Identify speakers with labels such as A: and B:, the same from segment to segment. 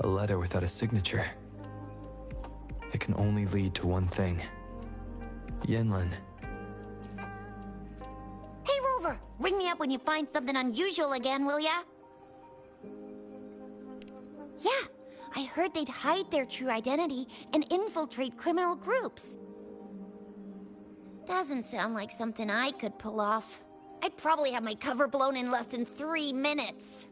A: A letter without a signature. It can only lead to one thing. Yenlin.
B: Hey, Rover! Ring me up when you find something unusual again, will ya? Yeah, I heard they'd hide their true identity and infiltrate criminal groups. Doesn't sound like something I could pull off. I'd probably have my cover blown in less than 3 minutes.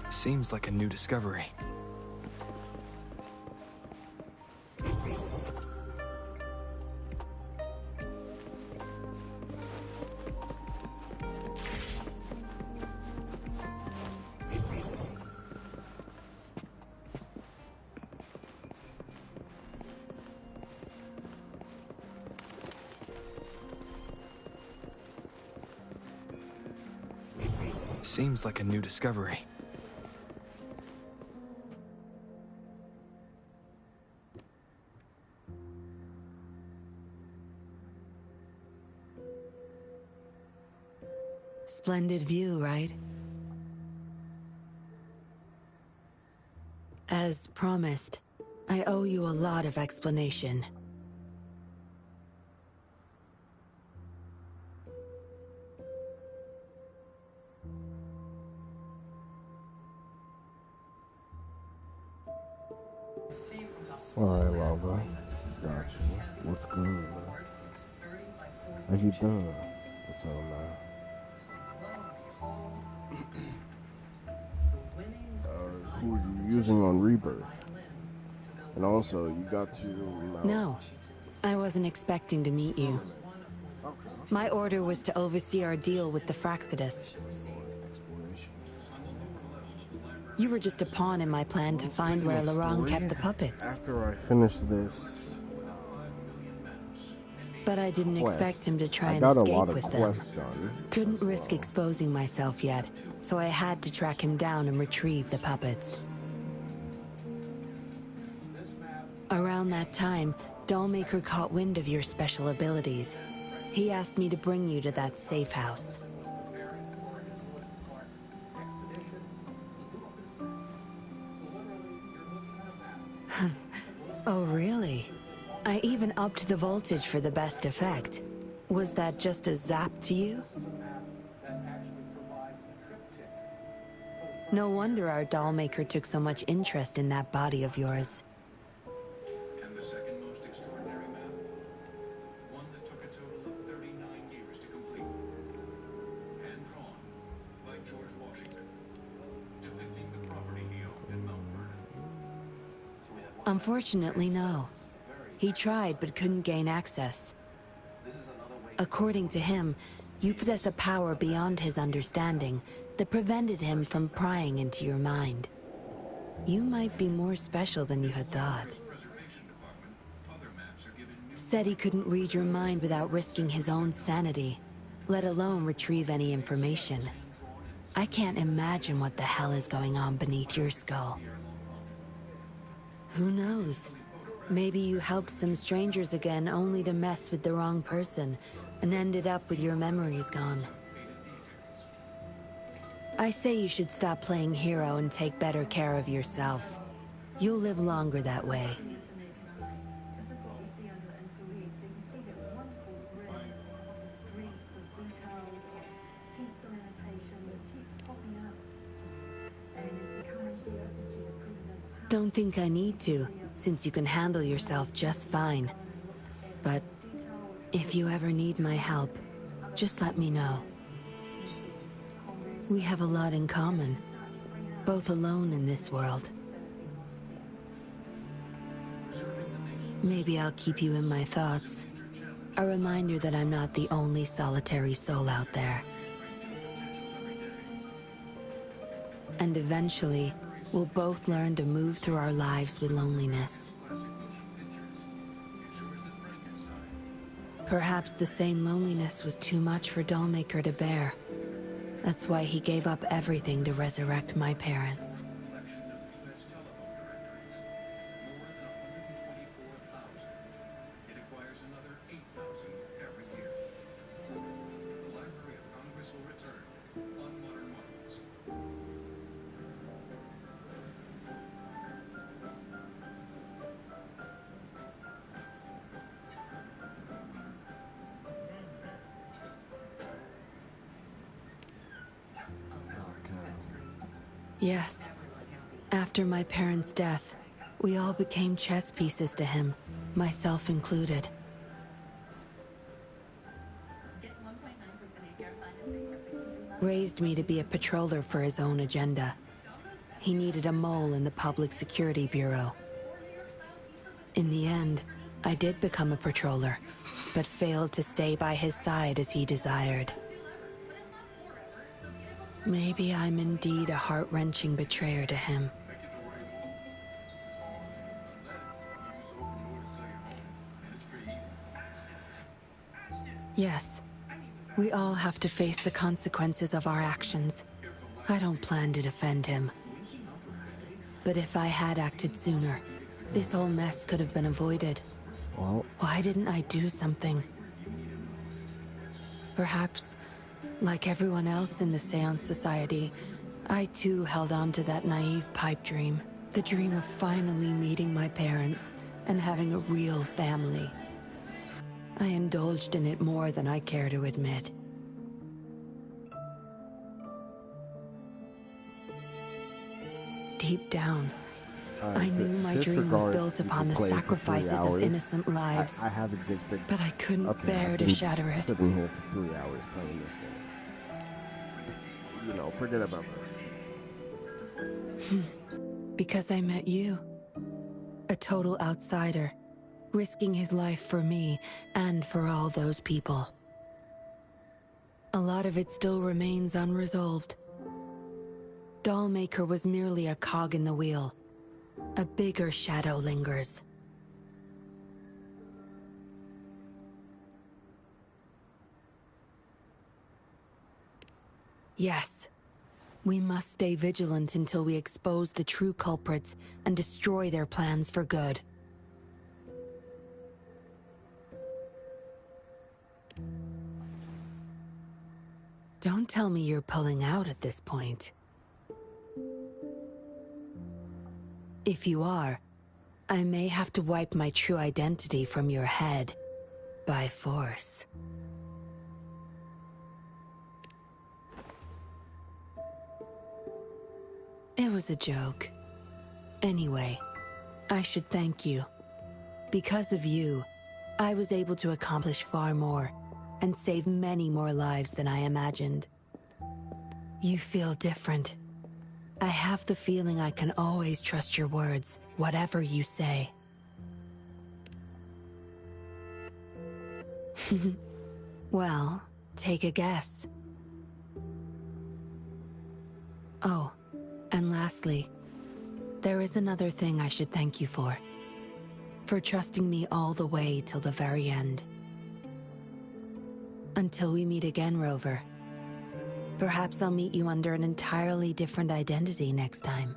A: Seems like a new discovery. Seems like a new discovery.
C: Splendid view, right? As promised, I owe you a lot of explanation.
D: Alright, Lava. Got you. What's good, man? How you doing? What's up, man? Who are you using on Rebirth? And also, you got to...
C: No, I wasn't expecting to meet you. My order was to oversee our deal with the Fraxidus. You were just a pawn in my plan to find where Laurent kept the puppets.
D: After I finish this...
C: But I didn't expect him to try and escape with them. Couldn't risk exposing myself yet, so I had to track him down and retrieve the puppets. Around that time, Dollmaker caught wind of your special abilities. He asked me to bring you to that safe house. Oh, really? I even upped the voltage for the best effect. Was that just a zap to you? No wonder our Dollmaker took so much interest in that body of yours.
E: And the second most extraordinary map, one that took a total of 39 years to complete, hand drawn by George Washington, depicting the property he owned in Mount Vernon.
C: Unfortunately, no. He tried but couldn't gain access. According to him, you possess a power beyond his understanding that prevented him from prying into your mind. You might be more special than you had thought. Said he couldn't read your mind without risking his own sanity, let alone retrieve any information. I can't imagine what the hell is going on beneath your skull. Who knows? Maybe you helped some strangers again only to mess with the wrong person and ended up with your memories gone. I say you should stop playing hero and take better care of yourself. You'll live longer that way.
F: This is what we see under infrared. So you can see that one falls red on the streets with details of pizza imitation that keeps popping up. And as we come into the office of the president's house...
C: Don't think I need to, since you can handle yourself just fine. But if you ever need my help, just let me know. We have a lot in common, both alone in this world. Maybe I'll keep you in my thoughts. A reminder that I'm not the only solitary soul out there. And eventually, we'll both learn to move through our lives with loneliness. Perhaps the same loneliness was too much for Dollmaker to bear. That's why he gave up everything to resurrect my parents.
E: Collection of U.S. telephone directories. More than 124,000. It acquires another 8,000 every year. The Library of Congress will return on Modern Marvels.
C: Yes. After my parents' death, we all became chess pieces to him, myself included. Raised me to be a patroller for his own agenda. He needed a mole in the Public Security Bureau. In the end, I did become a patroller, but failed to stay by his side as he desired. Maybe I'm indeed a heart-wrenching betrayer to him. Yes, we all have to face the consequences of our actions. I don't plan to defend him. But if I had acted sooner, this whole mess could have been avoided.
D: Well,
C: Why didn't I do something? Perhaps, like everyone else in the Seance Society, I too held on to that naive pipe dream. The dream of finally meeting my parents and having a real family. I indulged in it more than I care to admit. Deep down, I knew my dream was built upon the sacrifices of innocent lives,
D: I haven't just been.
C: but I couldn't
D: Okay,
C: bear
D: I've
C: to
D: been
C: shatter it.
D: sitting here for 3 hours playing this game. You know, forget about that.
C: Because I met you. A total outsider, risking his life for me and for all those people. A lot of it still remains unresolved. Dollmaker was merely a cog in the wheel. A bigger shadow lingers. Yes, we must stay vigilant until we expose the true culprits and destroy their plans for good. Don't tell me you're pulling out at this point. If you are, I may have to wipe my true identity from your head by force. It was a joke. Anyway, I should thank you. Because of you, I was able to accomplish far more and save many more lives than I imagined. You feel different. I have the feeling I can always trust your words, whatever you say. Well, take a guess. Oh, and lastly, there is another thing I should thank you for. For trusting me all the way till the very end. Until we meet again, Rover. Perhaps I'll meet you under an entirely different identity next time.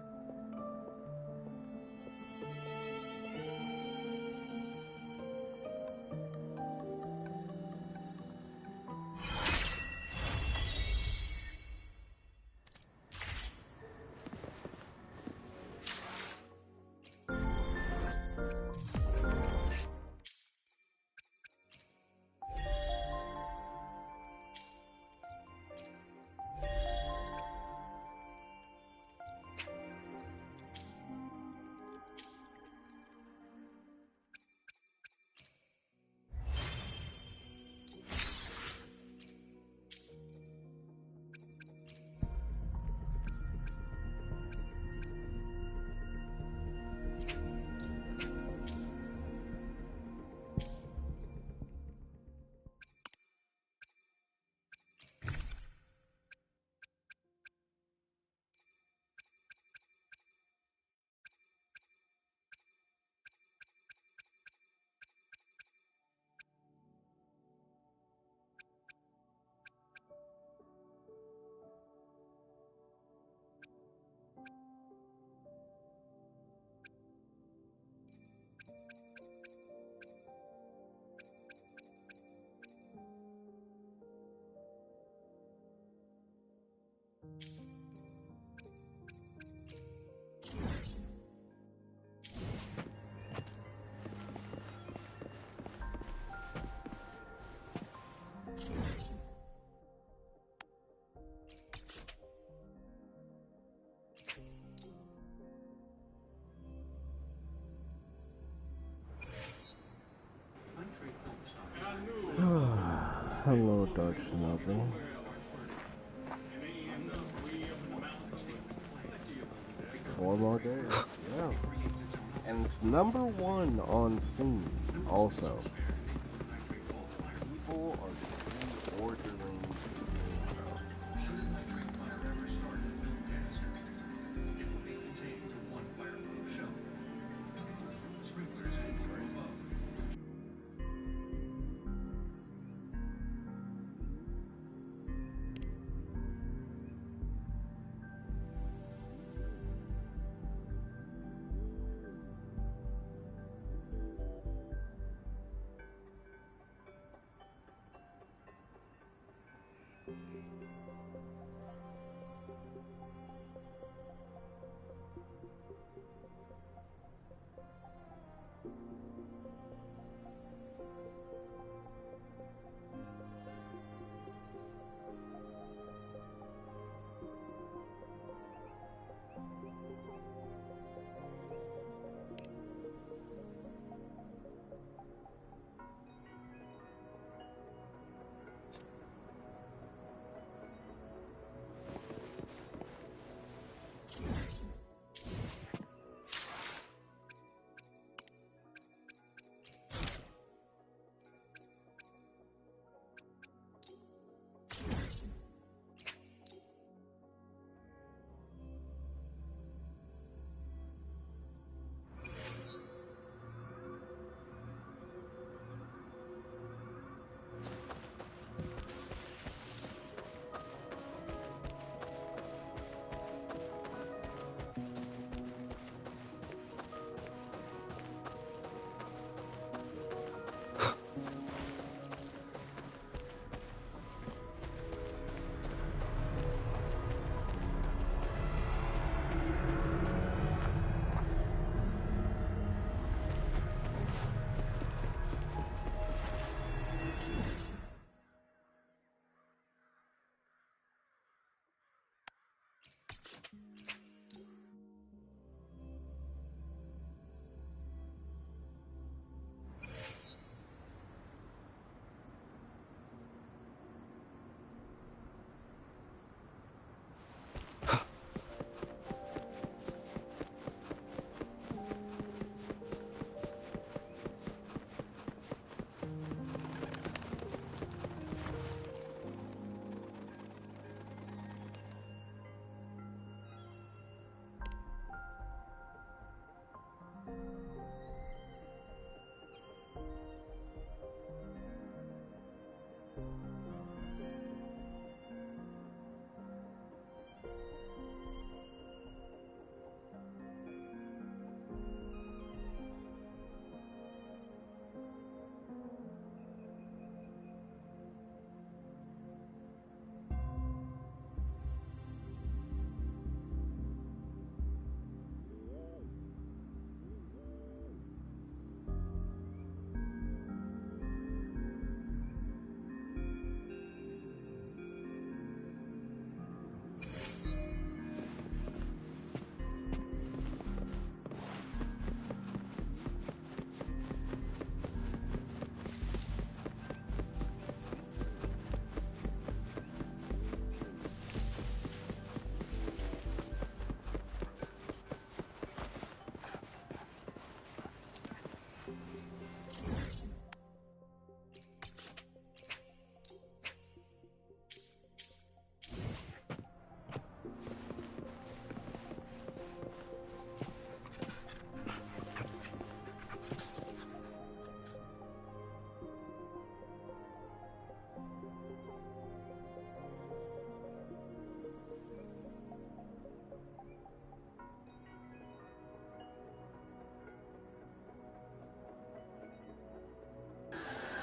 D: introduction of them. Four more days, yeah. And it's #1 on Steam, also. People are pre-ordering this game, bro. It's crazy.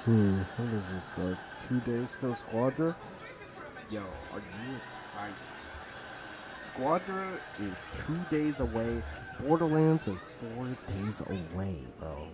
D: When does this start? 2 days till Squadra? Yo, are you excited? Squadra is 2 days away. Borderlands is 4 days away, bro.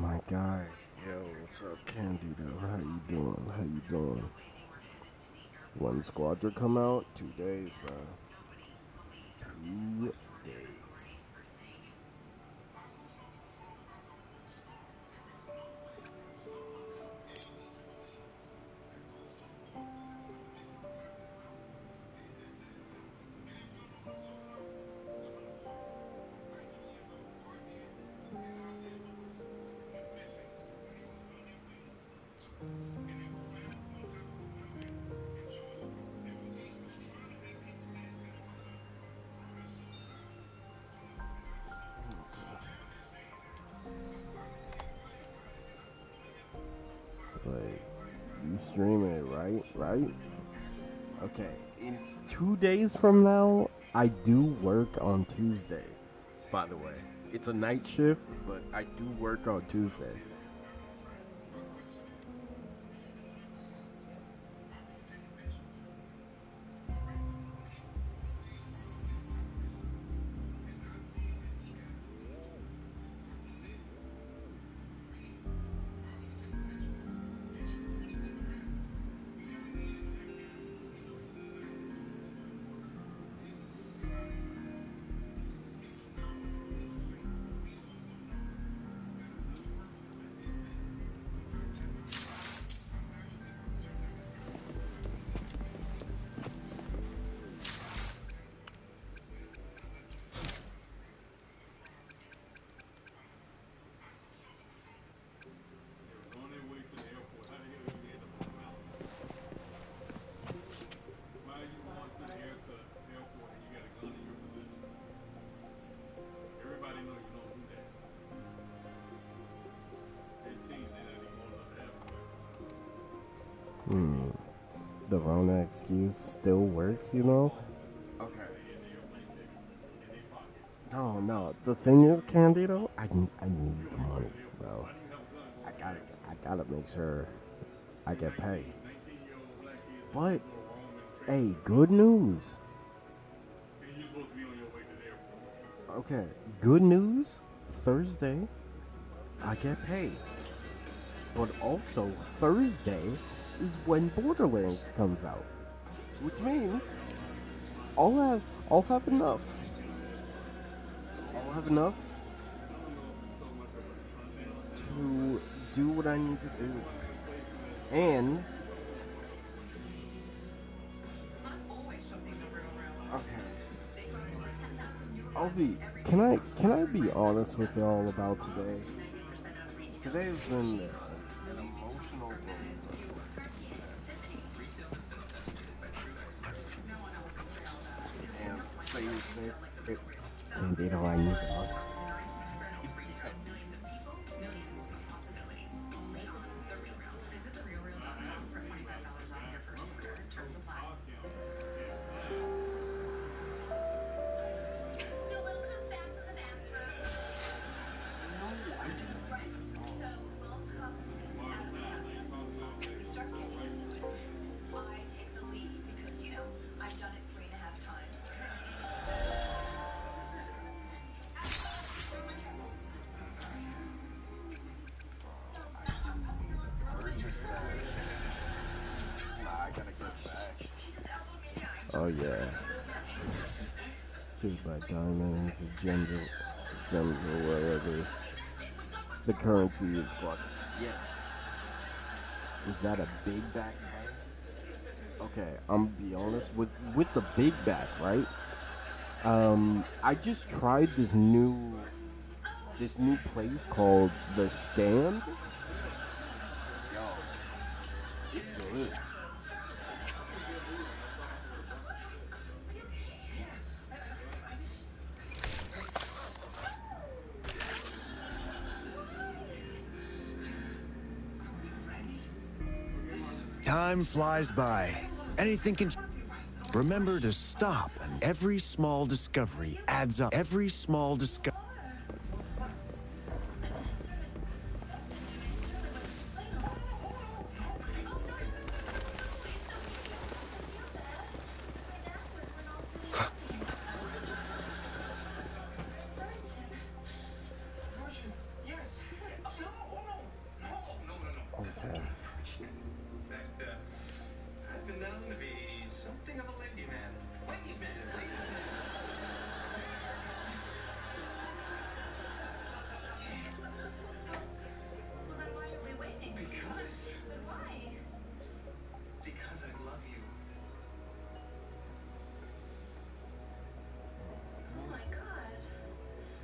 D: my guy. Yo, what's up, Candido? How you doing? How you doing? When Squadron come out? 2 days, man. 2 days. Like, you stream it, right? Right? Okay. In 2 days from now, I do work on Tuesday. By the way, it's a night shift, but I do work on Tuesday.
E: On their way to the airport. How the hell you end up on the mountain? Why are you going to the airport and you got a gun in your possession? Everybody know you don't do that. They're teens, they're not even old enough to have a weapon.
D: The Rona excuse still works, you know? Okay.
E: In the airplane ticket, in their pocket.
D: No, no. The thing is, Candido, I need the money, bro.
E: Why do you have a gun
D: I
E: going to the
D: gotta,
E: airport?
D: I gotta make sure I get paid.
E: 19-year-old black kids
D: But,
E: go Roman
D: hey,
E: trade.
D: good news.
E: And you're supposed to be on your way to the airport.
D: Okay, good news. Thursday, I get paid. But also, Thursday is when Borderlands comes out, which means I'll have enough. I'll have enough
E: I don't know if it's so much of a sundown
D: to
E: town,
D: do what I need to do.
E: but one of the places that
D: And okay, I'll be. Can I be honest with y'all about today? Today has been an emotional roller coaster. And saying sick, Candido, I need the money. Purchase that. Nah, I gotta get back. Oh yeah. Just by diamonds, gems or whatever. The currency is squad. Yes. Is that a big back bag? Okay, I'm gonna be honest with the big back, right? I just tried this new place called The Stand. Yo, it's good.
G: Time flies by. Anything can. Remember to stop, and every small discovery adds up. Every small discovery.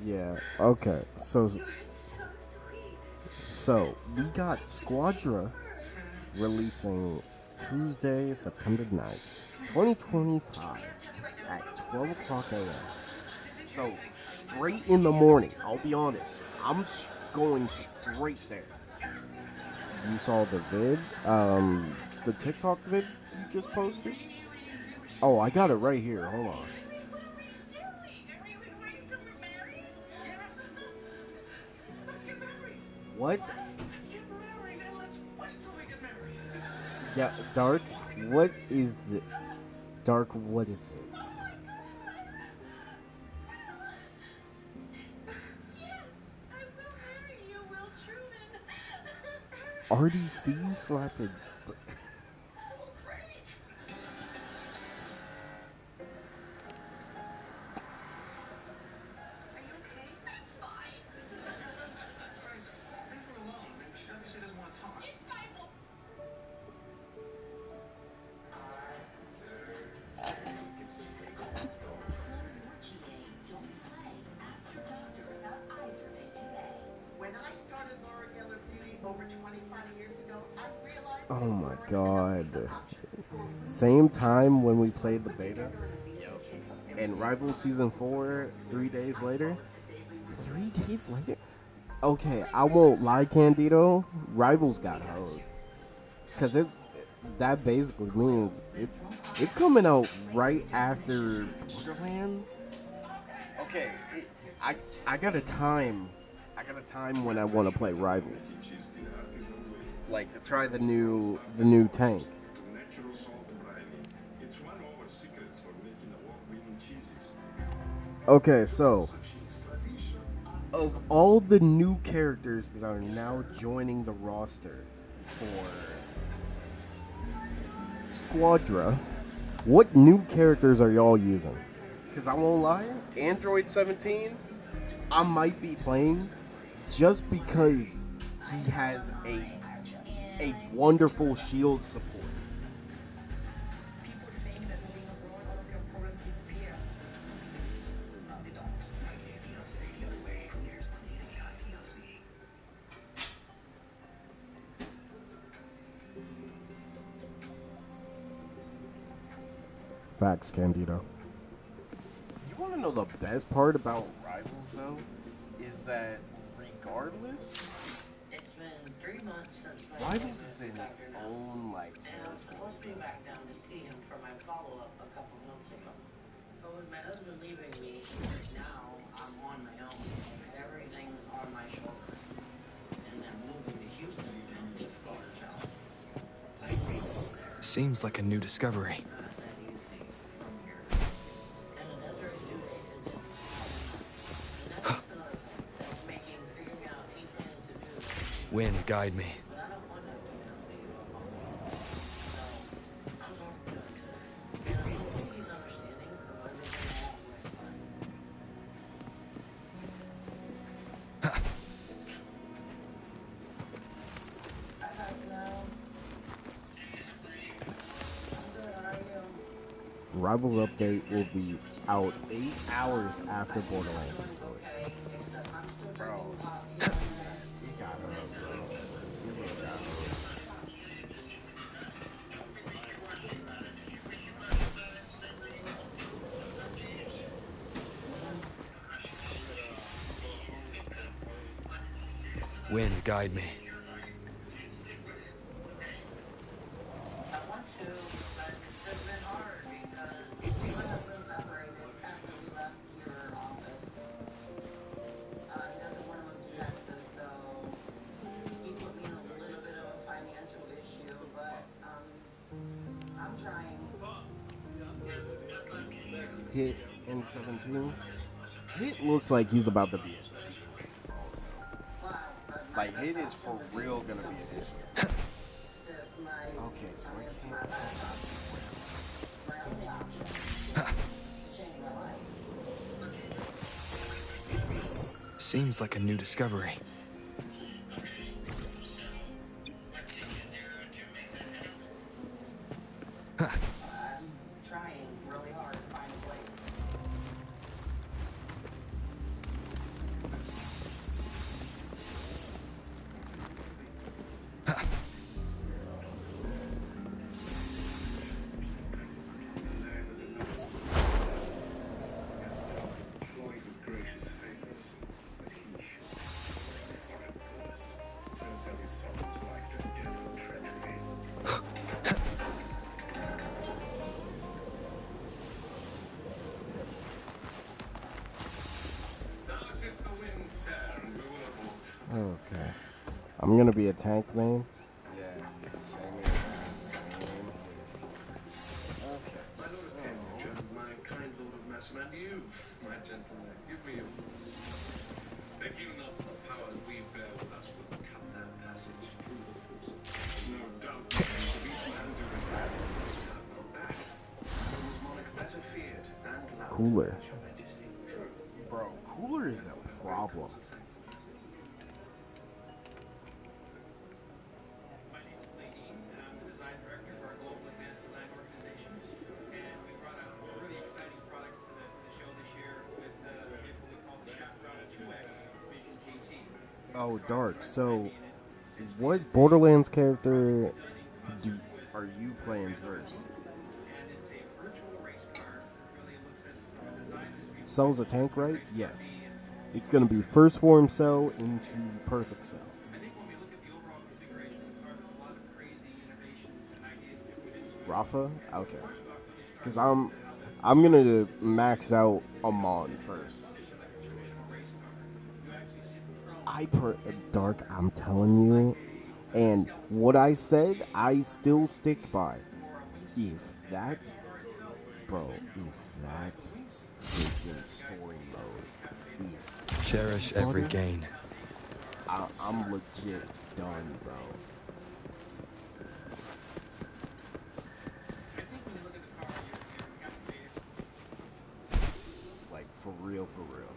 D: Yeah. Okay. So we got Squadra releasing Tuesday, September 9th, 2025 at 12 o'clock a.m. So straight in the morning. I'll be honest. Going straight there. You saw the the TikTok vid you just posted? Oh, I got it right here. Hold on. What? Yeah, Dark. What is the Dark? What is this? RDC slapped a. Oh my god. Same time when we played the beta. And Rival Season 4, 3 days later. 3 days later? Okay, I won't lie, Candido. Rivals got hoed. Because that basically means it's coming out right after Borderlands. Okay, I I got a time. I got a time when I want to play Rivals. Like to try the new tank. Okay, so of all the new characters that are now joining the roster for Squadra, what new characters are y'all using? Because I won't lie, Android 17, I might be playing just because he has a wonderful shield support. Facts, Candido. You want to know the best part about Rivals, though? Is that regardless,
H: It's been 3 months since my
D: Rivals
H: appointment
D: is
H: with
D: in its
H: Dr. Null,
D: own, like,
H: and I was supposed to be back down to see him for my follow-up a couple months ago. But with my husband leaving me, now I'm on my own. Everything's on my shoulders. And then moving to Houston has been difficult and challenging.
A: Seems like a new discovery.
H: Not that easy from here. And the desert due date is in 7 months. And that's just another thing that's making figuring out any plans to do this.
A: Wind, guide me.
H: But I don't want to have to come to you alone. So I'm talking to him today. And I'm hoping he's understanding of everything I have to wait for. I have now. I'm good, how are you?
D: Rivals update will be out 8 hours after Borderlands is
H: Okay,
D: released.
H: except I'm still
D: Bro,
H: drinking coffee here and there.
D: you got hooked, bro. You really got hooked.
A: Wind, guide me.
H: I want to, but it's just been hard because we have been separated after we left your office. He doesn't want to move to Texas, so he put me in a little bit of a financial issue, but I'm trying.
D: Hit in 17. Hit looks like he's about to be a deal also.
H: Wow, but
D: Like, Hit is for real gonna be an issue. Okay, so I can't.
H: My only option to change my life.
A: Seems like a new discovery.
H: I'm trying really hard to find a place.
D: I'm gonna be a tank main. Yeah, same here. Same here. Okay,
E: My Lord of Cambridge and my kind Lord of Massam, and you, my gentleman, give me yours. Thinking enough of the powers we bear with us will cut their passage through the force of time. No doubt the needs of each man do his best. Have not that. Nor was monarch better feared and loved
D: Cooler.
E: than your majesty. True.
D: Bro, cooler is a problem.
I: My name is Blaine Dean, and I'm the design director for our global advanced design organization. And we brought a really exciting product to the show this year with a vehicle we call the Chaparral 2X Vision GT.
D: Oh, Dark. So, what Borderlands character are you playing first?
I: And it's a virtual race car. Really, it looks at from a designer's viewpoint.
D: Cell's a tank, right? Yes. It's gonna be first form cell into perfect cell.
I: I think when we look at the overall configuration of the car, there's a lot of crazy innovations and ideas we put into it.
D: Rafa? Okay. Because I'm gonna max out Amon first. Dark, I'm telling you, and what I said, I still stick by. If that, bro, if that freaking story mode is
A: Cherish every gain.
D: I'm legit done, bro. Like, for real, for real.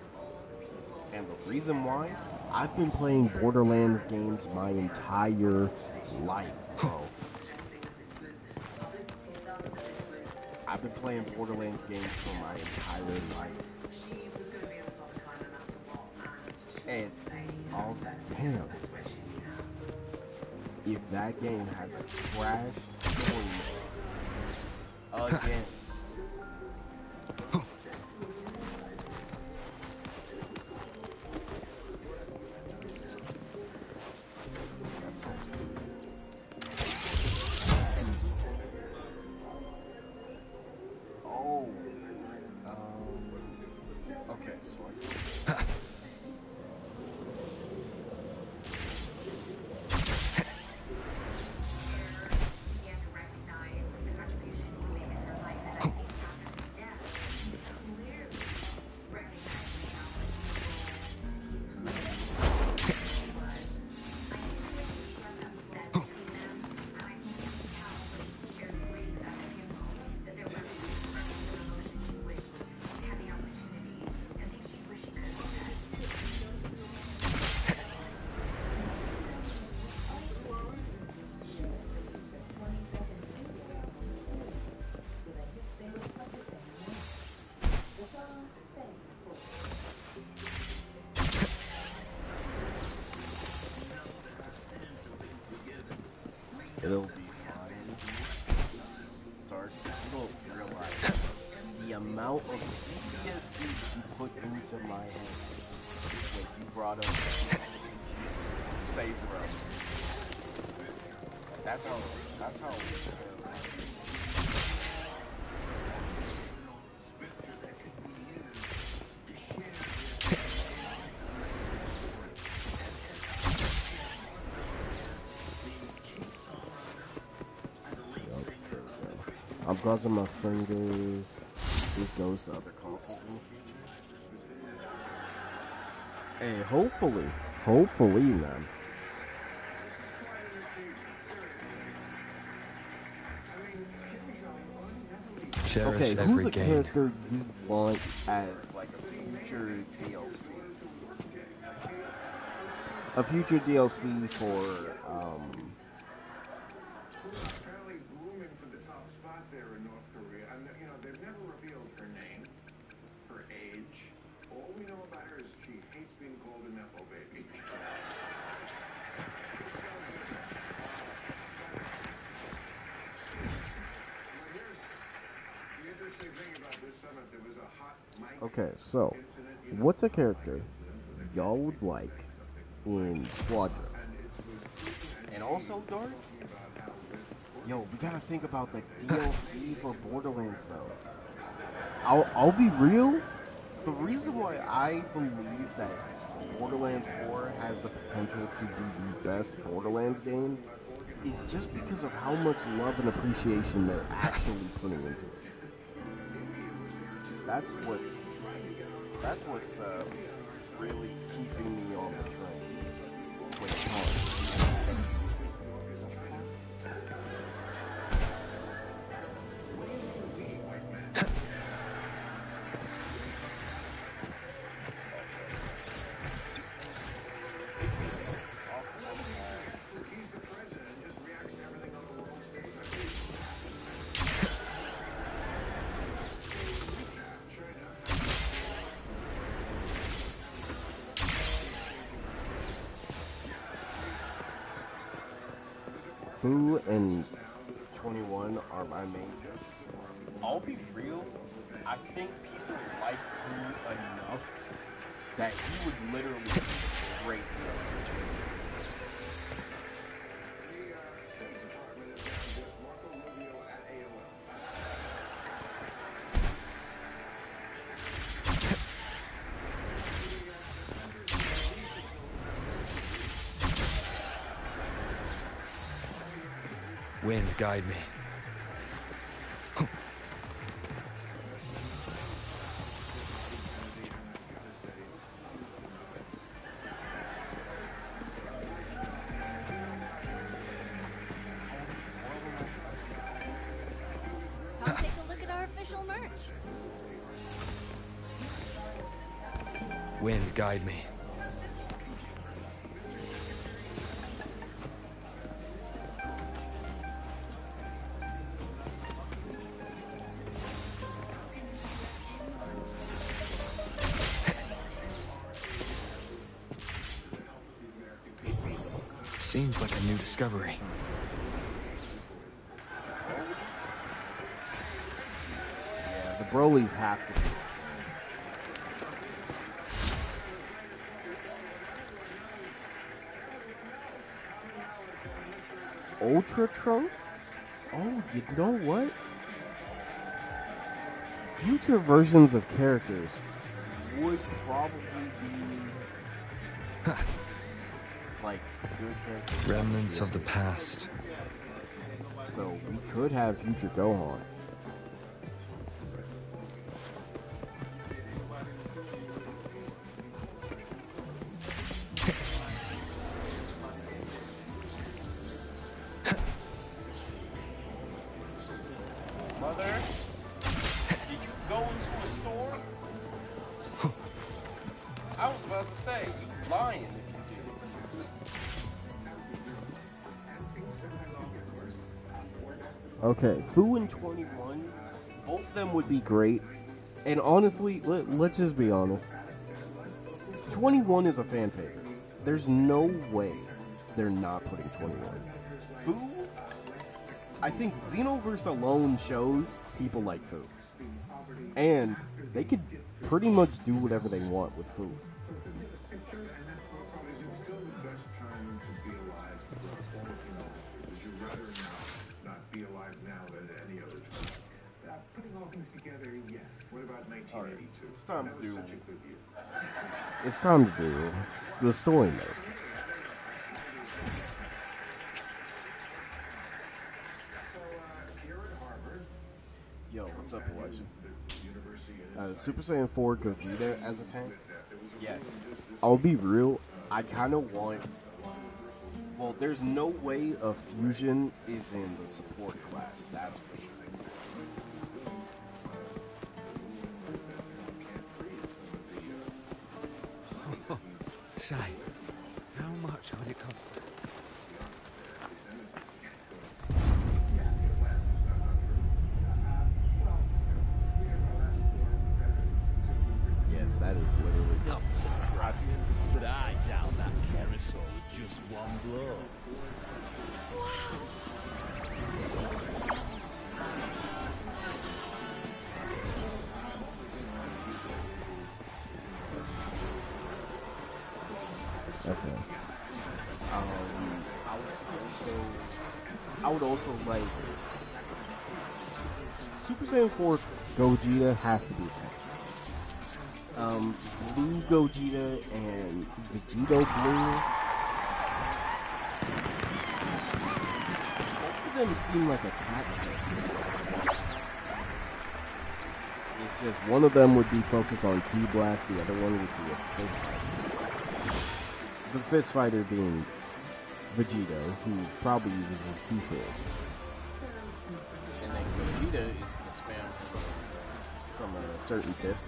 D: And the reason why, I've been playing Borderlands games my entire life, bro. I've been playing Borderlands games for my entire life. And, oh, damn. If that game has a crash story again. Okay, so it'll be fine. Dark, you don't realize the amount of PTSD you put into my head when you brought up Saves Row. That's how I'm crossing my fingers. It goes to other consoles in the future. Hey, hopefully, man.
A: Cherish
D: Okay, who's
A: every
D: a
A: gain.
D: character you want as like a future DLC? A future DLC for
E: Apparently booming for the top spot there in North Korea. And you know, they've never revealed her name, her age. All we know about her is she hates being called a nepo baby. The interesting thing about this summit, there was a hot mic
D: Okay, so
E: incident, you know,
D: what's a character y'all would like in Squadron? And also, Dark? Yo, we gotta think about the DLC for Borderlands, though. I'll be real. The reason why I believe that Borderlands 4 has the potential to be the best Borderlands game is just because of how much love and appreciation they're actually putting into it. That's what's really keeping me on the train with Tom. Fu and 21 are my main jokes. I'll be real, I think people like Fu enough that he would literally be great in that situation.
A: Wind, guide me.
B: Come take a look at our official merch.
A: Wind, guide me. Seems like a new discovery.
D: Yeah, the Broly's have to be. Ultra Trunks? Oh, you know what? Future versions of characters would probably be like good characters.
A: Remnants of the past.
D: So we could have future Gohan. Mother, did you go into a store? I was about to say, you lying if you did. Okay, Fu and 21, both of them would be great. And honestly, let's just be honest. 21 is a fan favorite. There's no way they're not putting 21. Fu, I think Xenoverse alone shows people like Fu. And they could pretty much do whatever they want with Fu.
E: Putting all things together, yes. What about 1982?
D: It's time
E: That
D: to
E: was
D: do.
E: such a good year.
D: It's time to do the story mode.
E: So, here at Harvard,
D: Yo, what's up, Alexa?
E: the university and
D: Super Saiyan 4 Gogeta as a tank? Yes. I'll be real, I kind of want... Well, there's no way a fusion is in the support class, that's for sure.
J: Say, how much would it cost?
D: Yes, that is literally...
J: Not but I down that carousel with just one blow.
D: Okay. I would also like Super Saiyan 4 Gogeta has to be a tank. Blue Gogeta and Vegito Blue. Both of them seem like attack characters. It's just one of them would be focused on Ki-Blast, the other one would be a Fist Fighter. The Fist Fighter being Vegito, who probably uses his Ki Sword. And then Gogeta is going to spam from a certain fist.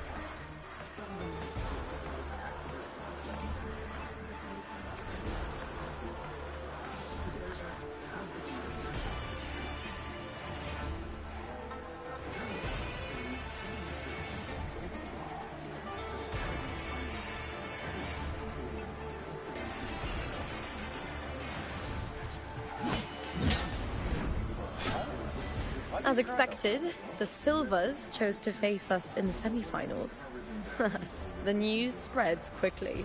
K: As expected, the Silvers chose to face us in the semi-finals. The news spreads quickly.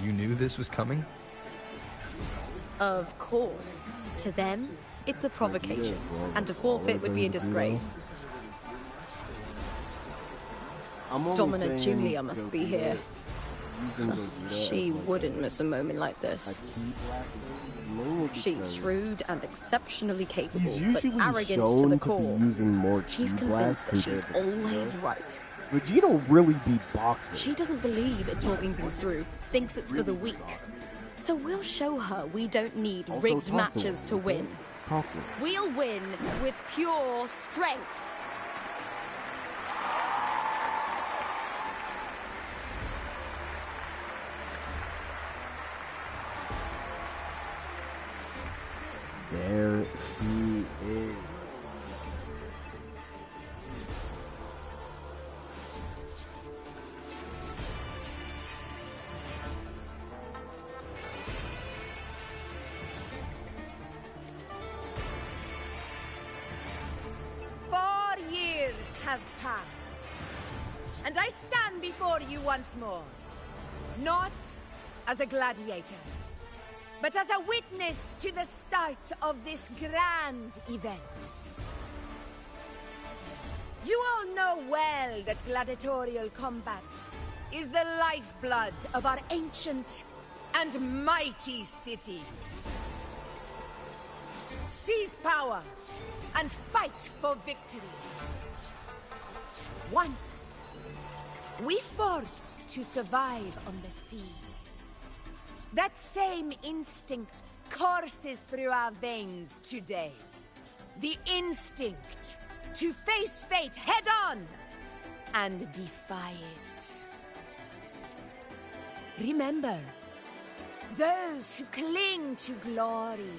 A: You knew this was coming?
K: Of course. To them, it's a provocation, and to forfeit would be a disgrace. Dominant Julia must be here. She wouldn't miss a moment like this. She's shrewd and exceptionally capable, but arrogant to the core. She's convinced that she's always right.
D: Vegito really beat boxing.
K: She doesn't believe in talking things through, thinks it's for the weak. So we'll show her we don't need rigged matches to win. We'll win with pure strength.
D: There she is.
L: Have passed, and I stand before you once more, not as a gladiator, but as a witness to the start of this grand event. You all know well that gladiatorial combat is the lifeblood of our ancient and mighty city. Seize power and fight for victory. Once, we fought to survive on the seas. That same instinct courses through our veins today. The instinct to face fate head-on and defy it. Remember, those who cling to glory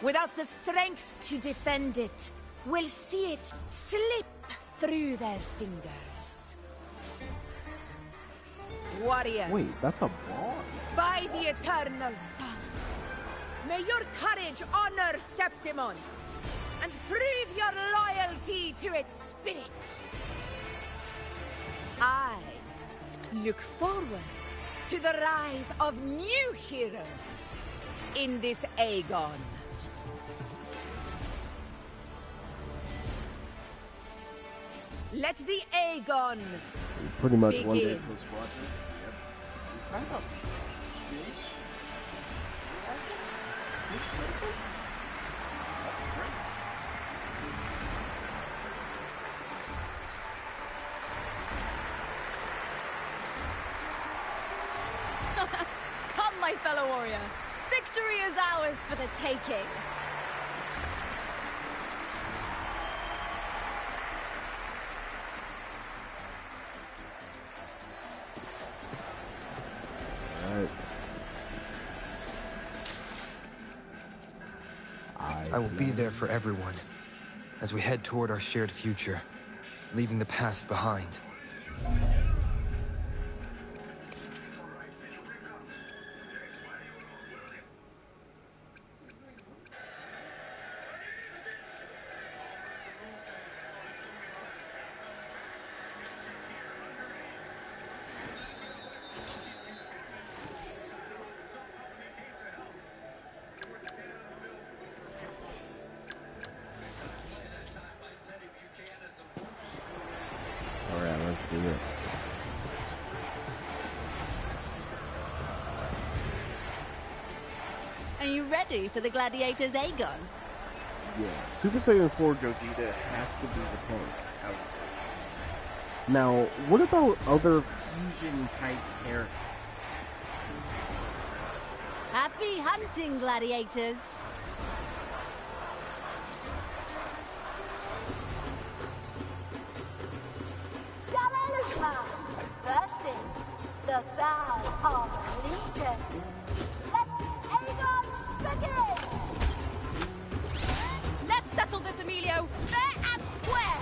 L: without the strength to defend it will see it slip through their fingers. Warriors.
D: Wait, that's a boss?
L: By the eternal sun, may your courage honor Septimont and prove your loyalty to its spirit. I look forward to the rise of new heroes in this Aegon. Let the Aegon
D: pretty much
L: begin.
D: one day to a squadron. Yep. Is that a fish? Fish circle? That's great.
K: Come, my fellow warrior. Victory is ours for the taking.
A: I will be there for everyone as we head toward our shared future, leaving the past behind.
D: Alright, let's do it.
K: Are you ready for the gladiator's Aegon?
D: Yeah, Super Saiyan 4 Gogeta has to be the tank. Now, what about other fusion-type characters?
K: Happy hunting, gladiators!
M: Versus the Vow of Legion. Let Aegon begin!
K: Let's settle this, Emilio, fair and square!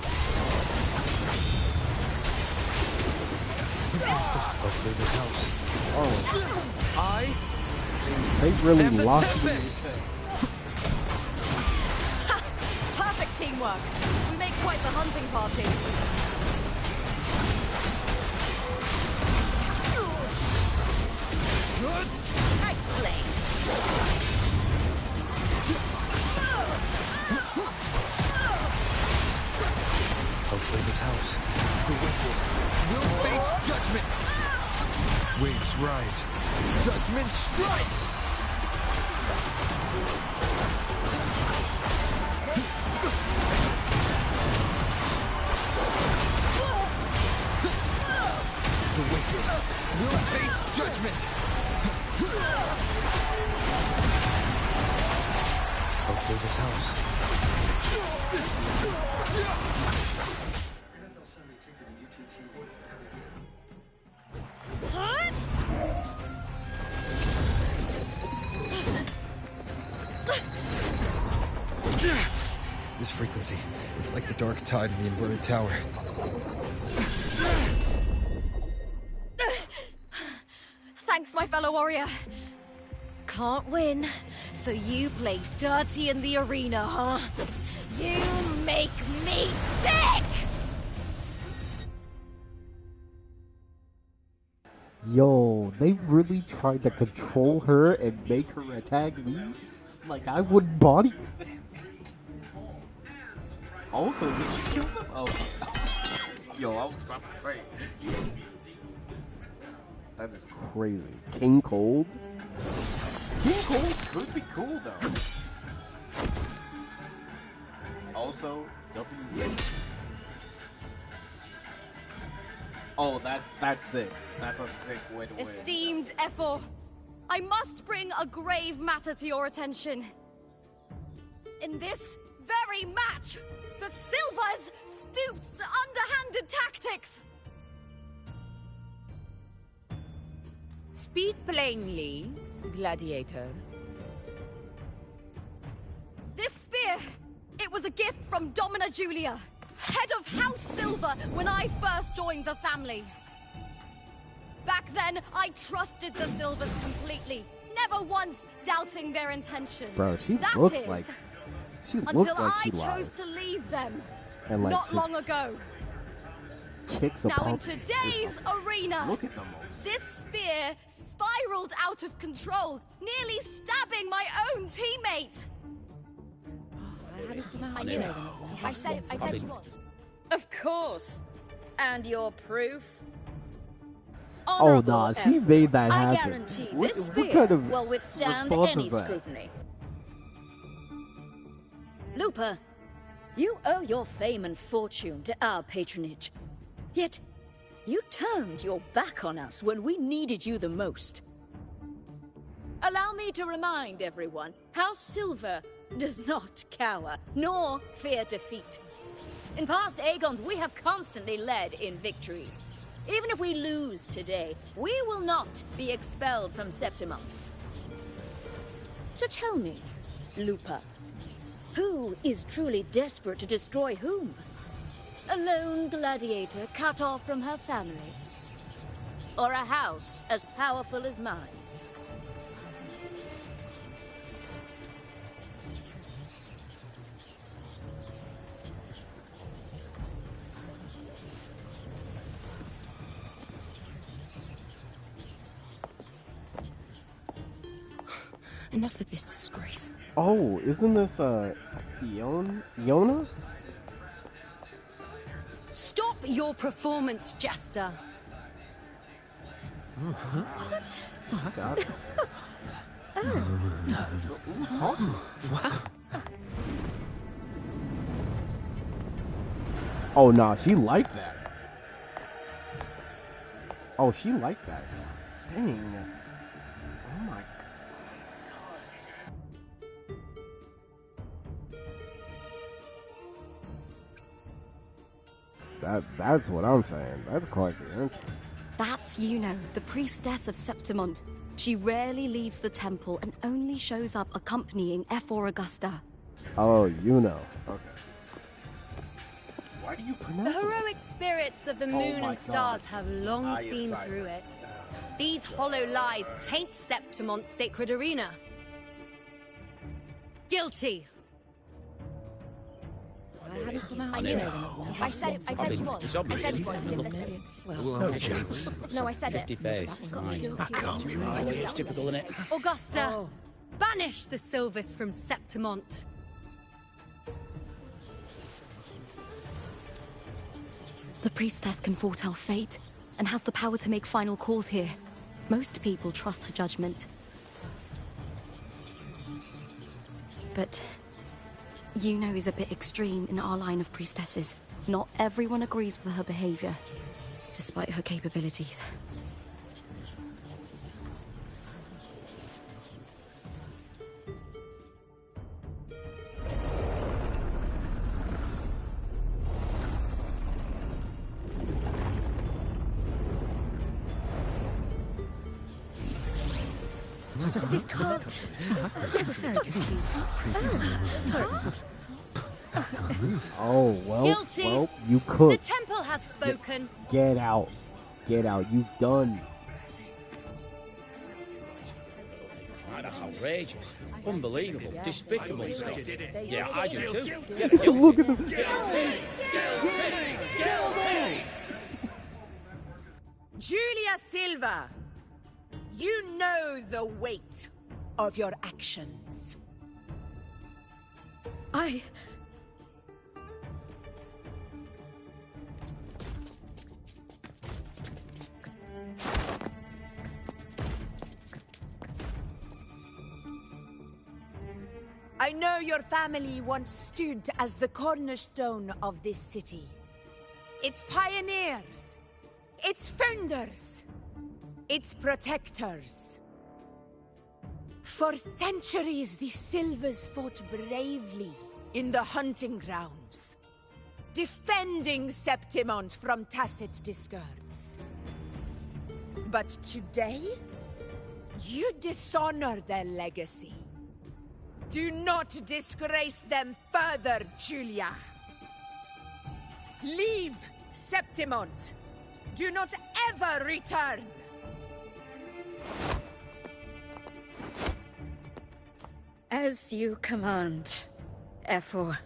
A: Hopefully this helps.
D: Oh. They really lost me.
K: Perfect teamwork. We make quite the hunting party.
A: Good.
K: Right play.
A: Hopefully this helps. The wicked will face judgment. Waves rise. Judgment strikes. The wicked will face judgment. Hopefully this helps. This frequency, it's like the dark tide in the inverted tower.
K: Thanks, my fellow warrior. Can't win, so you play dirty in the arena, huh? You make me sick!
D: Yo, they really tried to control her and make her attack me? Like I wouldn't body. Also, did she kill him? Oh. Yo, I was about to say. That is crazy. King Cold? King Cold could be cool, though. Also, W. Oh, that's sick. That's a sick way to win.
K: Esteemed Ephor, I must bring a grave matter to your attention. In this very match, the Silvers stooped to underhanded tactics.
L: Speak plainly, gladiator.
K: This spear, it was a gift from Domina Julia, head of House Silver when I first joined the family. Back then, I trusted the Silvers completely, never once doubting their intentions.
D: Bro, she
K: That
D: looks
K: is,
D: like she
K: until
D: looks like
K: I
D: she
K: chose
D: lies.
K: to leave them,
D: And like
K: not long ago.
D: Kicks a
K: Now in
D: pump.
K: today's arena,
D: Look at them.
K: this spear spiraled out of control, nearly stabbing my own teammate. I knew it. I said it was.
N: Of course. And your proof?
D: Oh nah, she made that
N: I
D: happen.
N: guarantee
D: What
N: this
D: kind
N: spear
D: of
N: will withstand
D: response
N: any
D: is that?
N: scrutiny. Looper, you owe your fame and fortune to our patronage. Yet, you turned your back on us when we needed you the most. Allow me to remind everyone, House Silver does not cower, nor fear defeat. In past Aegons, we have constantly led in victories. Even if we lose today, we will not be expelled from Septimont. So tell me, Lupa, who is truly desperate to destroy whom? A lone gladiator cut off from her family? Or a house as powerful as mine?
C: Enough of this disgrace.
D: Oh, isn't this Iona?
K: Stop your performance, Jester.
N: What?
D: God. Oh, nah, she liked that. Oh, she liked that. Dang. Oh my. That's what I'm saying. That's quite the entrance.
K: That's Yuno, the priestess of Septimont. She rarely leaves the temple and only shows up accompanying F4 Augusta.
D: Oh, you know. Okay. Why do you
L: The
D: pronounce it?
L: heroic spirits of the moon and stars have long seen through it. These hollow lies taint Septimont's sacred arena. Guilty.
B: I said you was.
J: It's
B: I
J: obvious.
B: said you was. You didn't listen.
J: No chance.
B: No, I said it.
J: 50 face. That can't be right. It's typical, isn't it?
L: Augusta, banish the Silvers from Septimont.
K: The priestess can foretell fate and has the power to make final calls here. Most people trust her judgment. But Yuno is a bit extreme in our line of priestesses. Not everyone agrees with her behavior, despite her capabilities.
B: This can't. This is very confusing. Sorry.
D: Oh, well,
L: Guilty.
D: well, you
L: The
D: could.
L: temple has spoken.
D: Get out. Get out. You done.
J: That's outrageous. Unbelievable. Despicable stuff. Yeah, I do too. Yeah,
D: Look at them.
J: Guilty!
L: Julia Silva, you know the weight of your actions. I know your family once stood as the cornerstone of this city. Its pioneers, its founders, its protectors. For centuries, the Silvers fought bravely in the hunting grounds, defending Septimont from tacit discards. But today, you dishonor their legacy. Do not disgrace them further, Julia. Leave Septimont. Do not ever return.
N: As you command, F4.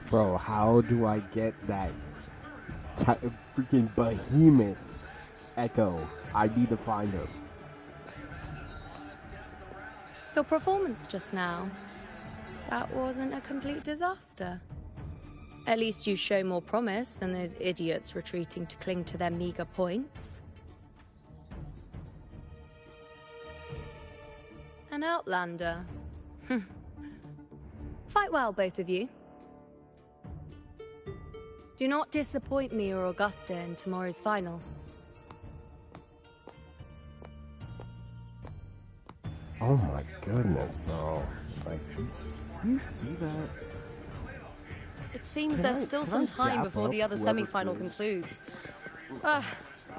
D: Bro, how do I get that freaking behemoth echo? I need to find him.
O: Your performance just now, that wasn't a complete disaster. At least you show more promise than those idiots retreating to cling to their meager points. An outlander. Fight well, both of you. Do not disappoint me or Augusta in tomorrow's final.
D: Oh my goodness, bro. Like, you see that?
O: It seems
D: Can
O: there's
D: I-
O: still
D: can
O: some
D: I
O: time
D: dap
O: before
D: up
O: the other
D: whoever
O: semi-final
D: plays?
O: concludes.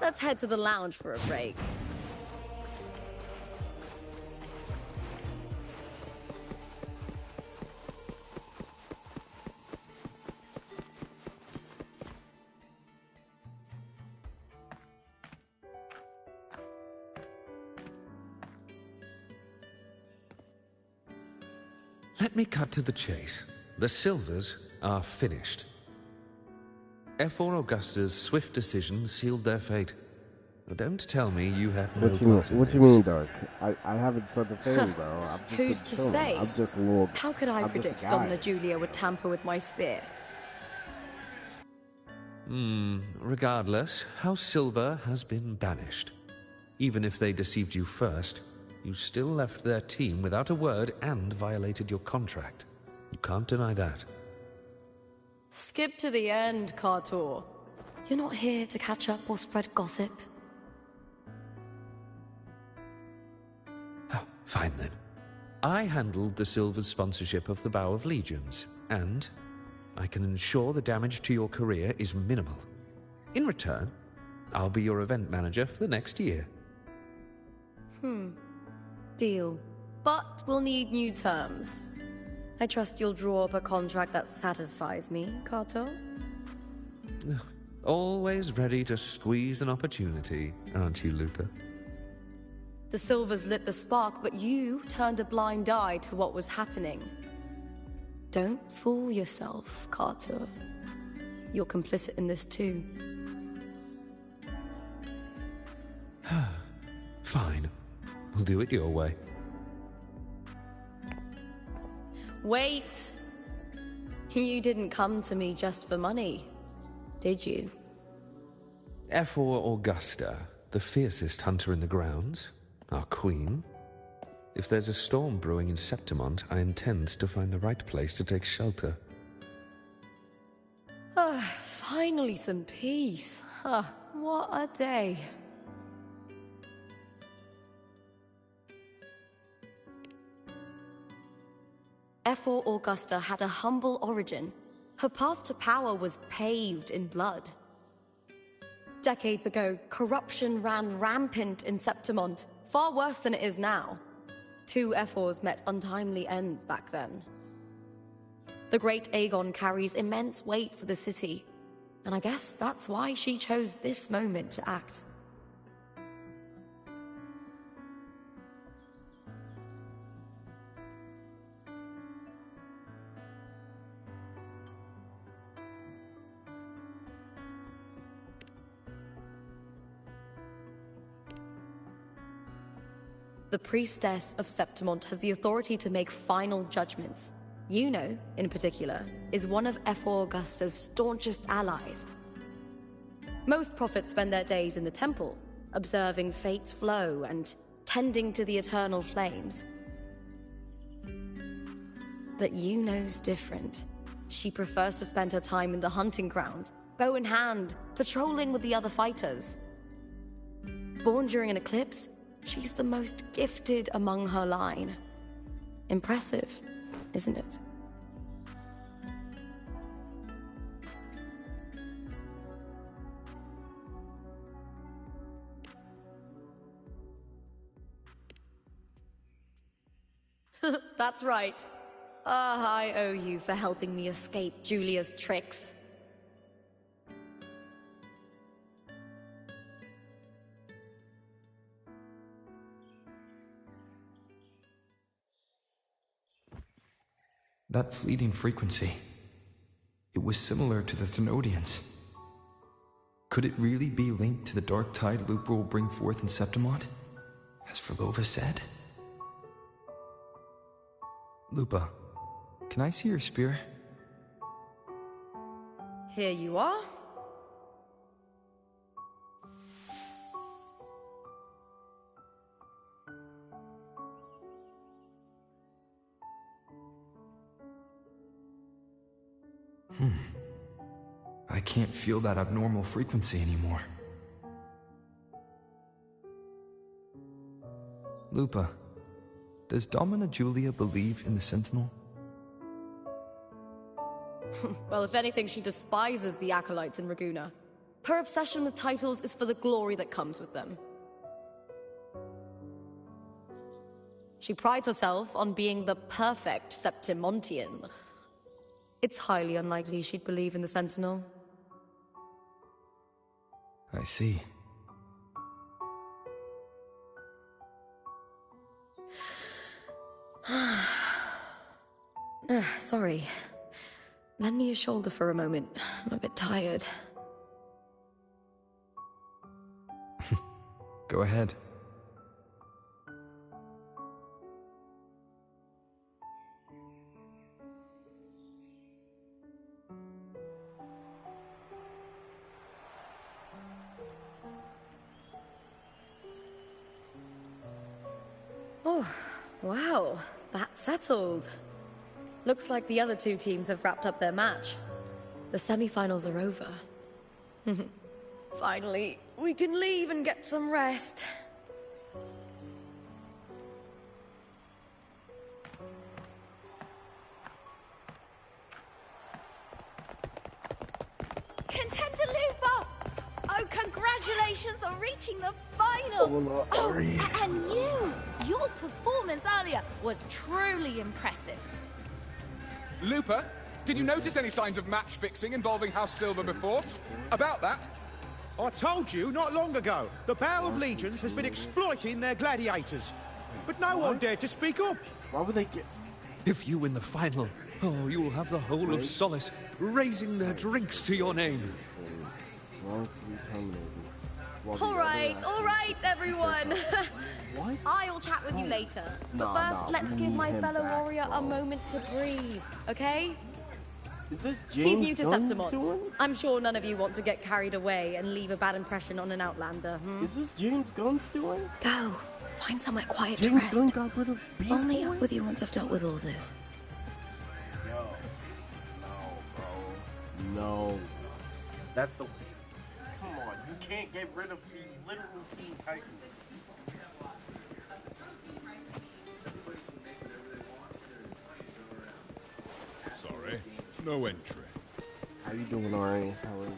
O: Let's head to the lounge for a break.
P: Let me cut to the chase. The Silvers are finished. F4 Augusta's swift decision sealed their fate. Don't tell me you had no
D: What you mean?
P: part in
D: What you
P: this.
D: mean, Dark? I haven't said the thing, bro. I'm just
O: Who's
D: been
O: to
D: chilling.
O: say?
D: I'm just a little.
O: How could I
D: I'm just a
O: predict
D: guy.
O: Domina Julia would tamper with my spear?
P: Regardless, House Silver has been banished. Even if they deceived you first, you still left their team without a word and violated your contract. You can't deny that.
O: Skip to the end, Kartor. You're not here to catch up or spread gossip.
P: Oh, fine then. I handled the Silver's sponsorship of the Bow of Legions, and I can ensure the damage to your career is minimal. In return, I'll be your event manager for the next year.
O: Deal. But we'll need new terms. I trust you'll draw up a contract that satisfies me, Kato.
P: Always ready to squeeze an opportunity, aren't you, Lupa?
O: The Silvers lit the spark, but you turned a blind eye to what was happening. Don't fool yourself, Kato. You're complicit in this too.
P: Fine. We'll do it your way.
O: Wait! You didn't come to me just for money, did you?
P: Ephor Augusta, the fiercest hunter in the grounds, our queen. If there's a storm brewing in Septimont, I intend to find the right place to take shelter.
O: Finally some peace. What a day. Ephor Augusta had a humble origin. Her path to power was paved in blood. Decades ago, corruption ran rampant in Septimont, far worse than it is now. 2 Ephors met untimely ends back then. The great Aegon carries immense weight for the city, and I guess that's why she chose this moment to act. The priestess of Septimont has the authority to make final judgments. Yuno, in particular, is one of Ephor Augusta's staunchest allies. Most prophets spend their days in the temple, observing fate's flow and tending to the eternal flames. But Yuno's different. She prefers to spend her time in the hunting grounds, bow in hand, patrolling with the other fighters. Born during an eclipse, she's the most gifted among her line. Impressive, isn't it? That's right. I owe you for helping me escape Julia's tricks.
A: That fleeting frequency, it was similar to the Thenodians. Could it really be linked to the dark tide Lupa will bring forth in Septimont, as Verlova said? Lupa, can I see your spear?
O: Here you are.
A: I can't feel that abnormal frequency anymore. Lupa, does Domina Julia believe in the Sentinel?
O: Well, if anything, she despises the acolytes in Raguna. Her obsession with titles is for the glory that comes with them. She prides herself on being the perfect Septimontian. It's highly unlikely she'd believe in the Sentinel.
A: I see.
O: Sorry. Lend me your shoulder for a moment. I'm a bit tired.
A: Go ahead.
K: Oh, wow. That's settled. Looks like the other two teams have wrapped up their match. The semi-finals are over. Finally, we can leave and get some rest.
Q: Contender Lupa! Oh, congratulations on reaching the final! And your performance earlier was truly impressive.
R: Lupa, did you notice any signs of match fixing involving House Silver before? About that?
S: I told you not long ago, the Bow of Legions has been exploiting their gladiators. But no one dared to speak up.
D: Why would they get...
P: If you win the final, oh, you will have the whole of Solace raising their drinks to your name.
K: All right, everyone. I'll chat with you later. But first, let's give my fellow warrior a moment to breathe, okay?
D: Is this James
K: He's new to
D: Gunn's
K: Septimont.
D: doing?
K: I'm sure none of you want to get carried away and leave a bad impression on an Outlander.
D: Is this James Gunn's doing?
N: Go. Find somewhere quiet to
D: James
N: rest.
D: Gunn got rid of Beast
N: I'll meet
D: Boy?
N: up with you once I've dealt with all this.
D: Yo. No, bro. No. That's the... Come on, you can't get rid of the literal Teen Titans.
E: Sorry, no entry.
D: How you doing, Ari? How are you?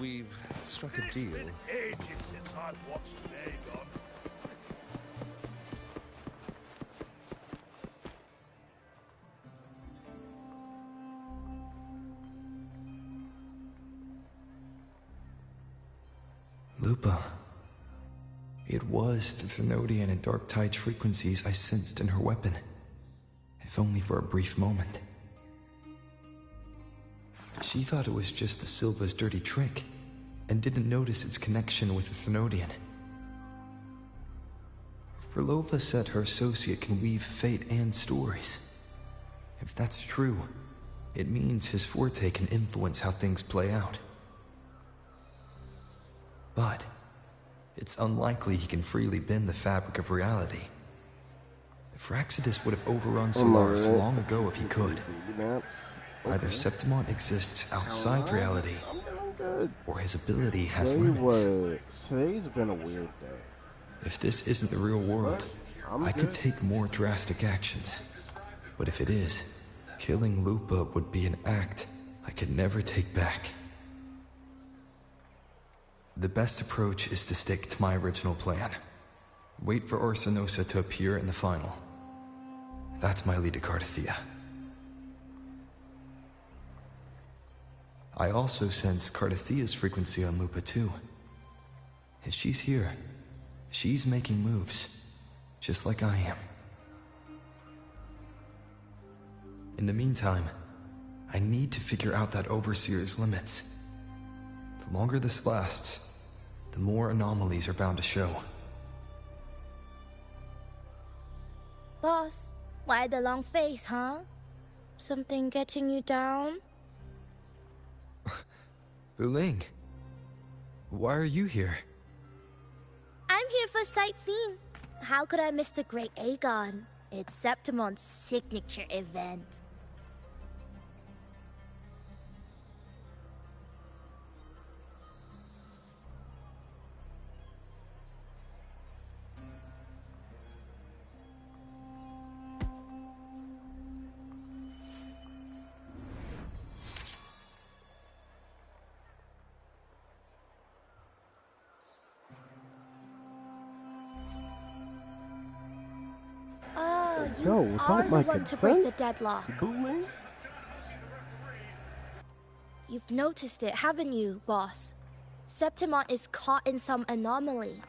P: We've struck a deal.
T: Ages since I've watched Aegon.
A: Lupa. It was the Thenodian and Dark Tide frequencies I sensed in her weapon, if only for a brief moment. She thought it was just the Silva's dirty trick, and didn't notice its connection with the Thenodian. Frolova said her associate can weave fate and stories. If that's true, it means his forte can influence how things play out. But it's unlikely he can freely bend the fabric of reality. Fraxidus would have overrun Solaris long ago if he could. Either Septimont exists outside reality, or his ability has limits.
D: Today's been a weird day.
A: If this isn't the real world, I could take more drastic actions. But if it is, killing Lupa would be an act I could never take back. The best approach is to stick to my original plan. Wait for Arsenosa to appear in the final. That's my lead to Cardathia. I also sense Cardathia's frequency on Lupa too. If she's here, she's making moves, just like I am. In the meantime, I need to figure out that Overseer's limits. The longer this lasts, the more anomalies are bound to show.
M: Boss, why the long face, huh? Something getting you down?
A: Buling, why are you here?
M: I'm here for sightseeing. How could I miss the Great Aegon? It's Septimont's signature event.
D: Yo,
M: You
D: without
M: are the
D: my
M: one to break the
D: consent?
M: deadlock.
D: Bullying?
M: You've noticed it, haven't you, boss? Septimont is caught in some anomaly.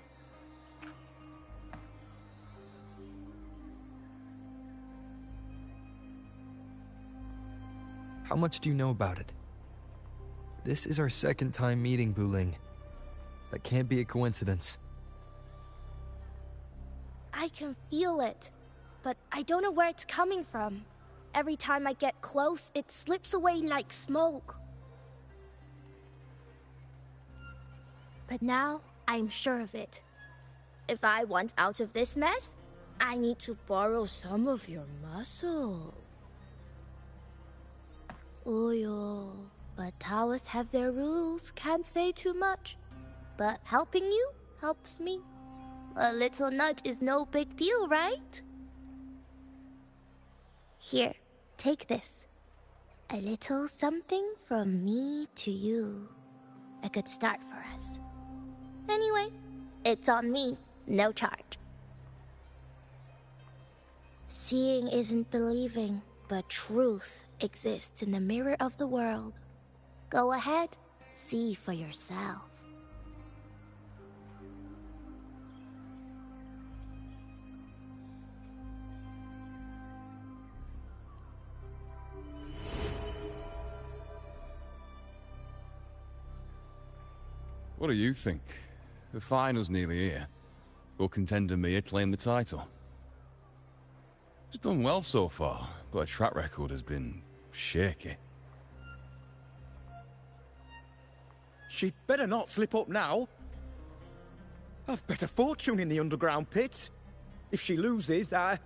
A: How much do you know about it? This is our second time meeting, Buling. That can't be a coincidence.
M: I can feel it, but I don't know where it's coming from. Every time I get close, it slips away like smoke. But now, I'm sure of it. If I want out of this mess, I need to borrow some of your muscle. Oyo, but Taoists have their rules, can't say too much. But helping you helps me. A little nudge is no big deal, right? Here, take this. A little something from me to you. A good start for us. Anyway, it's on me, no charge. Seeing isn't believing, but truth exists in the mirror of the world. Go ahead, see for yourself.
U: What do you think? The final's nearly here. Will contender Mia claim the title? She's done well so far, but her track record has been shaky.
S: She'd better not slip up now. I've bet a fortune in the underground pits. If she loses, that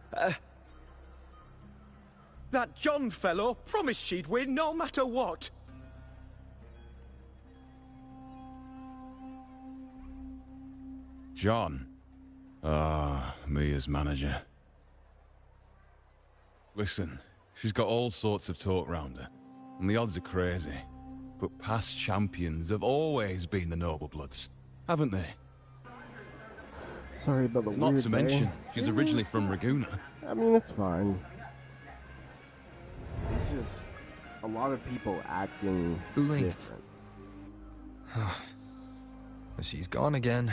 S: John fellow promised she'd win no matter what.
U: John. Mia's manager. Listen, she's got all sorts of talk round her, and the odds are crazy. But past champions have always been the noble bloods, haven't they?
D: Sorry about the
U: Not
D: weird
U: to
D: day.
U: mention, she's originally from Raguna.
D: I mean, it's fine. It's just a lot of people acting
A: Buling.
D: different.
A: She's gone again.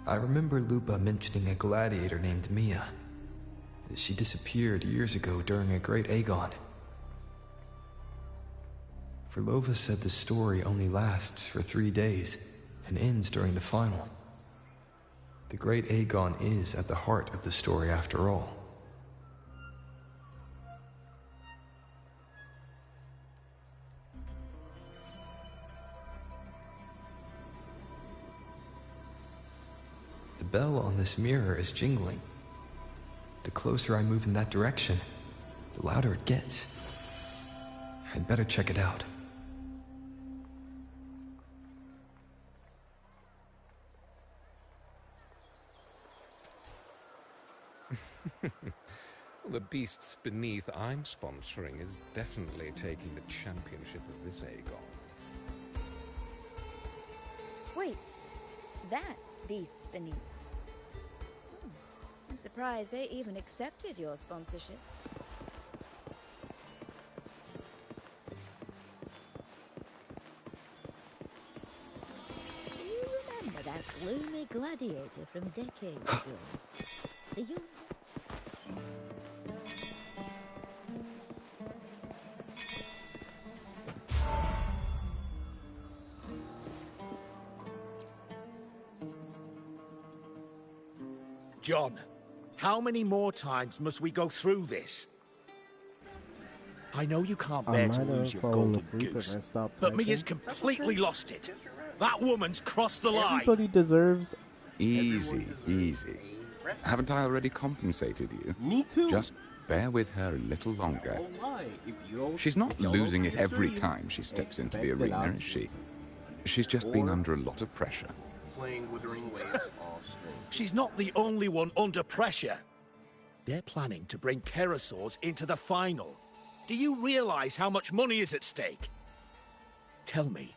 A: I remember Lupa mentioning a gladiator named Mia. She disappeared years ago during a great Aegon. Verlova said the story only lasts for 3 days and ends during the final. The great Aegon is at the heart of the story after all. The bell on this mirror is jingling. The closer I move in that direction, the louder it gets. I'd better check it out.
P: Well, the beasts beneath I'm sponsoring is definitely taking the championship of this Aegon.
N: Wait, that beast's beneath. I'm surprised they even accepted your sponsorship. Do you remember that gloomy gladiator from decades ago? You...
S: John, how many more times must we go through this? I know you can't bear to lose your golden goose, but Mia's completely lost it. That woman's crossed the line.
D: Everybody deserves...
V: Easy, easy. Haven't I already compensated you?
D: Me too.
V: Just bear with her a little longer.
D: Oh my, if you
V: She's not losing it every time she steps into the arena, is she? She's just been under a lot of pressure.
D: Playing Wuthering Waves off screen.
S: She's not the only one under pressure. They're planning to bring Kerosaurs into the final. Do you realize how much money is at stake? Tell me,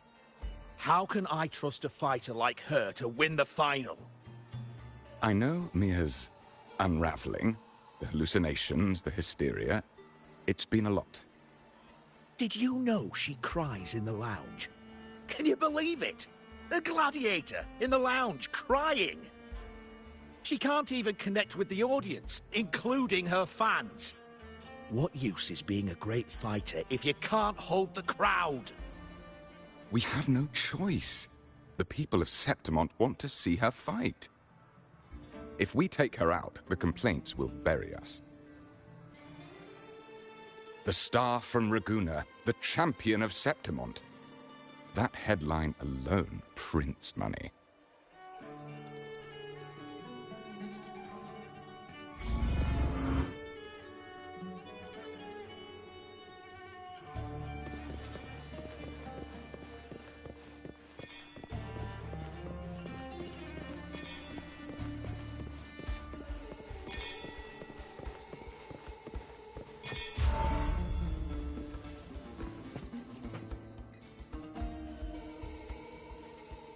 S: how can I trust a fighter like her to win the final?
V: I know Mia's unraveling, The hallucinations, the hysteria. It's been a lot.
S: Did you know she cries in the lounge? Can you believe it? A gladiator in the lounge crying. She can't even connect with the audience, including her fans. What use is being a great fighter if you can't hold the crowd?
V: We have no choice. The people of Septimont want to see her fight. If we take her out, the complaints will bury us. The star from Raguna, the champion of Septimont. That headline alone prints money.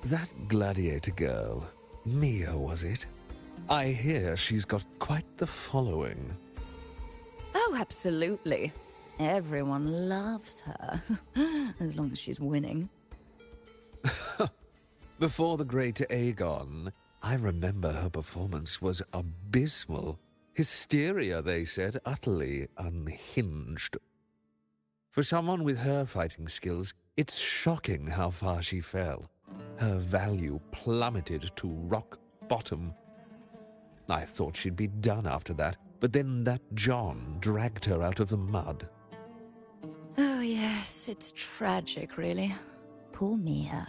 P: That gladiator girl, Mia, was it? I hear she's got quite the following.
N: Oh, absolutely. Everyone loves her, as long as she's winning.
P: Before the great Aegon, I remember her performance was abysmal. Hysteria, they said, utterly unhinged. For someone with her fighting skills, it's shocking how far she fell. Her value plummeted to rock bottom. I thought she'd be done after that, but then that John dragged her out of the mud.
N: Oh, yes, it's tragic, really. Poor Mia.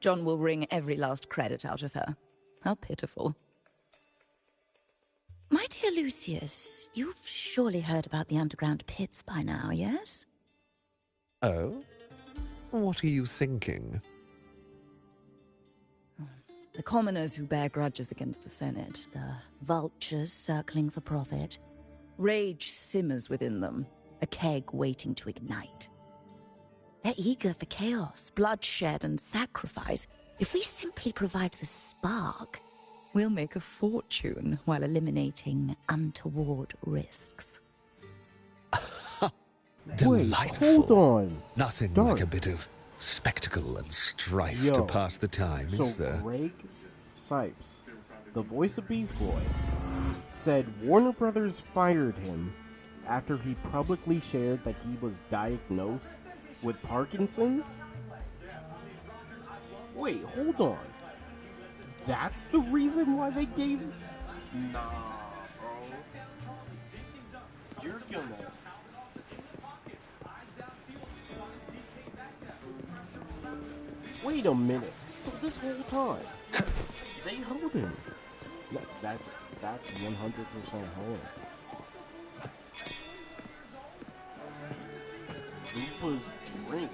N: John will wring every last credit out of her. How pitiful. My dear Lucius, you've surely heard about the underground pits by now, yes?
P: Oh? What are you thinking?
N: The commoners who bear grudges against the Senate, the vultures circling for profit. Rage simmers within them, a keg waiting to ignite. They're eager for chaos, bloodshed, and sacrifice. If we simply provide the spark, we'll make a fortune while eliminating untoward risks.
P: Delightful.
D: Wait, hold on.
P: Nothing
D: Dark.
P: like a bit of spectacle and strife to pass the time, is there?
D: Greg Sipes, the voice of Beast Boy, said Warner Brothers fired him after he publicly shared that he was diagnosed with Parkinson's? Wait, hold on. That's the reason why they gave him? Nah, bro. You're gonna... Wait a minute. So this whole time, they hold him. No, that's 100% hold. Lupa's drink.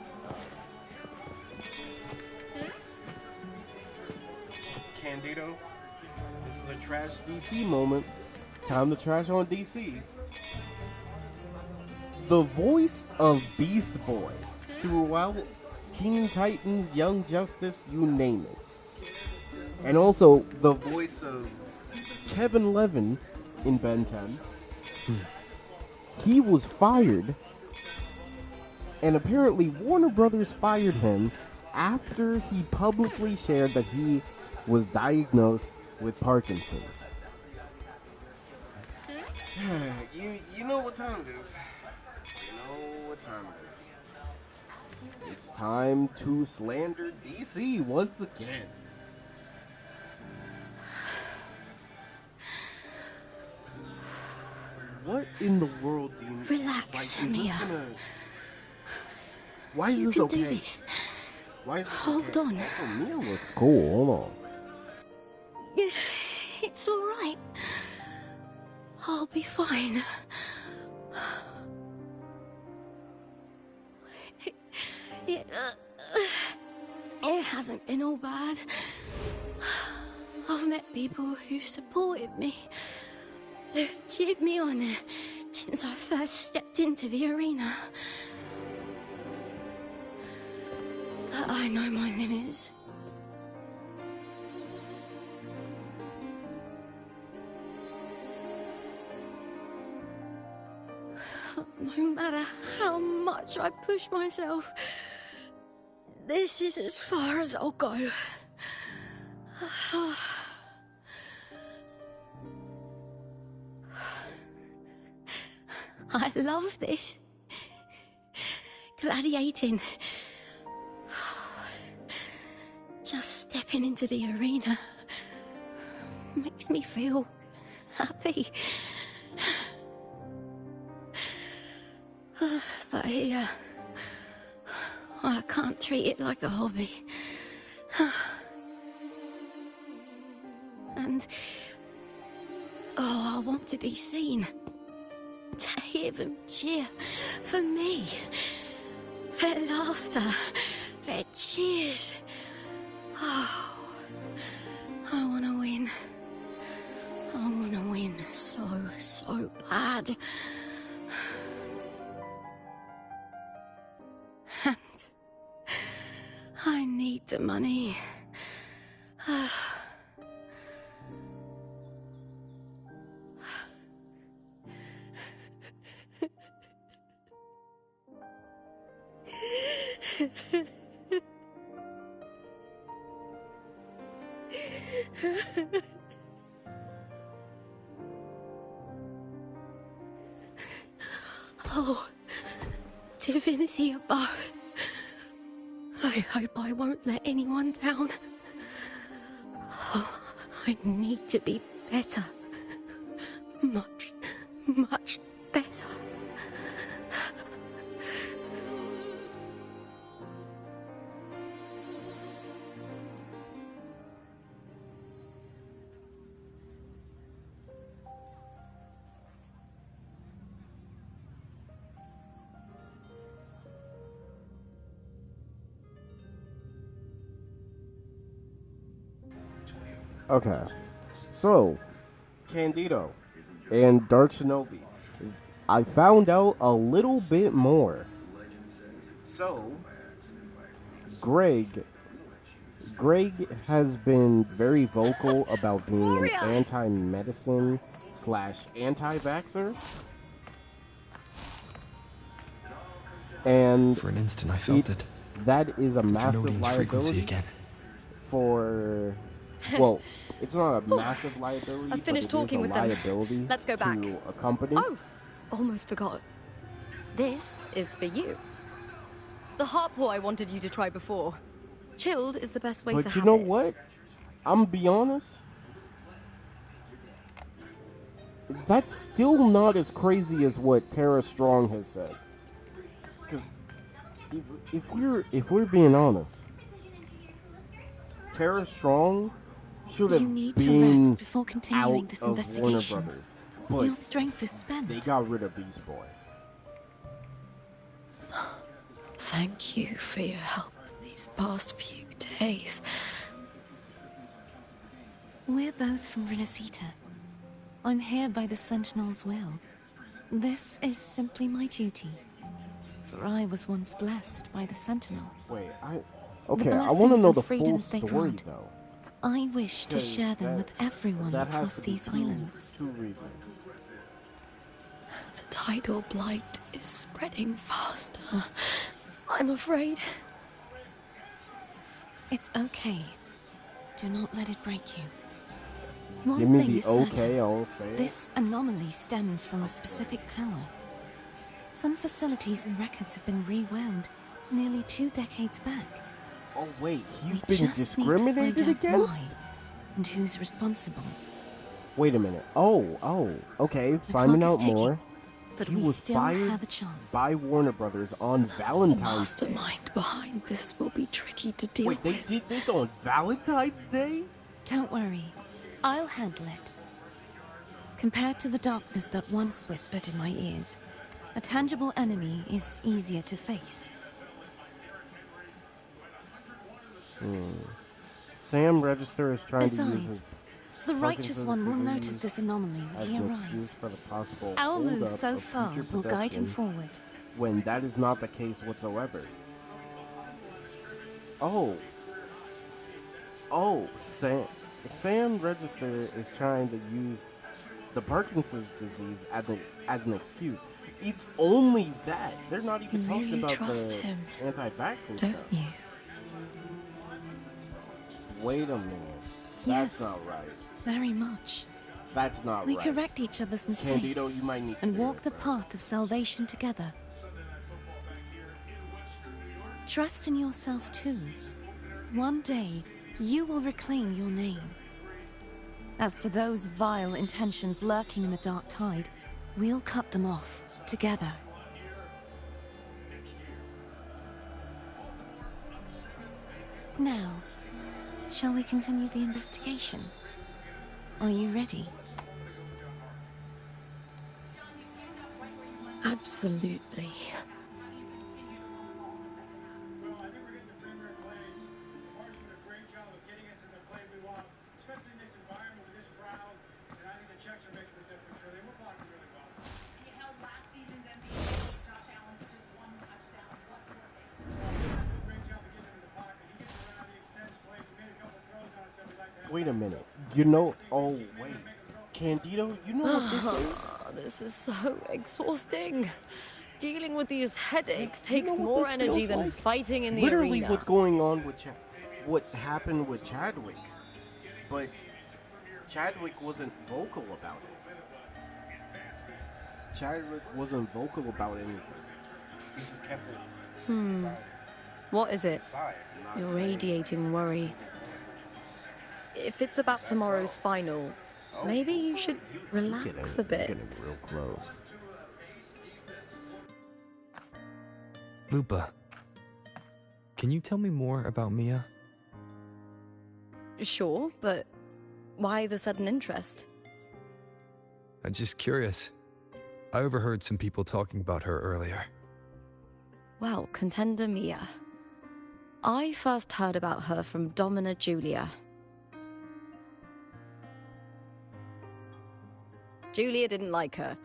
D: Candido, this is a trash DC moment. Time to trash on DC. The voice of Beast Boy throughout Teen Titans, Young Justice, you name it. And also the voice of Kevin Levin in Ben 10. He was fired, and apparently Warner Brothers fired him after he publicly shared that he was diagnosed with Parkinson's. You know what time it is. You know what time it is. It's time to slander DC once again. What in the world do you...
M: Relax,
D: like,
M: Mia.
D: Why is
M: You
D: this
M: can
D: okay?
M: do this.
D: Why is this
M: Hold
D: okay?
M: on.
D: Also, Mia looks cool. Hold on.
M: It's all right. I'll be fine. It hasn't been all bad. I've met people who've supported me. They've cheered me on since I first stepped into the arena. But I know my limits.
N: No matter how much I push myself, this is as far as I'll go. I love this. Gladiating. Just stepping into the arena makes me feel happy. But here, I can't treat it like a hobby. And, I want to be seen. To hear them cheer for me. Their laughter, their cheers. Oh, I want to win. I want to win so bad. And I need the money. Oh, divinity above. I hope I won't let anyone down. Oh, I need to be better. Much better.
D: Okay, so Candido and Dark Shinobi, I found out a little bit more. So Greg has been very vocal about being an anti-medicine / anti-vaxxer. And
A: for an instant, I felt it.
D: That is a massive
A: Thermodian's frequency
D: liability
A: again.
D: For, well, it's not a massive liability,
K: I've finished
D: but it
K: talking
D: is a
K: with them.
D: liability
K: Let's go back.
D: to a company.
K: Oh, almost forgot. This is for you. The Harpo I wanted you to try before. Chilled is the best way to have it.
D: But you know what? I'm gonna be honest. That's still not as crazy as what Tara Strong has said. Because if we're being honest, Tara Strong should have
C: You need
D: been
C: to rest before continuing
D: out
C: this
D: of Warner
C: investigation.
D: Brothers, but
C: Your strength is spent.
D: they got rid of Beast Boy.
N: Thank you for your help these past few days.
C: We're both from Renacita. I'm here by the Sentinel's will. This is simply my duty. For I was once blessed by the Sentinel.
D: Wait, I
C: The
D: want to
C: blessings
D: know
C: and
D: the full
C: freedoms they
D: story,
C: grant.
D: though.
C: I wish to
D: 'Cause
C: share them with everyone
D: that has
C: across
D: to be
C: these islands.
D: Two reasons.
N: The tidal blight is spreading faster. I'm afraid.
C: It's okay. Do not let it break you. One
D: Give me
C: thing
D: the
C: is certain.
D: okay, I'll say it.
C: This anomaly stems from a specific power. Some facilities and records have been rewound nearly 2 decades back.
D: Oh wait, he's
C: We
D: been
C: just need to find
D: discriminated
C: out
D: against?
C: why and who's responsible.
D: Wait a minute. Oh, okay.
C: The
D: Finding
C: clock
D: out
C: is ticking,
D: more.
C: but
D: He
C: we
D: was
C: still
D: fired
C: have a chance.
D: by Warner Brothers on
N: The
D: Valentine's Day.
N: mastermind behind this will be tricky to deal
D: Wait, they
N: with.
D: did this on Valentine's Day?
C: Don't worry. I'll handle it. Compared to the darkness that once whispered in my ears, a tangible enemy is easier to face.
D: Sam Register is trying to use
C: Besides,
D: his
C: the righteous
D: Parkinson's
C: one will
D: disease
C: notice this anomaly when
D: as
C: he
D: an excuse
C: arrives.
D: for the possible
C: Our
D: hold
C: moves
D: up
C: so
D: of
C: far
D: future
C: will guide him
D: production,
C: forward.
D: when that is not the case whatsoever. Sam Register is trying to use the Parkinson's disease as an excuse. It's only that. They're not even
C: You
D: talking
C: really
D: about
C: trust
D: the
C: him,
D: anti-vaxxer
C: don't
D: stuff.
C: you?
D: Wait a minute.
F: Yes.
D: That's not right.
F: Very much.
D: That's not
F: We
D: right.
F: correct each other's mistakes
D: Candido, you might need to
F: and
D: figure
F: walk the
D: this out.
F: path of salvation together. Trust in yourself too. One day, you will reclaim your name. As for those vile intentions lurking in the dark tide, we'll cut them off together. Now, shall we continue the investigation? Are you ready?
C: Absolutely.
D: Wait a minute. You know... Oh, wait. Candido, you know what this is?
C: This is so exhausting. Dealing with these headaches
D: You know
C: takes
D: what
C: more
D: this
C: energy
D: feels
C: than
D: like?
C: fighting in the
D: Literally
C: arena.
D: what's going on with what happened with Chadwick. But Chadwick wasn't vocal about it. Chadwick wasn't vocal about anything. He just kept it inside.
C: What is it?
D: Inside, not
C: You're
D: saying
C: radiating worry. If it's about tomorrow's final, maybe you should relax a bit.
D: Getting real close.
A: Lupa, can you tell me more about Mia?
C: Sure, but why the sudden interest?
A: I'm just curious. I overheard some people talking about her earlier.
C: Well, contender Mia. I first heard about her from Domina Julia. Julia didn't like her.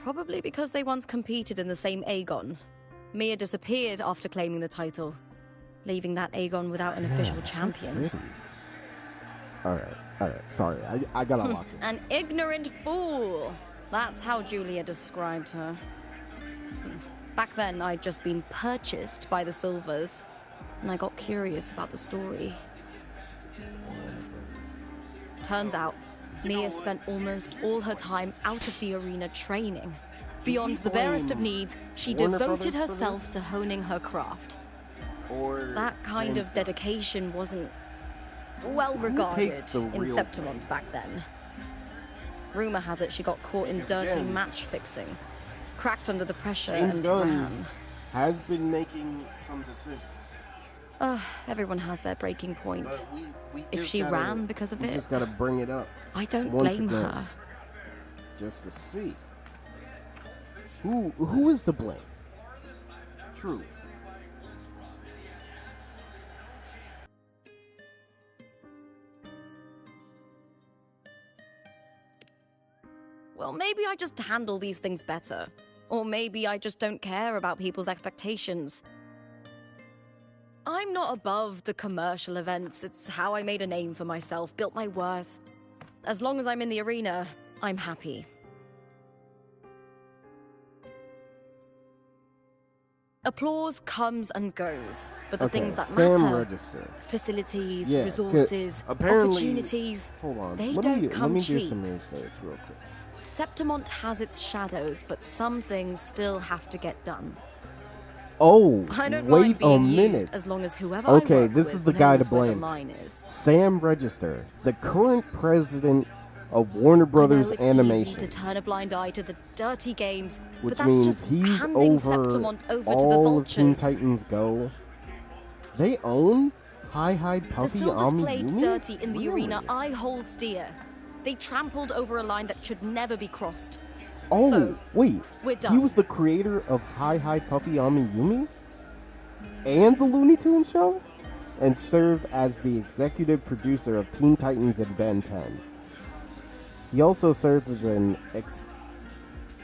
C: Probably because they once competed in the same Aegon. Mia disappeared after claiming the title, leaving that Aegon without an official champion.
D: Alright, sorry. I got a lot.
C: An ignorant fool! That's how Julia described her. Back then, I'd just been purchased by the Silvers, and I got curious about the story. Turns out, Mia spent almost all her time out of the arena training. Beyond the barest of needs, she devoted herself to honing her craft. That kind of dedication wasn't well regarded in Septimont back then. Rumor has it she got caught in dirty match fixing, cracked under the pressure and ran.
D: Has been making some decisions.
C: Everyone has their breaking point.
D: We
C: If she ran because of
D: we
C: it,
D: just gotta bring it up.
C: I don't
D: once
C: blame
D: again,
C: her.
D: Just to see who is to blame. True.
C: Well, maybe I just handle these things better. Or maybe I just don't care about people's expectations. I'm not above the commercial events. It's how I made a name for myself, built my worth. As long as I'm in the arena, I'm happy. Applause comes and goes, but the things that matter, facilities, resources, opportunities, they don't come cheap.
D: Let me do some research real quick.
C: Septimont has its shadows, but some things still have to get done.
D: Oh,
C: I don't
D: wait
C: mind being
D: a minute.
C: used as long as whoever
D: Okay,
C: I work
D: this
C: with
D: is the guy to
C: knows where the
D: blame.
C: line is.
D: Sam Register, the current president of Warner Brothers
C: I know it's
D: Animation.
C: easy to turn a blind eye to the dirty games,
D: Which
C: but that's
D: means
C: just
D: he's
C: handing
D: over
C: Septimont over to the
D: all of Teen
C: vultures.
D: Titans Go. They own Hide
C: The
D: Puffy
C: Silvers
D: Ami
C: played
D: Yumi?
C: dirty in the
D: Really?
C: arena I hold dear. They trampled over a line that should never be crossed.
D: Oh,
C: So,
D: wait.
C: we're
D: He
C: done.
D: was the creator of Hide Puffy Ami Yumi? And the Looney Tunes show? And served as the executive producer of Teen Titans and Ben 10. He also served as an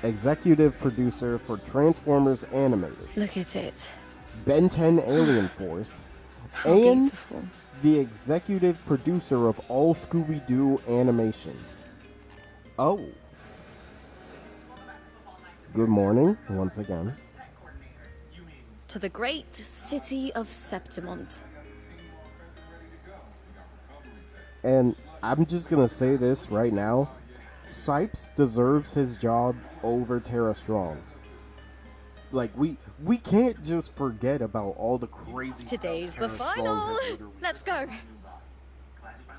D: executive producer for Transformers Animated,
C: Look at it.
D: Ben 10 Alien Force,
C: How
D: and
C: beautiful.
D: the executive producer of all Scooby-Doo animations. Oh. Good morning, once again.
K: To the great city of Septimont.
D: And I'm just gonna say this right now. Sipes deserves his job over Tara Strong. Like, we can't just forget about all the crazy
K: Today's
D: stuff
K: the
D: Tara Strong
K: final.
D: has literally
K: Let's go.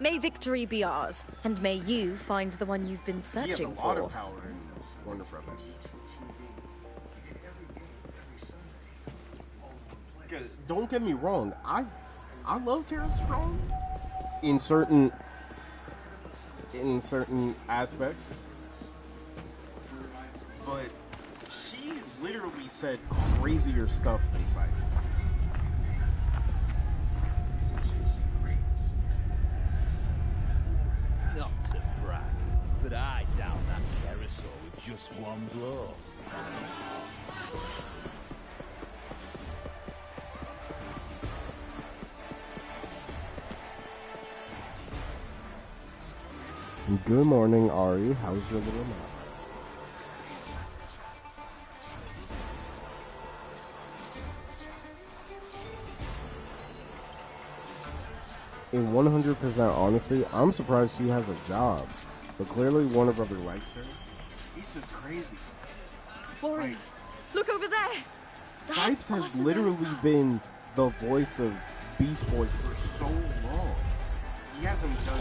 K: May victory be ours, and may you find the one you've been
D: He has a
K: searching
D: lot
K: for.
D: of power in Warner Brothers. 'Cause don't get me wrong, I love Tara Strong in certain aspects, but she literally said crazier stuff than Sipes.
T: Not to brag, but I down that carousel with just one blow.
D: Good morning, Ari. How's your little map? In 100% honesty, I'm surprised she has a job. But clearly Warner Brothers likes her. He's just crazy.
K: Warren, look over there.
D: Sipes has literally been the voice of Beast Boy for so long. He hasn't done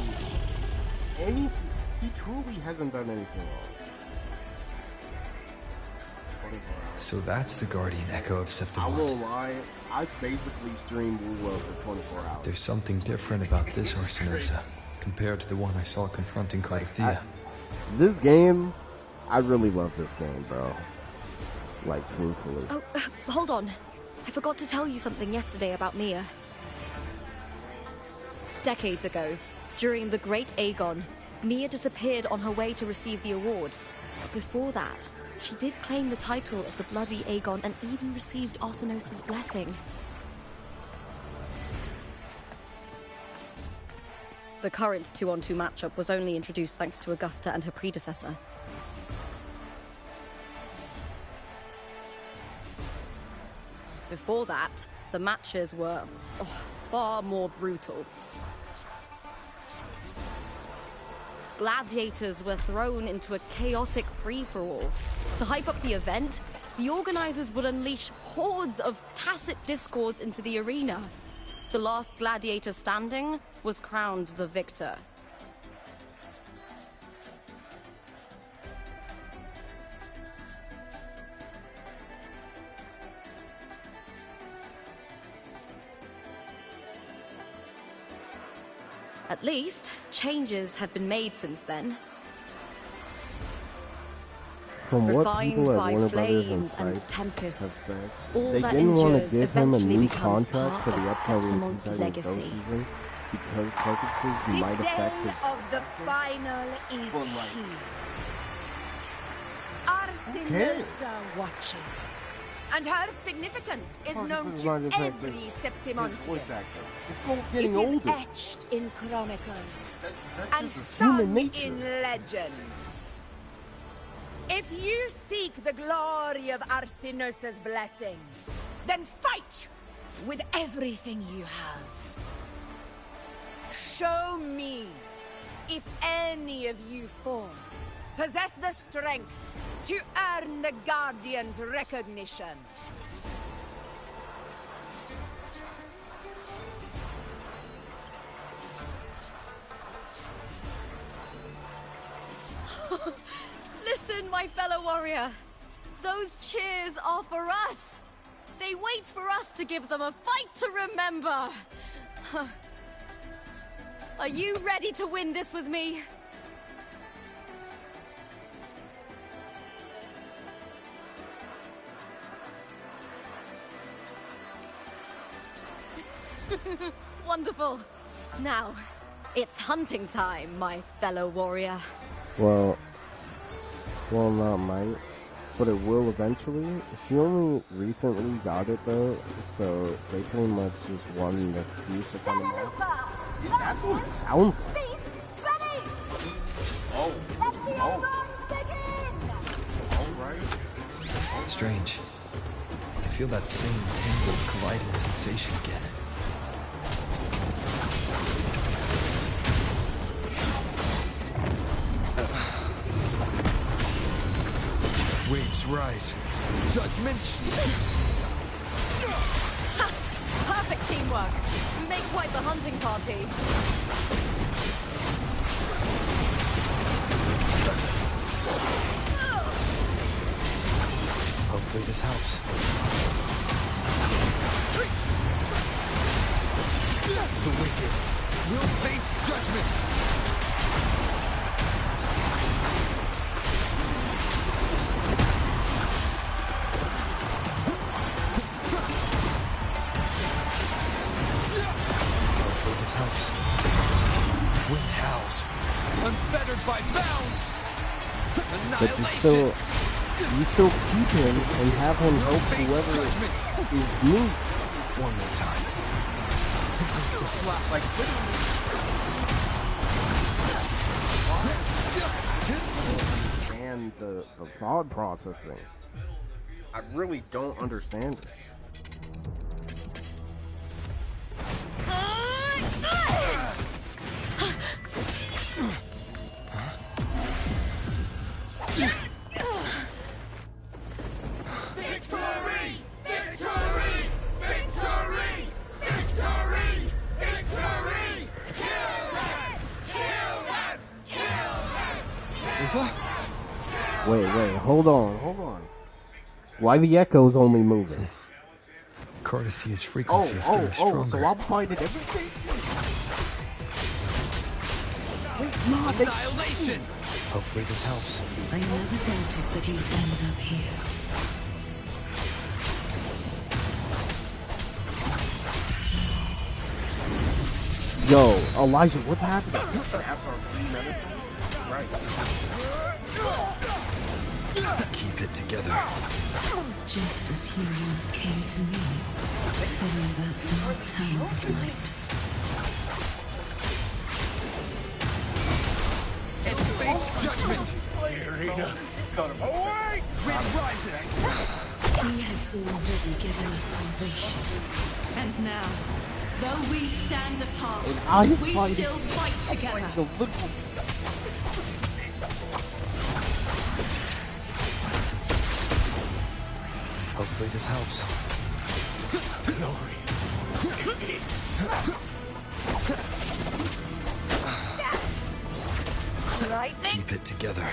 D: anything. He truly hasn't done anything wrong.
A: So that's the Guardian Echo of
D: I
A: Septimont.
D: won't lie, I basically streamed Wu for 24 hours.
A: There's something different about this Arsinosa compared to the one I saw confronting Cardathea.
D: This game, I really love this game, bro. Like, truthfully.
K: Oh, hold on. I forgot to tell you something yesterday about Mia. Decades ago, during the Great Aegon, Mia disappeared on her way to receive the award. Before that, she did claim the title of the Bloody Aegon and even received Arsinosa's blessing. The current 2-on-2 matchup was only introduced thanks to Augusta and her predecessor. Before that, the matches were far more brutal. Gladiators were thrown into a chaotic free-for-all. To hype up the event, the organizers would unleash hordes of tacit discords into the arena. The last gladiator standing was crowned the victor. At least, changes have been made since then.
D: From what
K: Refined
D: people at
K: by
D: Warner Brothers and
K: flames and
D: Sipes
K: tempests,
D: have said,
K: all
D: they
K: that
D: didn't want
K: endures
D: to give him a
K: eventually
D: new
K: becomes
D: contract for
K: part
D: the
K: of
D: upcoming
K: Septimont's
D: 2024
K: legacy.
D: season because purposes
L: The
D: might affect
L: day
D: his...
L: of the final is
D: But, like,
L: here. Arsinosa watches. And her significance is known
D: is
L: to
D: not just like
L: every
D: his
L: Septimontian.
D: voice actor. It's
L: It
D: getting
L: is
D: older.
L: etched in chronicles
D: That's
L: and
D: just
L: sung
D: human nature.
L: in legends. If you seek the glory of Arsinosa's blessing, then fight with everything you have. Show me if any of you four possess the strength to earn the Guardian's recognition.
K: Listen, my fellow warrior. Those cheers are for us. They wait for us to give them a fight to remember. Are you ready to win this with me? Wonderful. Now, it's hunting time, my fellow warrior.
D: Well, not might, but it will eventually. She only recently got it though, so they pretty much just wanted an excuse to come off. That's what it sounds like. Oh. Alright.
A: Strange. I feel that same tangled, colliding sensation again. Waves rise. Judgment!
K: Ha! Perfect teamwork! We make quite the hunting party.
A: Hopefully this helps. The wicked will face judgment! Hopefully this helps. Wind howls. Unfettered by bounds!
D: But you still keep him and have him help whoever is me.
A: One more time.
D: The slap like and the thought processing. I really don't understand it. Wait, hold on. Why the echo's only moving?
A: Cardathia's frequency is getting stronger.
D: So I'm fighting everything? Wait, no,
A: Annihilation! Hopefully this helps.
C: I never doubted that you'd end up here.
D: Yo, Elijah, what's happening? That's our free medicine? Right.
A: Keep it together.
C: Just as you once came to me, filling that dark tower with light.
A: And face judgment!
E: Away!
A: Wind rises!
C: He has already given us salvation.
K: And now, though we stand apart, we still fight together.
A: Hopefully this helps. Keep it together.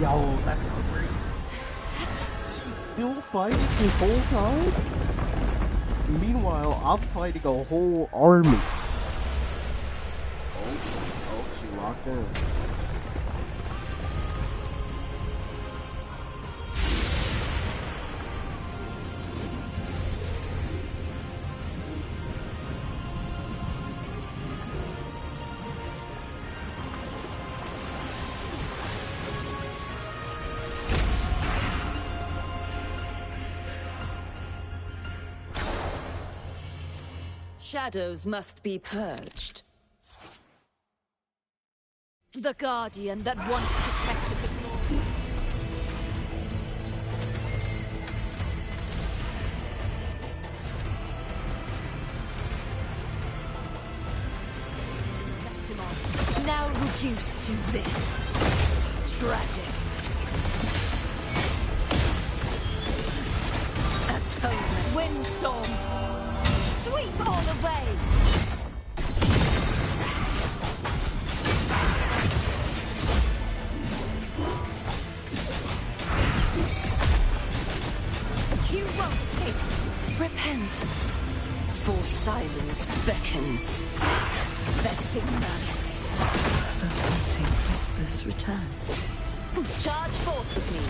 D: Yo, that's crazy. She's still fighting this whole time? Meanwhile, I'm fighting a whole army. Oh, she locked in.
N: Shadows must be purged.
K: The Guardian that once protected the glory. Now reduced to this. Tragic. Atonement. Windstorm. Sweep all away! You won't escape.
N: Repent, for silence beckons. Vexing malice.
C: The haunting whispers return.
N: Charge forth with me.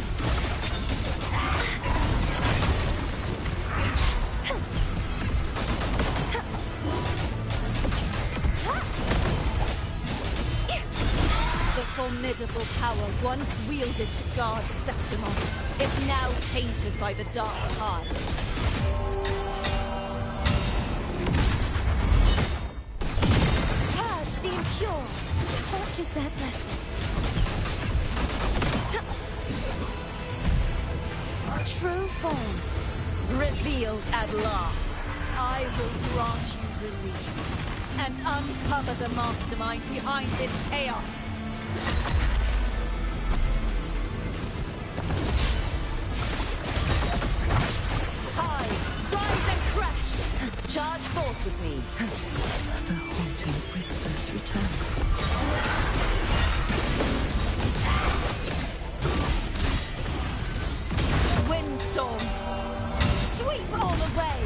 N: The
K: formidable power once wielded to guard Septimont is now tainted by the dark tide.
F: Purge the impure. Such is their blessing.
K: True form, revealed at last. I will grant you release and uncover the mastermind behind this chaos. Tide, rise and crash. Charge forth with me.
F: The haunting whispers return.
K: Windstorm, sweep all away.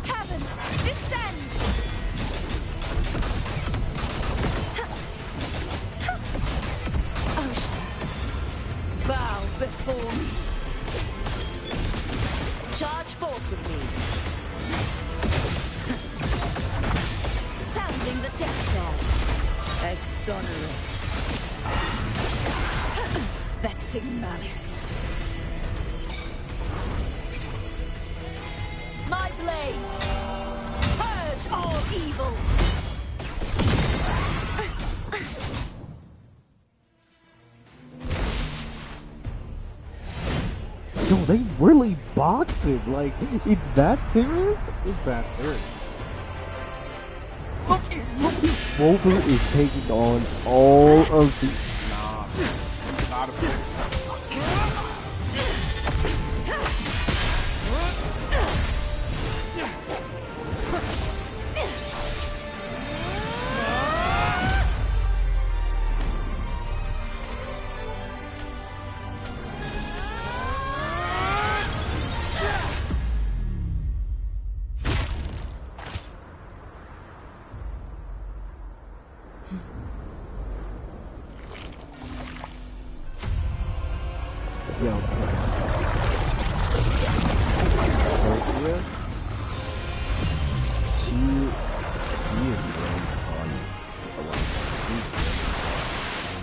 K: Heavens, descend. Oceans, bow before me. Charge forth with me. Sounding the death bell. Exonerate. Vexing malice. My blade! Purge all evil!
D: Yo, they really boxing. Like, it's that serious? It's that serious. Look, Wolver is taking on all of the... Not a bit.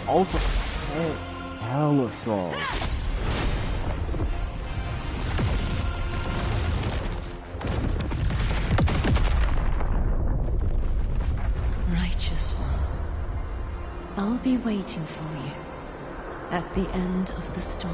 D: Also, hella strong.
F: Righteous one, I'll be waiting for you at the end of the story.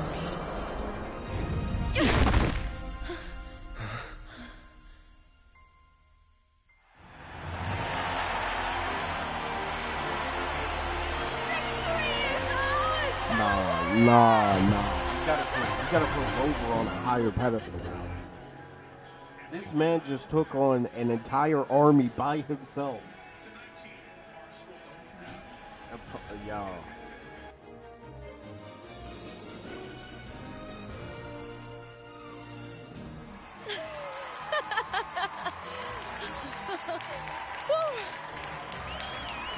D: Nah. You gotta put Rover on a higher pedestal now. This man just took on an entire army by himself. Y'all.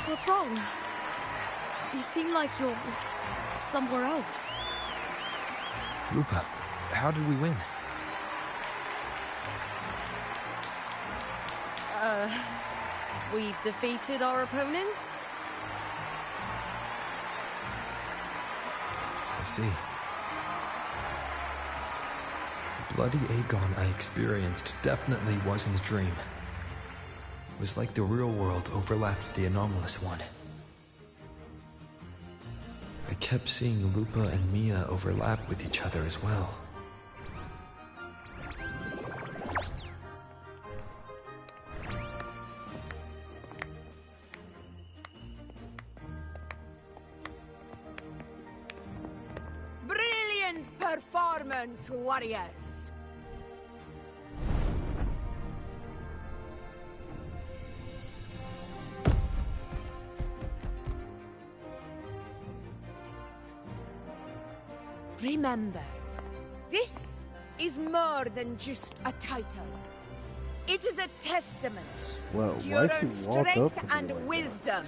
K: What's wrong? You seem like you're somewhere else.
A: Lupa, how did we win?
K: We defeated our opponents?
A: I see. The bloody Aegon I experienced definitely wasn't a dream. It was like the real world overlapped with the anomalous one. I kept seeing Lupa and Mia overlap with each other as well.
L: Brilliant performance, warriors! Remember, this is more than just a title. It is a testament to your own strength and wisdom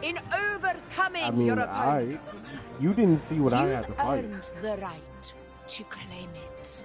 L: in overcoming your opponents.
D: You didn't see what I had to fight.
L: You've earned the right to claim it.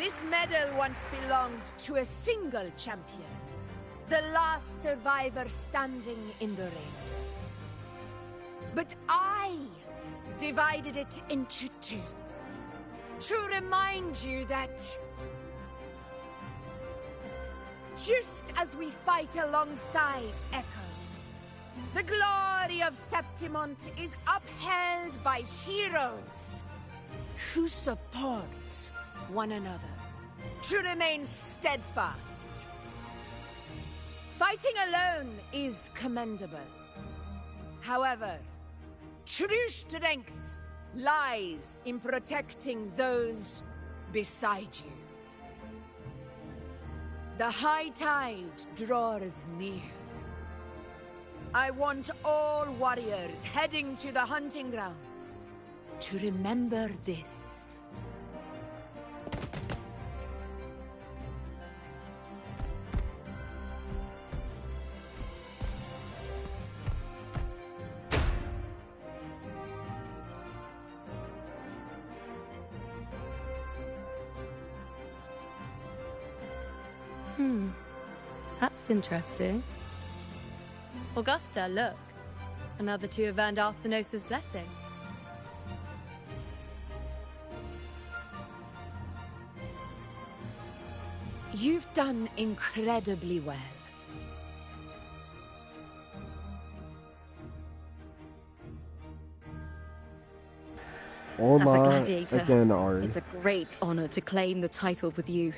L: This medal once belonged to a single champion, the last survivor standing in the ring. But I divided it into two, to remind you that just as we fight alongside echoes, the glory of Septimont is upheld by heroes who support one another, to remain steadfast. Fighting alone is commendable. However, true strength lies in protecting those beside you. The high tide draws near. I want all warriors heading to the hunting grounds to remember this.
O: That's interesting. Augusta, look. Another two of Van Darsenos's blessing.
L: You've done incredibly well.
D: Hola,
N: As a gladiator,
D: again, Ari.
N: it's a great honor to claim the title with you.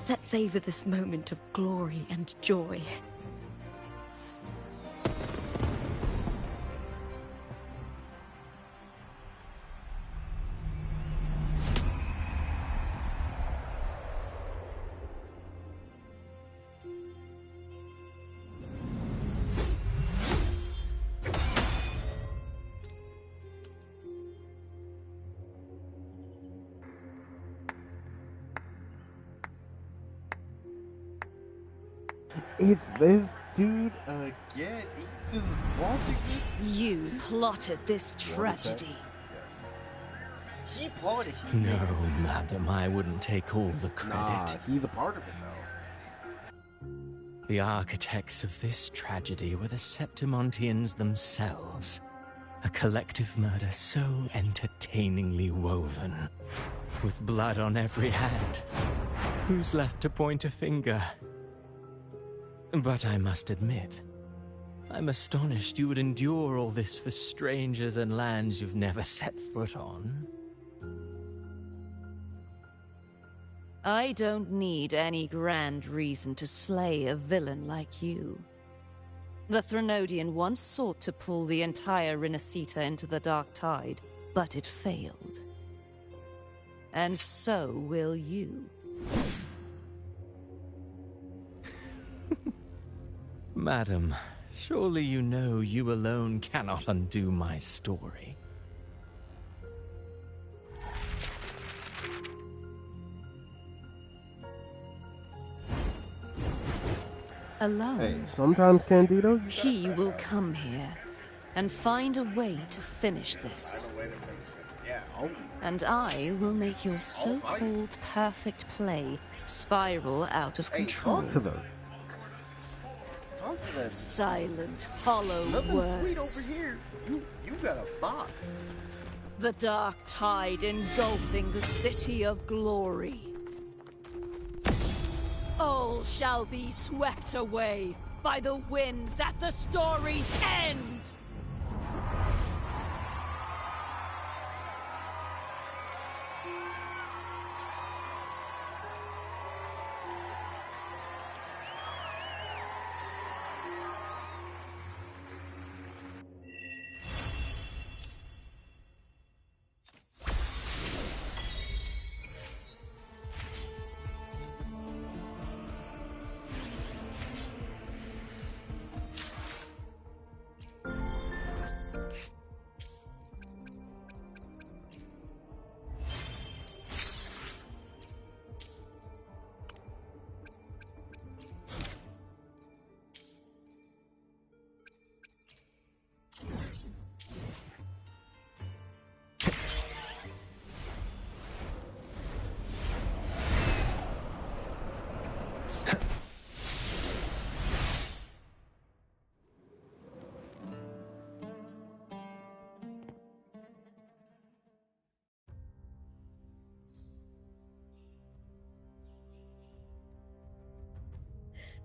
N: Let's savor this moment of glory and joy.
D: It's this dude again. He's just watching this.
N: You plotted this tragedy.
D: He plotted.
G: No, madam, I wouldn't take all the credit.
D: Nah, he's a part of it, though.
G: The architects of this tragedy were the Septimontians themselves. A collective murder so entertainingly woven, with blood on every hand. Who's left to point a finger? But I must admit, I'm astonished you would endure all this for strangers and lands you've never set foot on.
F: I don't need any grand reason to slay a villain like you. The Threnodian once sought to pull the entire Rinascita into the Dark Tide, but it failed. And so will you.
G: Madam, surely you know you alone cannot undo my story.
F: Alone.
D: Hey, sometimes, Candido,
F: He will come here and find a way to finish this. And I will make your so-called perfect play spiral out of control.
D: talk to them.
F: Silent, hollow words.
D: Sweet over here. You got a box.
F: The dark tide engulfing the city of glory. All shall be swept away by the winds at the story's end.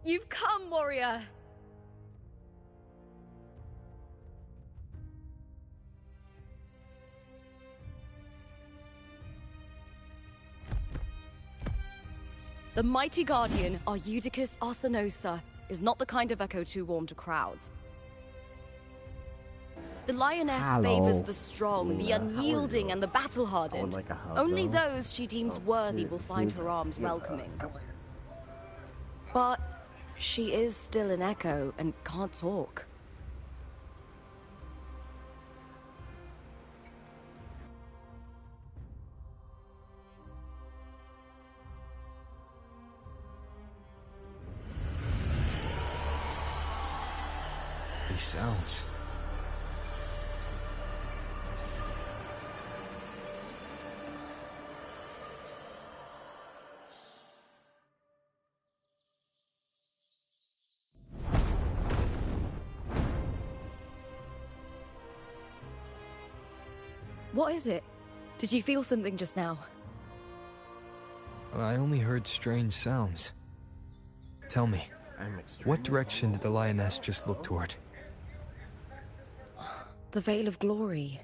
K: You've come, warrior! The mighty guardian, Arudicus Arsenosa, is not the kind of echo too warm to crowds. The lioness favors the strong, the unyielding, and the battle-hardened.
D: like a hug,
K: Only
D: though.
K: those she deems worthy will find her arms welcoming. But she is still an echo and can't talk.
A: These sounds.
K: What is it? Did you feel something just now?
A: I only heard strange sounds. Tell me, what direction did the lioness just look toward?
K: The Veil of Glory.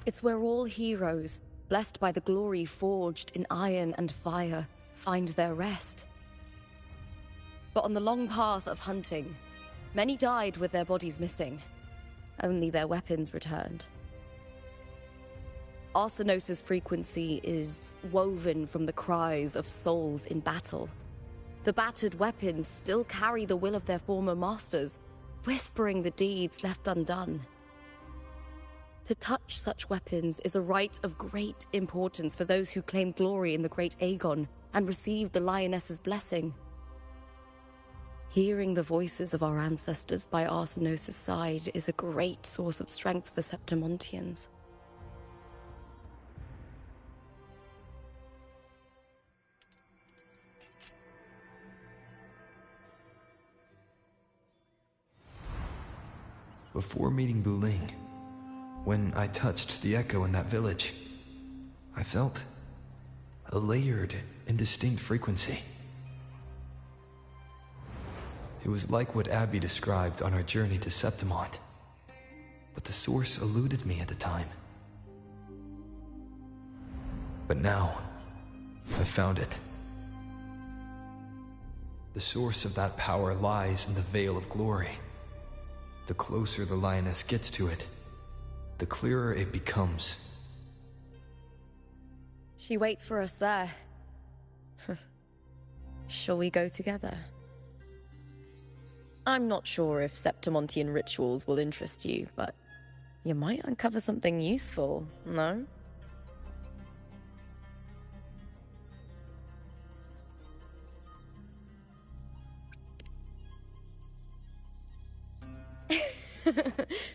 K: It's where all heroes, blessed by the glory forged in iron and fire, find their rest. But on the long path of hunting, many died with their bodies missing. Only their weapons returned. Arsenosa's frequency is woven from the cries of souls in battle. The battered weapons still carry the will of their former masters, whispering the deeds left undone. To touch such weapons is a rite of great importance for those who claim glory in the great Aegon and receive the lioness's blessing. Hearing the voices of our ancestors by Arsenosa's side is a great source of strength for Septimontians.
A: Before meeting Buling, when I touched the echo in that village, I felt a layered and distinct frequency. It was like what Abby described on our journey to Septimont, but the source eluded me at the time. But now, I've found it. The source of that power lies in the Veil of Glory. The closer the lioness gets to it, the clearer it becomes.
K: She waits for us there. Shall we go together? I'm not sure if Septimontian rituals will interest you, but you might uncover something useful, no?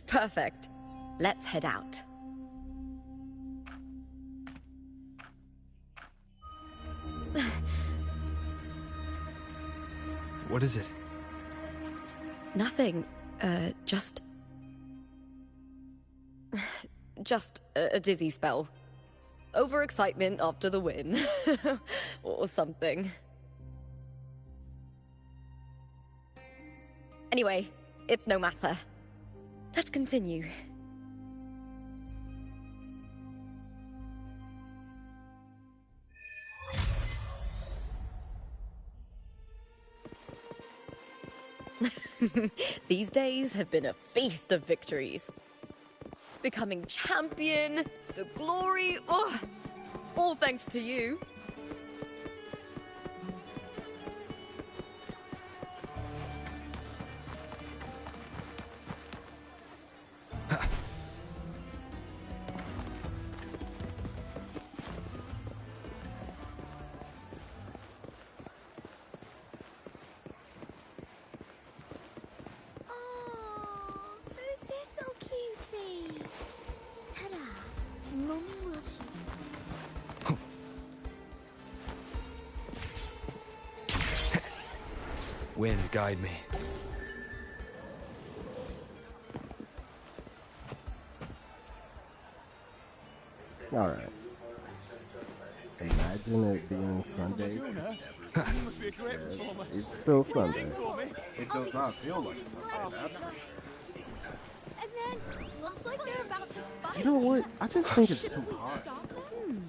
K: Perfect. Let's head out.
A: What is it?
K: Nothing. Just a dizzy spell. Overexcitement after the win. Or something. Anyway, it's no matter. Let's continue. These days have been a feast of victories. Becoming champion, the glory, all thanks to you.
A: Wind, guide me.
D: Alright. Imagine it being Sunday
T: must be a great performer.
D: It's still Sunday. It does not feel like Sunday, that's for sure.
Q: And then, looks like they're about to fight.
D: You know what? I just think it's
Q: Should
D: too
Q: we
D: hot.
Q: stop them?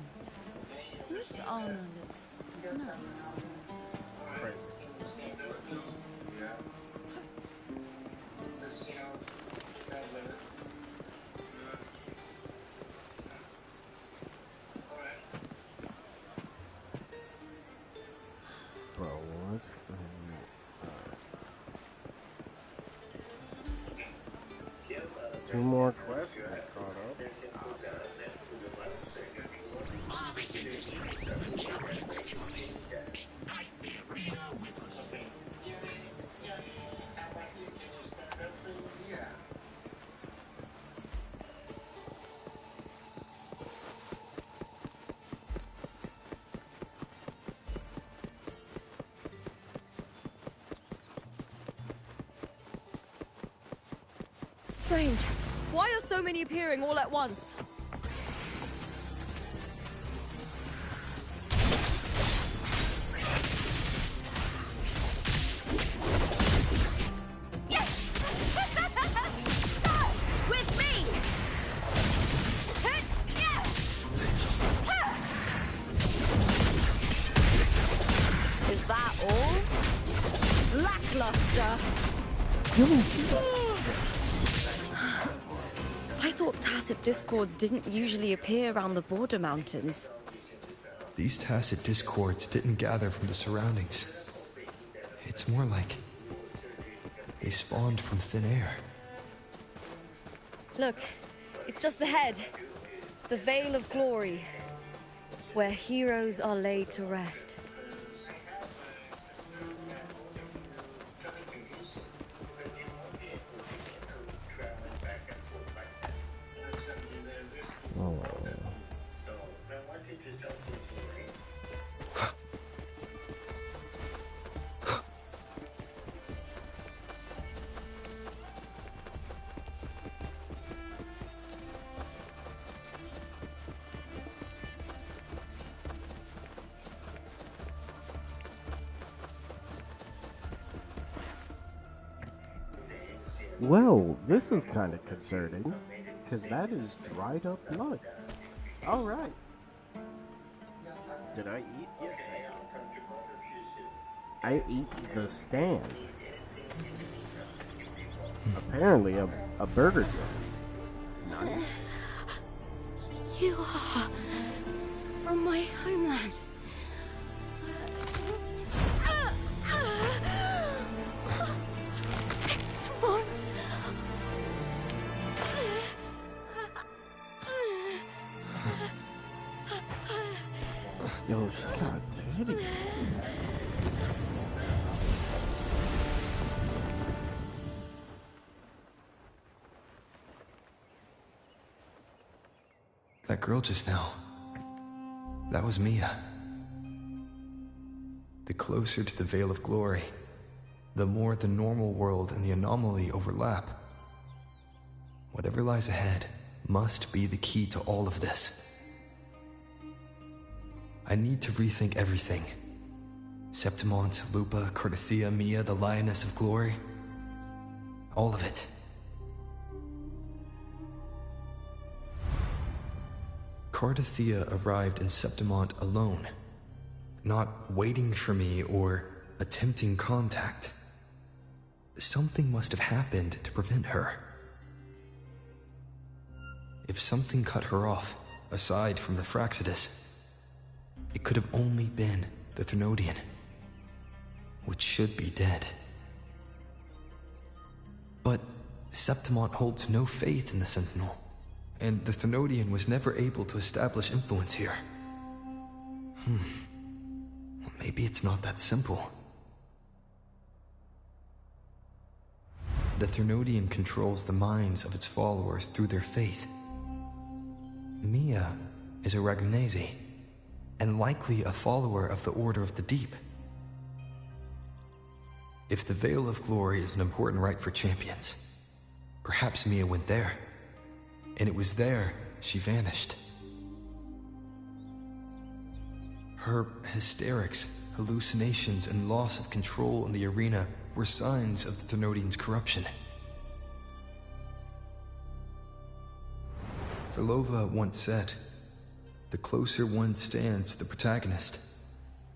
F: This armor looks nice.
D: Crazy. Bro, what? Two more quests got caught up.
K: Strange. Why are so many appearing all at once?
Q: With me!
K: Is that all? Lackluster. I thought tacit discords didn't usually appear around the border mountains.
A: These tacit discords didn't gather from the surroundings. It's more like they spawned from thin air.
K: Look, it's just ahead. The Veil of Glory, where heroes are laid to rest.
D: Oh. Well, this is kind of concerning, because that is dried up blood. Alright. Did I eat? Yes, I ate the stand. Apparently a burger joint. Nice.
F: You are from my homeland.
D: Yo, she got titties.
A: That girl just now, that was Mia. The closer to the Veil of Glory, the more the normal world and the anomaly overlap. Whatever lies ahead must be the key to all of this. I need to rethink everything. Septimont, Lupa, Cardathia, Mia, the Lioness of Glory. All of it. Cardathia arrived in Septimont alone, not waiting for me or attempting contact. Something must have happened to prevent her. If something cut her off, aside from the Fraxidus, it could have only been the Thermodian, which should be dead. But Septimont holds no faith in the Sentinel, and the Thermodian was never able to establish influence here. Maybe it's not that simple. The Thermodian controls the minds of its followers through their faith. Mia is a Ragunese, and likely a follower of the Order of the Deep. If the Veil of Glory is an important rite for champions, perhaps Mia went there, and it was there she vanished. Her hysterics hallucinations, and loss of control in the arena were signs of the Thermodians' corruption. Verlova once said, "The closer one stands to the protagonist,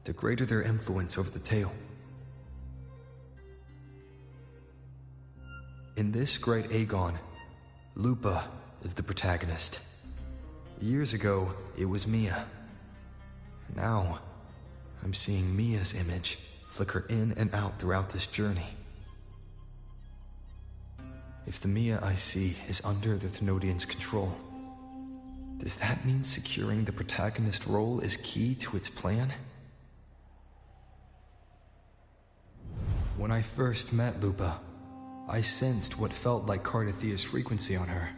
A: the greater their influence over the tale." In this great Aegon, Lupa is the protagonist. Years ago, it was Mia. Now, I'm seeing Mia's image flicker in and out throughout this journey. If the Mia I see is under the Thermodians' control, does that mean securing the protagonist role is key to its plan? When I first met Lupa, I sensed what felt like Cardathia's frequency on her.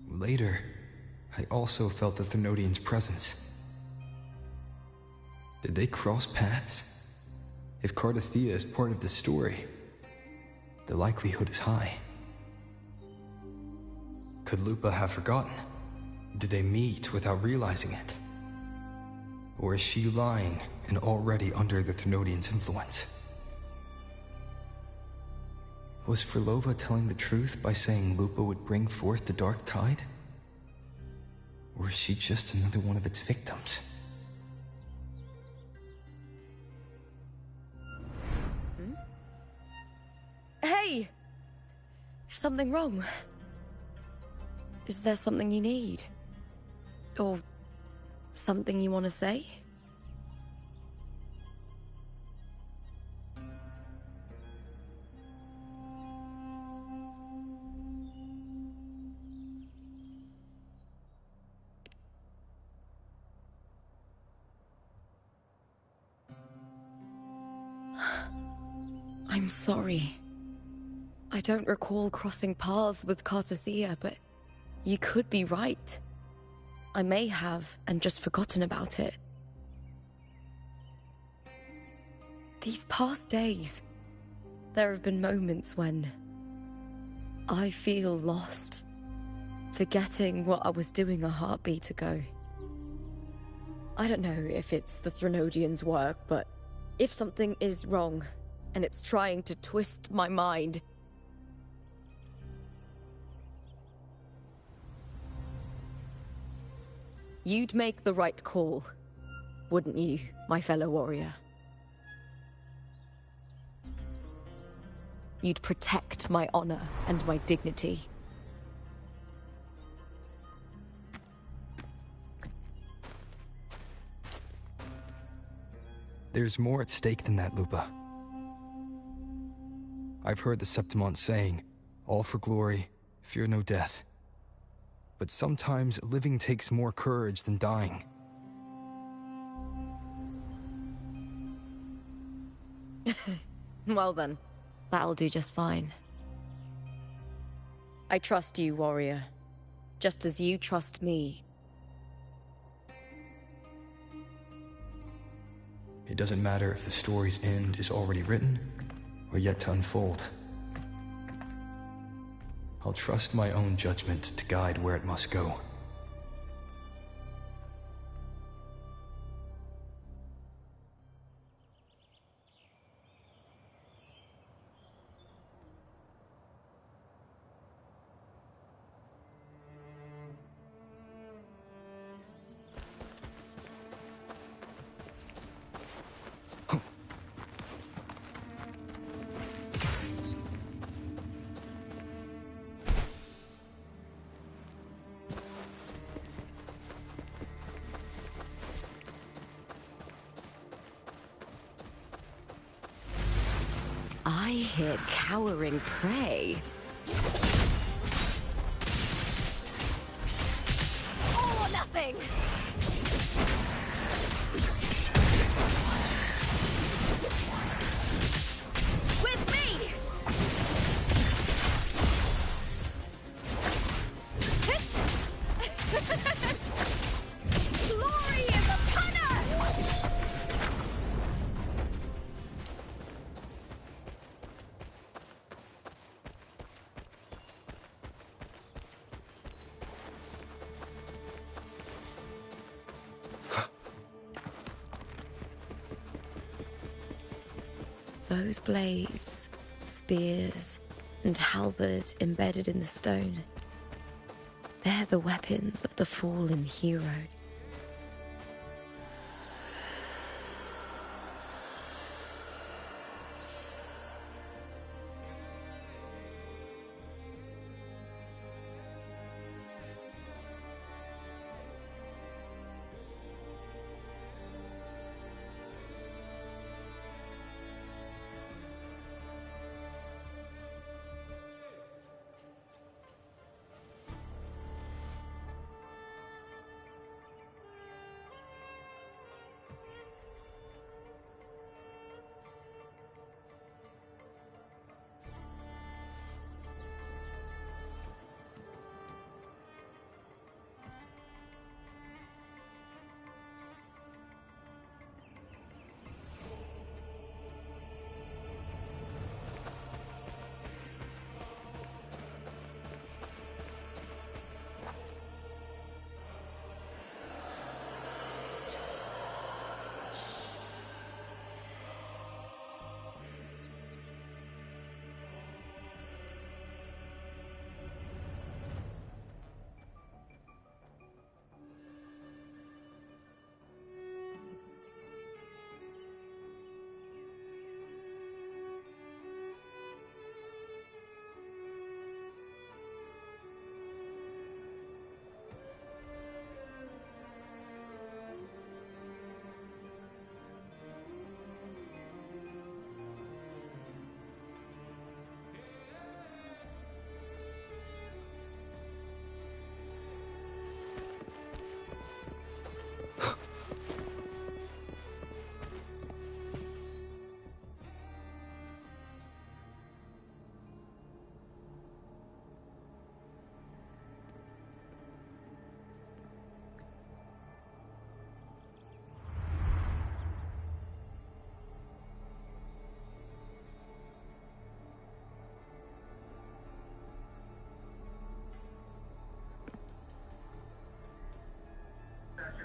A: Later, I also felt the Thermodians' presence. Did they cross paths? If Cardathia is part of this story, the likelihood is high. Could Lupa have forgotten? Did they meet without realizing it? Or is she lying and already under the Thermodians' influence? Was Verlova telling the truth by saying Lupa would bring forth the dark tide? Or is she just another one of its victims?
O: Hey! Is something wrong? Is there something you need? Or something you want to say? I'm sorry. I don't recall crossing paths with Cardathia, but you could be right. I may have, and just forgotten about it. These past days, there have been moments when I feel lost, forgetting what I was doing a heartbeat ago. I don't know if it's the Thermodians' work, but if something is wrong, and it's trying to twist my mind, you'd make the right call, wouldn't you, my fellow warrior? You'd protect my honor and my dignity.
A: There's more at stake than that, Lupa. I've heard the Septimont saying, "All for glory, fear no death." But sometimes living takes more courage than dying.
O: Well then, that'll do just fine. I trust you, warrior, just as you trust me.
A: It doesn't matter if the story's end is already written or yet to unfold. I'll trust my own judgment to guide where it must go.
O: I hear cowering prey.
K: All or nothing! With me! Glory is upon us!
C: Those blades, spears, and halberd embedded in the stone. They're the weapons of the fallen hero.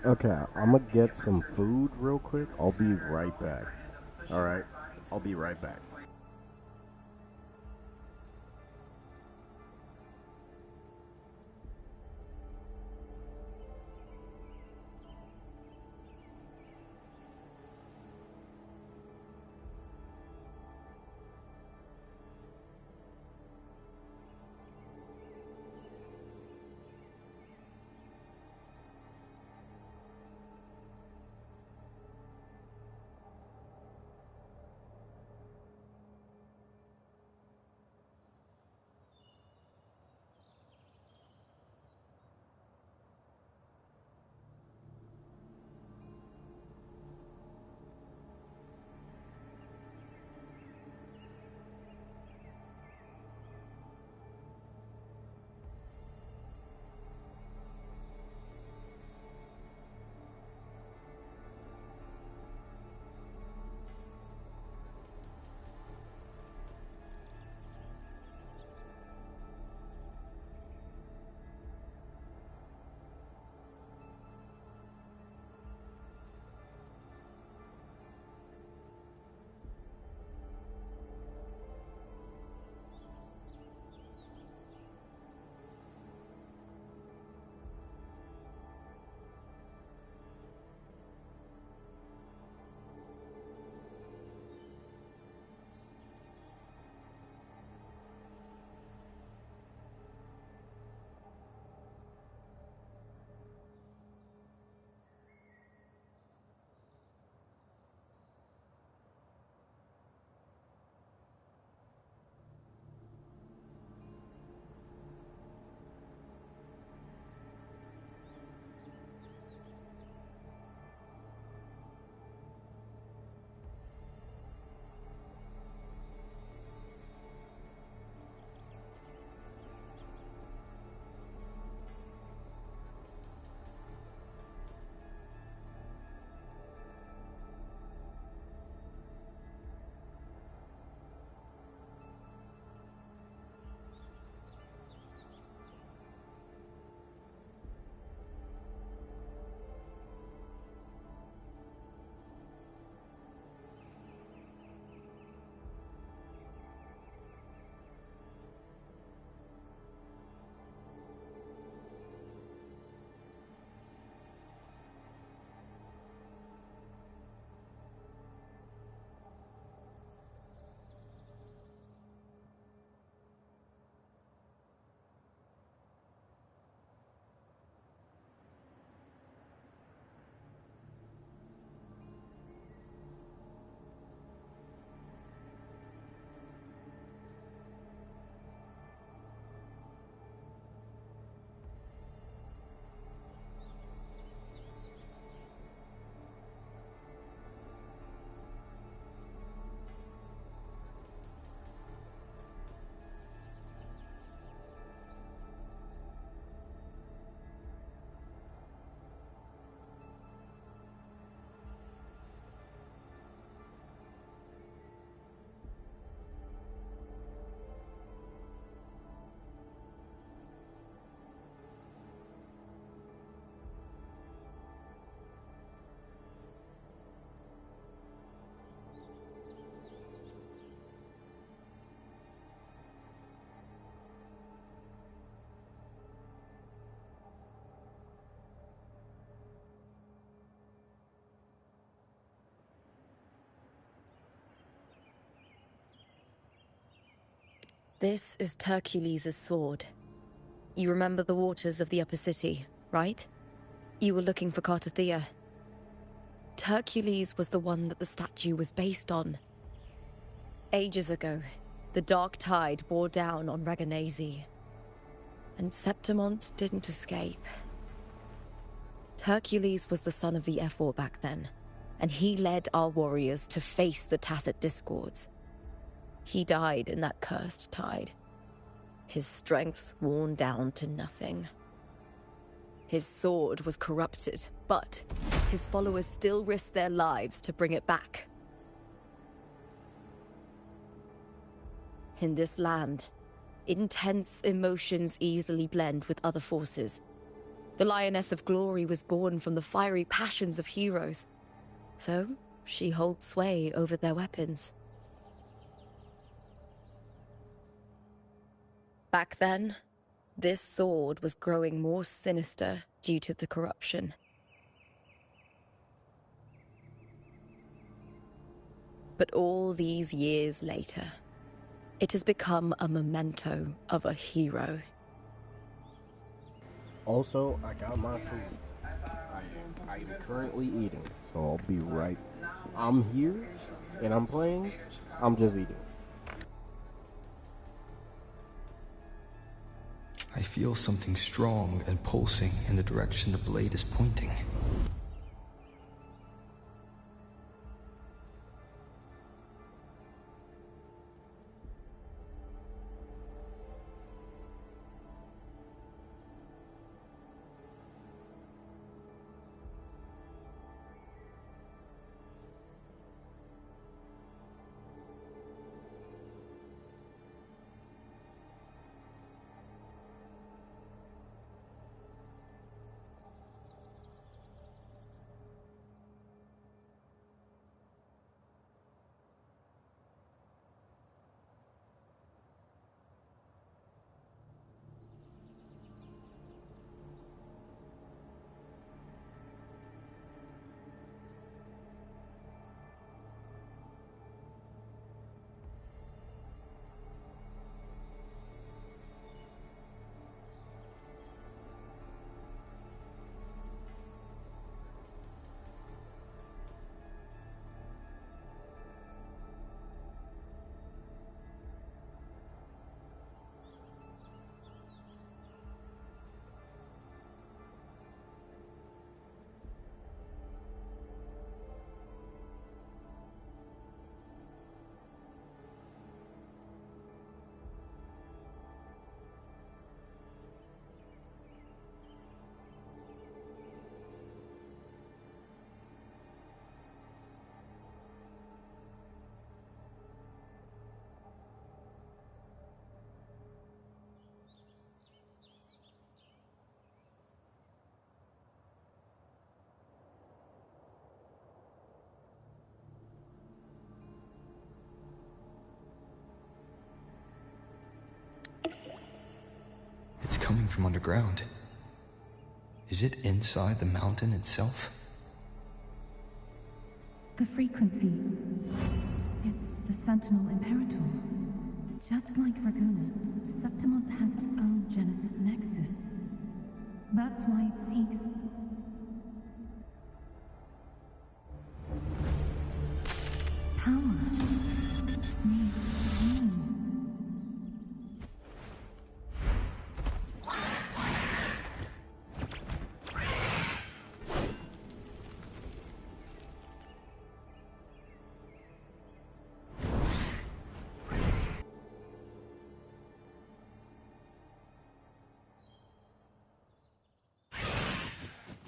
D: Okay, I'm gonna get some food real quick. I'll be right back. Alright, I'll be right back.
H: This is Hercules' sword. You remember the waters of the Upper City, right? You were looking for Cartathea. Hercules was the one that the statue was based on. Ages ago, the dark tide bore down on Reganese, and Septimont didn't escape. Hercules was the son of the Ephor back then, and he led our warriors to face the Tacit Discords. He died in that cursed tide, his strength worn down to nothing. His sword was corrupted, but his followers still risked their lives to bring it back. In this land, intense emotions easily blend with other forces. The Lioness of Glory was born from the fiery passions of heroes, so she holds sway over their weapons. Back then, this sword was growing more sinister due to the corruption. But all these years later, it has become a memento of a hero.
D: Also, I got my food. I am currently eating, so I'll be right. I'm here, and I'm playing. I'm just eating.
A: I feel something strong and pulsing in the direction the blade is pointing. It's coming from underground. Is it inside the mountain itself?
I: The frequency. It's the Sentinel Imperator. Just like Dragoon, Septimont has its own Genesis Nexus. That's why it seeks... power. Needs room.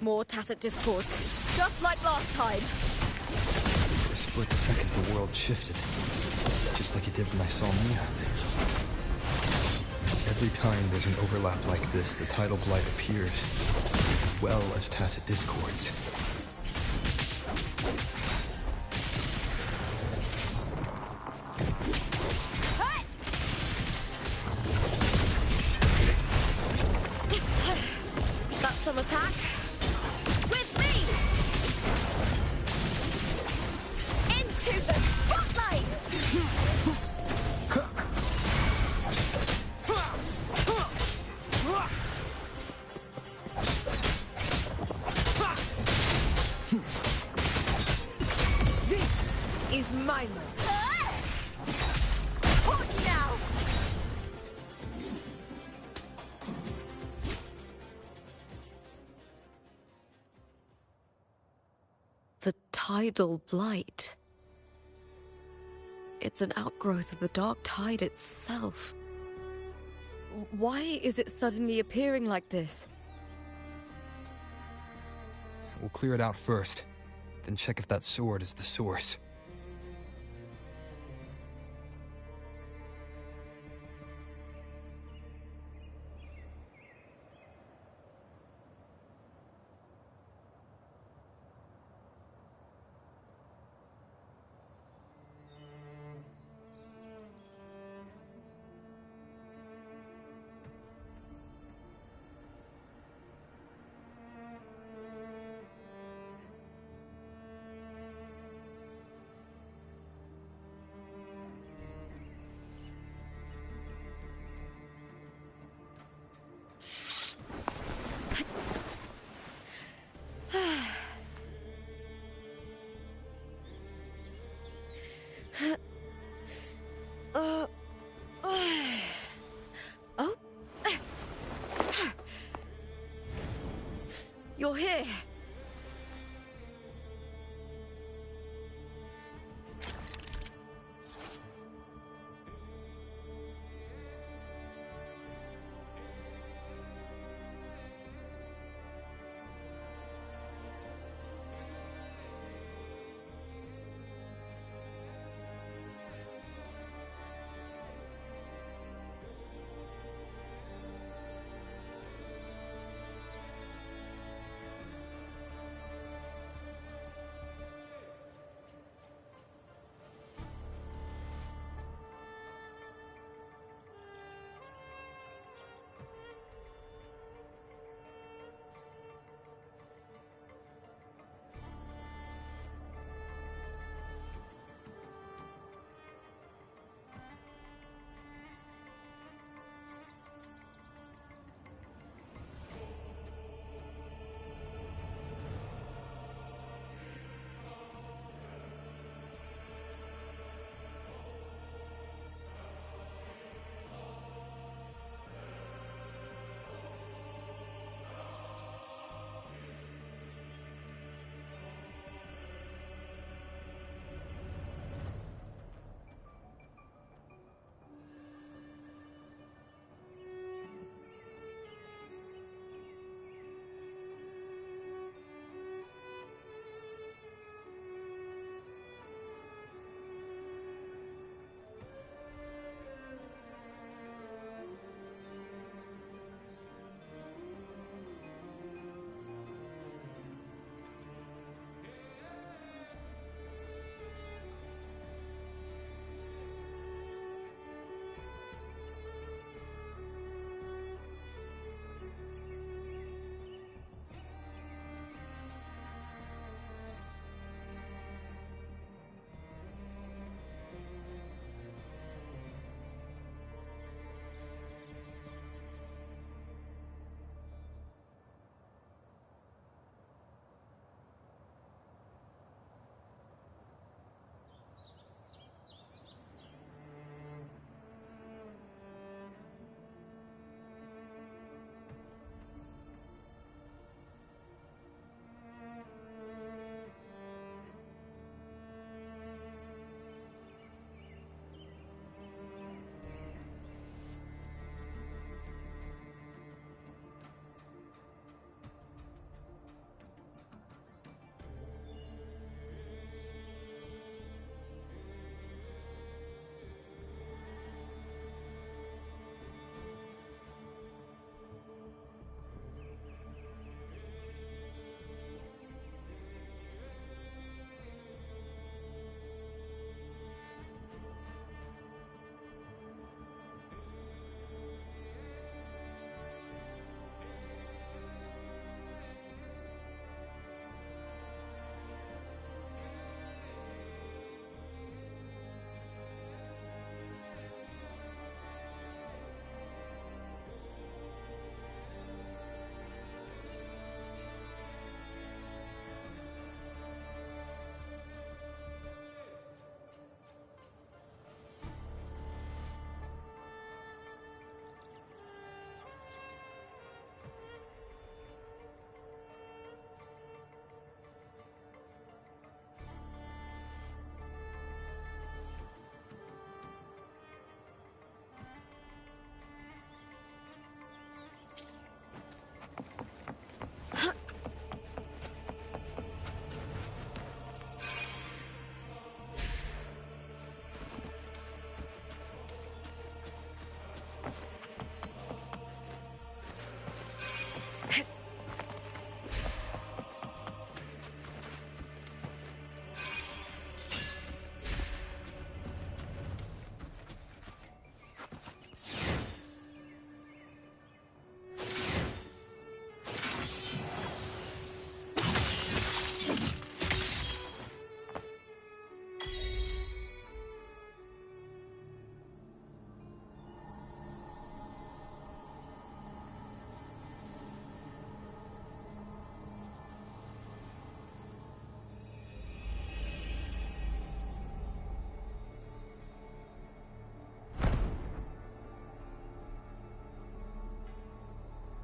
H: More Tacit Discords, just like last time.
A: For a split second, the world shifted, just like it did when I saw Mia. Every time there's an overlap like this, the tidal blight appears, as well as Tacit Discords.
H: That's some attack. With me! Into the spotlight! tidal blight. It's an outgrowth of the dark tide itself. Why is it suddenly appearing like this?
A: We'll clear it out first, then check if that sword is the source.
H: Oh. You're here.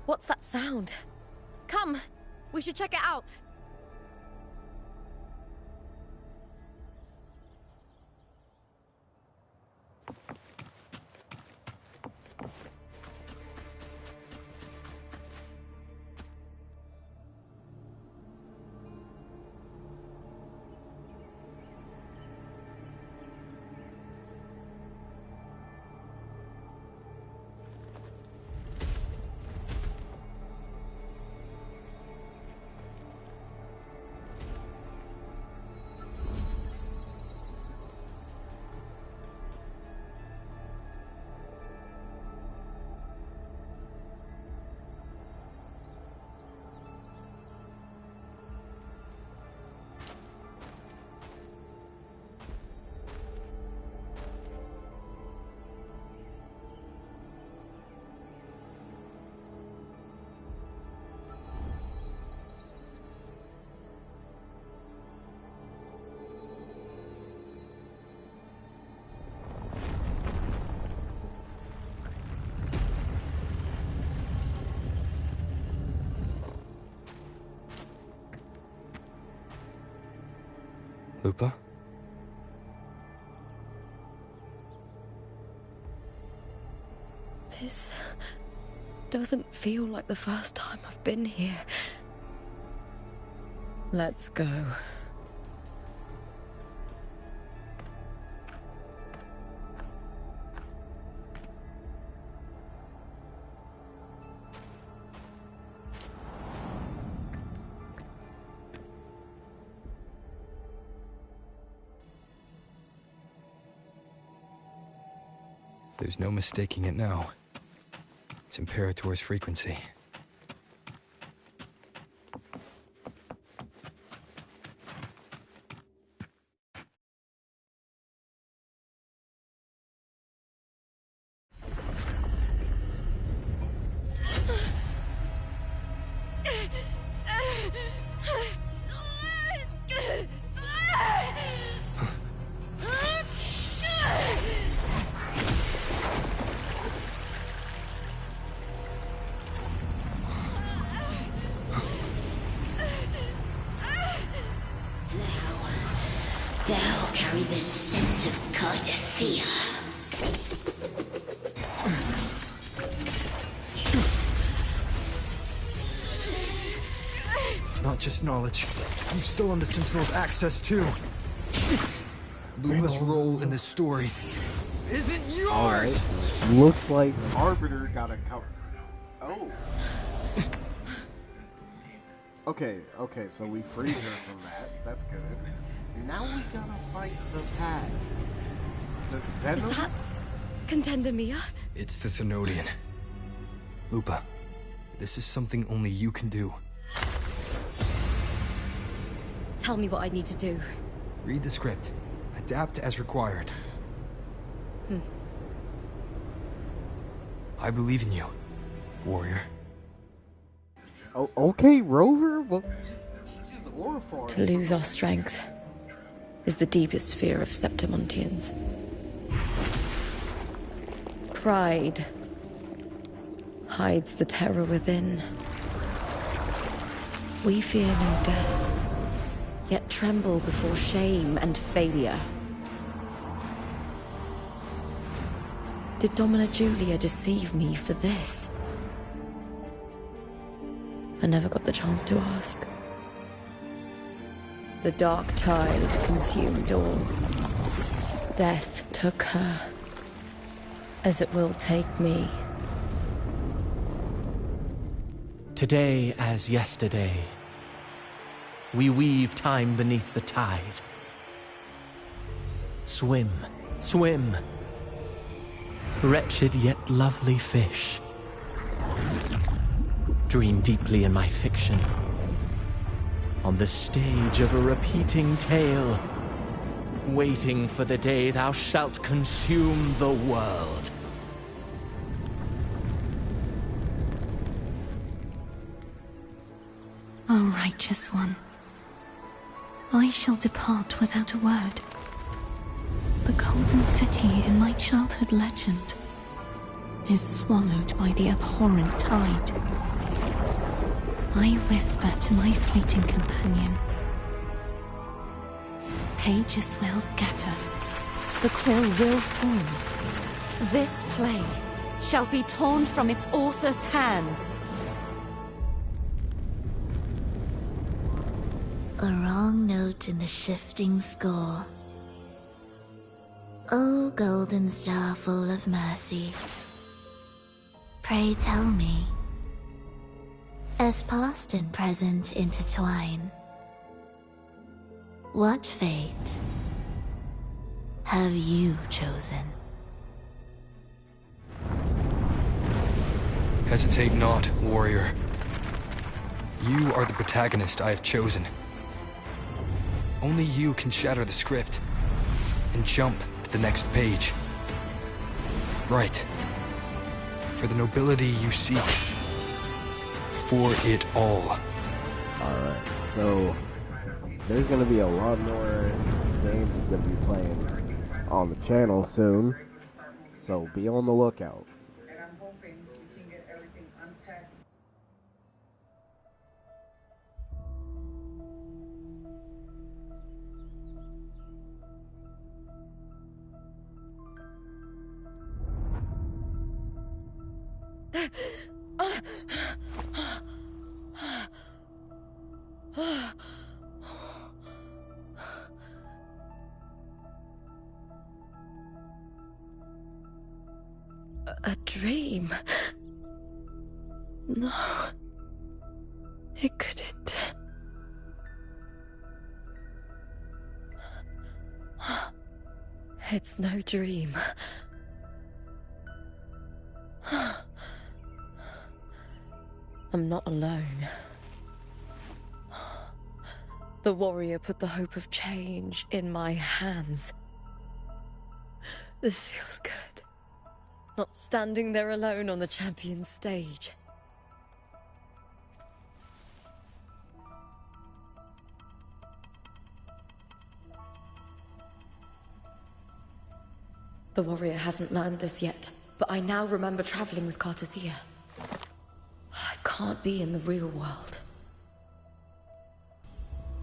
H: What's that sound?
K: Come, we should check it out.
A: Lupa?
H: This doesn't feel like the first time I've been here. Let's go.
A: There's no mistaking it now. It's Imperator's frequency.
B: Thou carry the scent of Cardathea.
A: Not just knowledge. I'm still on the Sentinel's access too. Lupa's role in this story isn't yours!
D: Alright. Looks like Arbiter got a cover. Oh. Okay, so we freed her from that. That's good. Now we gotta fight the past. The Venom?
K: Is that Contender Mia?
A: It's the Thenodian. Lupa, this is something only you can do.
K: Tell me what I need to do.
A: Read the script. Adapt as required. I believe in you, warrior.
D: Oh, okay, Rover? Well, this is Orifor.
H: To lose our strength is the deepest fear of Septimontians. Pride hides the terror within. We fear no death, yet tremble before shame and failure. Did Domina Julia deceive me for this? I never got the chance to ask. The dark tide consumed all. Death took her, as it will take me.
G: Today as yesterday, we weave time beneath the tide. Swim, swim. Wretched yet lovely fish. Dream deeply in my fiction. On the stage of a repeating tale, waiting for the day thou shalt consume the world.
I: O righteous one, I shall depart without a word. The golden city in my childhood legend is swallowed by the abhorrent tide.
F: I whisper to my fleeting companion. Pages will scatter. The quill will form. This play shall be torn from its author's hands.
M: A wrong note in the shifting score. O golden star full of mercy, pray tell me, as past and present intertwine, what fate have you chosen?
A: Hesitate not, warrior. You are the protagonist I have chosen. Only you can shatter the script and jump to the next page. Right. For the nobility you seek. For it all.
D: Alright, so there's going to be a lot more games that's going to be playing on the channel soon. So be on the lookout.
J: And I'm hoping we can get everything unpacked.
F: A dream? No. It couldn't. It's no dream. I'm not alone. The warrior put the hope of change in my hands. This feels good. Not standing there alone on the champion's stage. The warrior hasn't learned this yet, but I now remember traveling with Cartathea. I can't be in the real world.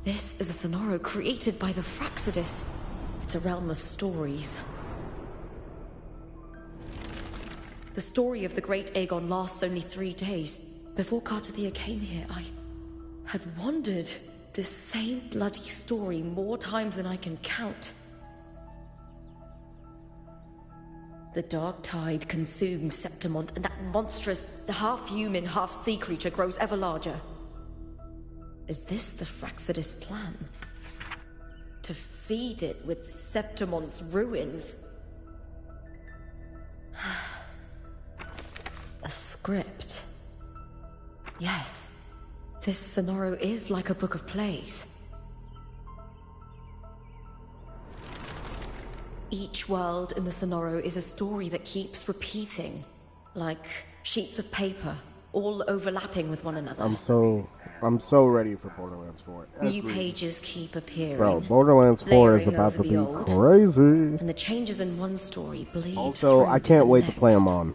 F: This is a Sonoro created by the Fraxidus. It's a realm of stories. The story of the great Aegon lasts only 3 days. Before Cartathea came here, I had wandered this same bloody story more times than I can count. The dark tide consumed Septimont, and that monstrous, half-human, half-sea creature grows ever larger. Is this the Fraxidus plan? To feed it with Septimont's ruins? A script. Yes, this Sonoro is like a book of plays. Each world in the Sonoro is a story that keeps repeating, like sheets of paper, all overlapping with one another.
D: I'm so ready for Borderlands 4.
F: New pages keep appearing.
D: Bro, Borderlands 4 is about to be crazy.
F: And the changes in one story bleed
D: Also, I can't wait to play them on.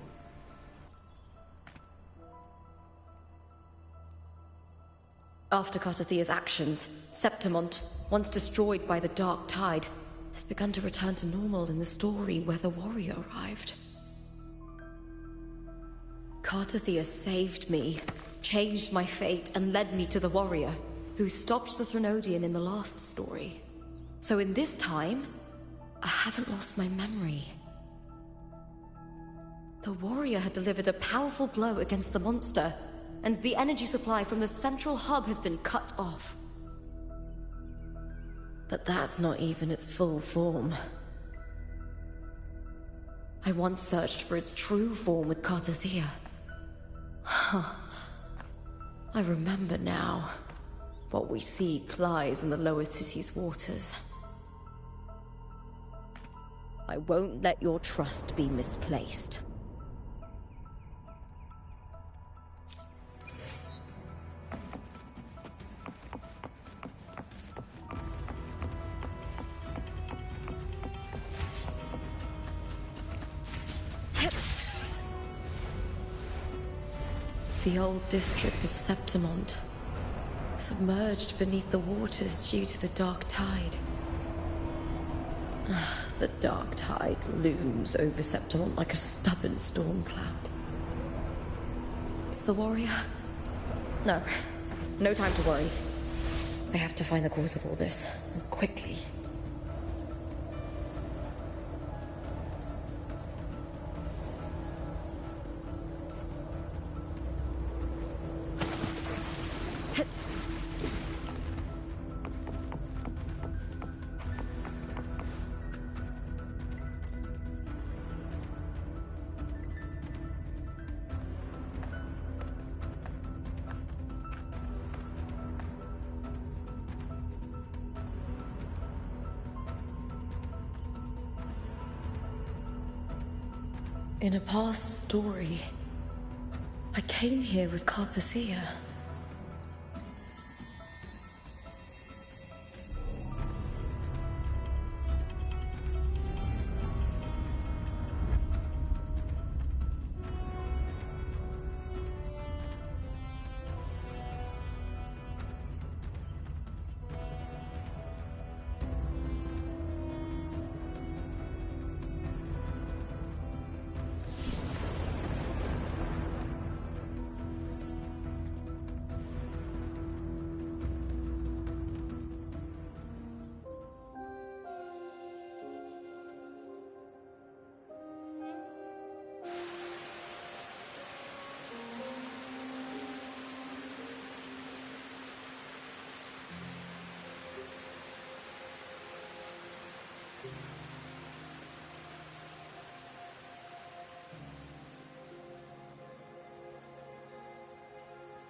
F: After Cartathea's actions, Septimont, once destroyed by the dark tide, has begun to return to normal in the story where the warrior arrived. Cartathea saved me, changed my fate, and led me to the warrior, who stopped the Threnodian in the last story. So in this time, I haven't lost my memory. The warrior had delivered a powerful blow against the monster, and the energy supply from the central hub has been cut off. But that's not even its full form. I once searched for its true form with Cartathea. I remember now. What we seek lies in the lower city's waters.
N: I won't let your trust be misplaced.
F: The old district of Septimont,
H: submerged beneath the waters due to the dark tide. The dark tide looms over Septimont like a stubborn storm cloud. It's the warrior. No. No time to worry. I have to find the cause of all this, and quickly. In a past story, I came here with Cartothea.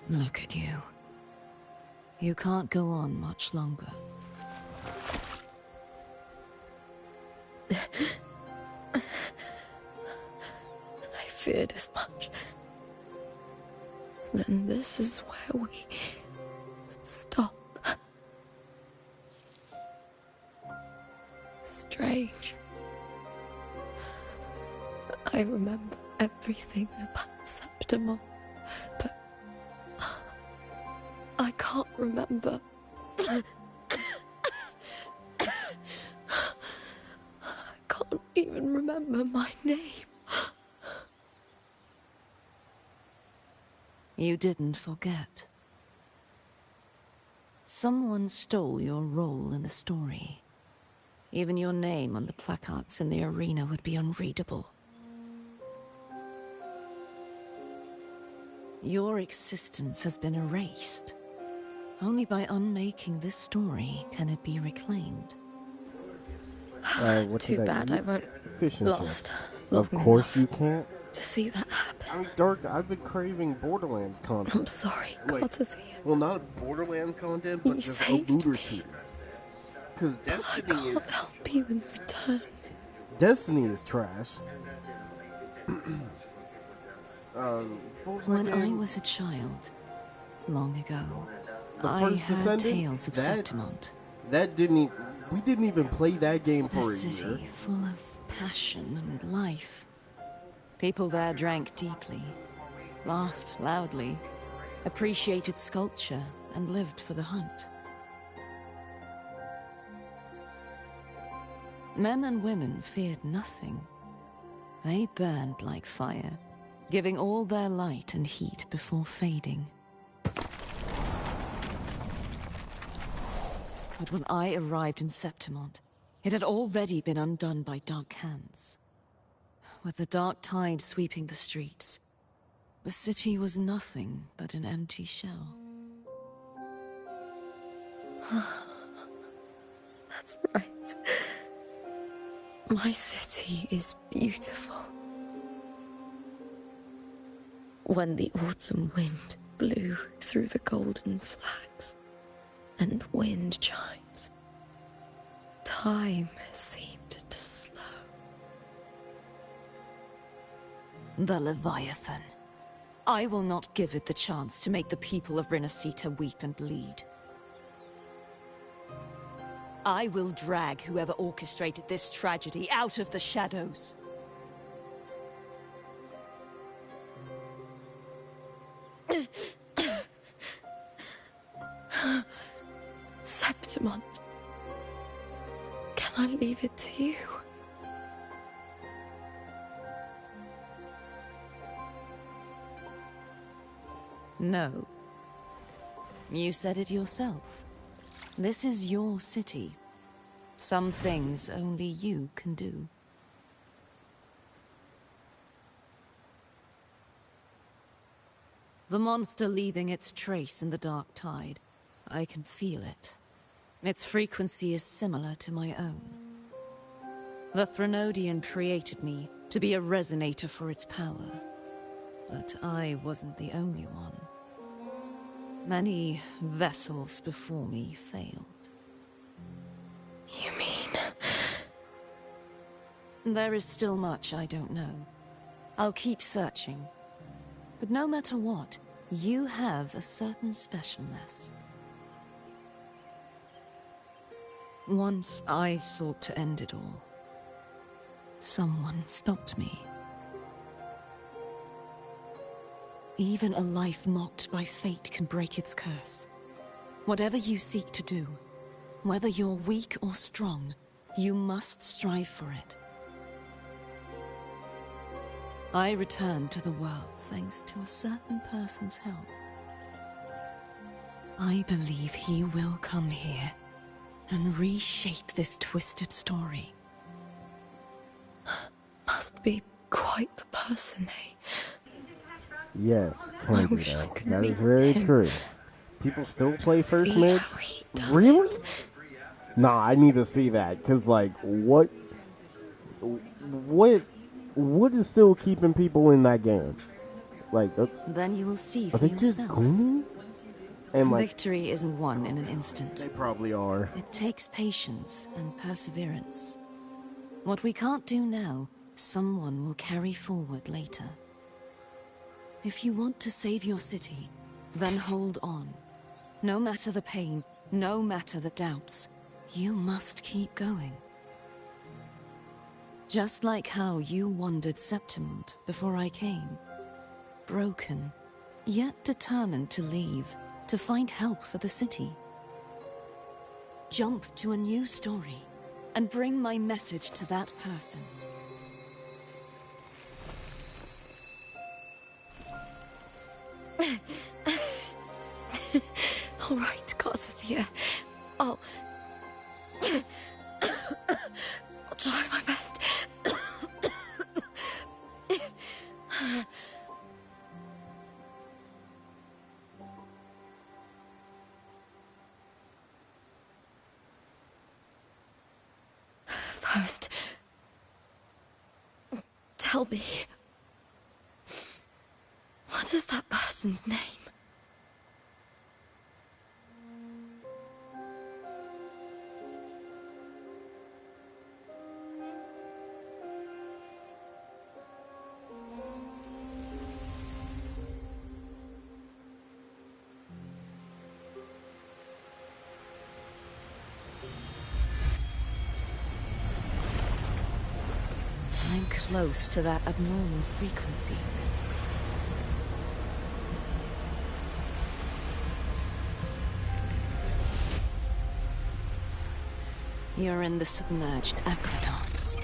F: Look at you. You can't go on much longer.
H: I feared as much. Then this is where we stop. Strange. I remember everything about Septimont, but I can't remember. I can't even remember my name.
F: You didn't forget. Someone stole your role in the story. Even your name on the placards in the arena would be unreadable. Your existence has been erased. Only by unmaking this story can it be reclaimed.
D: What
H: Too
D: did
H: bad
D: eat?
H: I won't
D: Fish and
H: last
D: chips.
H: long
D: Of course
H: enough
D: you can't.
H: to see that happen.
D: I mean, Dark, I've been craving Borderlands content.
H: I'm sorry, Cartothea.
D: Well, not Borderlands content, but
H: You
D: just a
H: saved
D: looter
H: me.
D: shooter. Because Destiny
H: I can't
D: is...
H: help you in return.
D: Destiny is trash. What was that
F: When
D: game?
F: I was a child, long ago,
D: The
F: I
D: First
F: heard
D: Descendant?
F: tales of
D: That-
F: Septimont.
D: That didn't even... We didn't even play that game for
F: A
D: a
F: city
D: year.
F: full of passion and life. People there drank deeply, laughed loudly, appreciated sculpture, and lived for the hunt. Men and women feared nothing. They burned like fire, giving all their light and heat before fading. But when I arrived in Septimont, it had already been undone by dark hands. With the dark tide sweeping the streets, the city was nothing but an empty shell.
H: That's right. My city is beautiful. When the autumn wind blew through the golden flags and wind chimes, time seemed to slow.
F: The Leviathan. I will not give it the chance to make the people of Rinasita weep and bleed. I will drag whoever orchestrated this tragedy out of the shadows.
H: Septimont. Can I leave it to you?
F: No. You said it yourself. This is your city. Some things only you can do. The monster leaving its trace in the dark tide. I can feel it. Its frequency is similar to my own. The Threnodian created me to be a resonator for its power. But I wasn't the only one. Many vessels before me failed.
H: You mean?
F: There is still much I don't know. I'll keep searching. But no matter what, you have a certain specialness. Once I sought to end it all. Someone stopped me. Even a life mocked by fate can break its curse. Whatever you seek to do, whether you're weak or strong, you must strive for it. I returned to the world thanks to a certain person's help. I believe he will come here and reshape this twisted story.
H: Must be quite the person, eh?
D: Yes,
H: I
D: Candida.
H: wish I could
D: That
H: meet
D: is very
H: him.
D: true. People still play first
H: See
D: mid?
H: how he does
D: Really?
H: it.
D: Nah, I need to see that, cause like, what is still keeping people in that game? Like,
F: Then you will see
D: are
F: for
D: they just
F: yourself.
D: gooning? And like,
F: Victory isn't won in an instant.
D: they probably are.
F: It takes patience and perseverance. What we can't do now, someone will carry forward later. If you want to save your city, then hold on. No matter the pain, no matter the doubts, you must keep going. Just like how you wandered Septimont before I came. Broken, yet determined to leave, to find help for the city. Jump to a new story, and bring my message to that person.
H: All right, Garcia. I'll try my best. First, tell me, what is that person's name?
F: I'm close to that abnormal frequency. You're in the submerged aqueducts.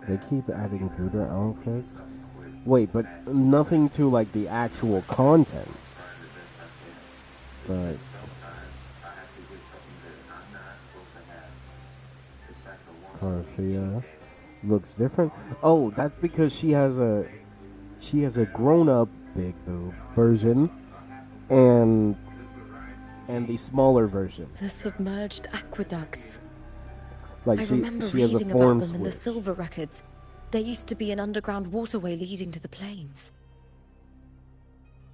D: They keep adding Gouda outfits. Wait, but nothing to like the actual content. But Garcia looks different. Oh, that's because she has a grown-up big boob version and the smaller version.
H: The submerged aqueducts.
D: Like
H: I remember
D: she has a
H: reading about
D: form
H: them in the
D: switch.
H: silver records. There used to be an underground waterway leading to the plains.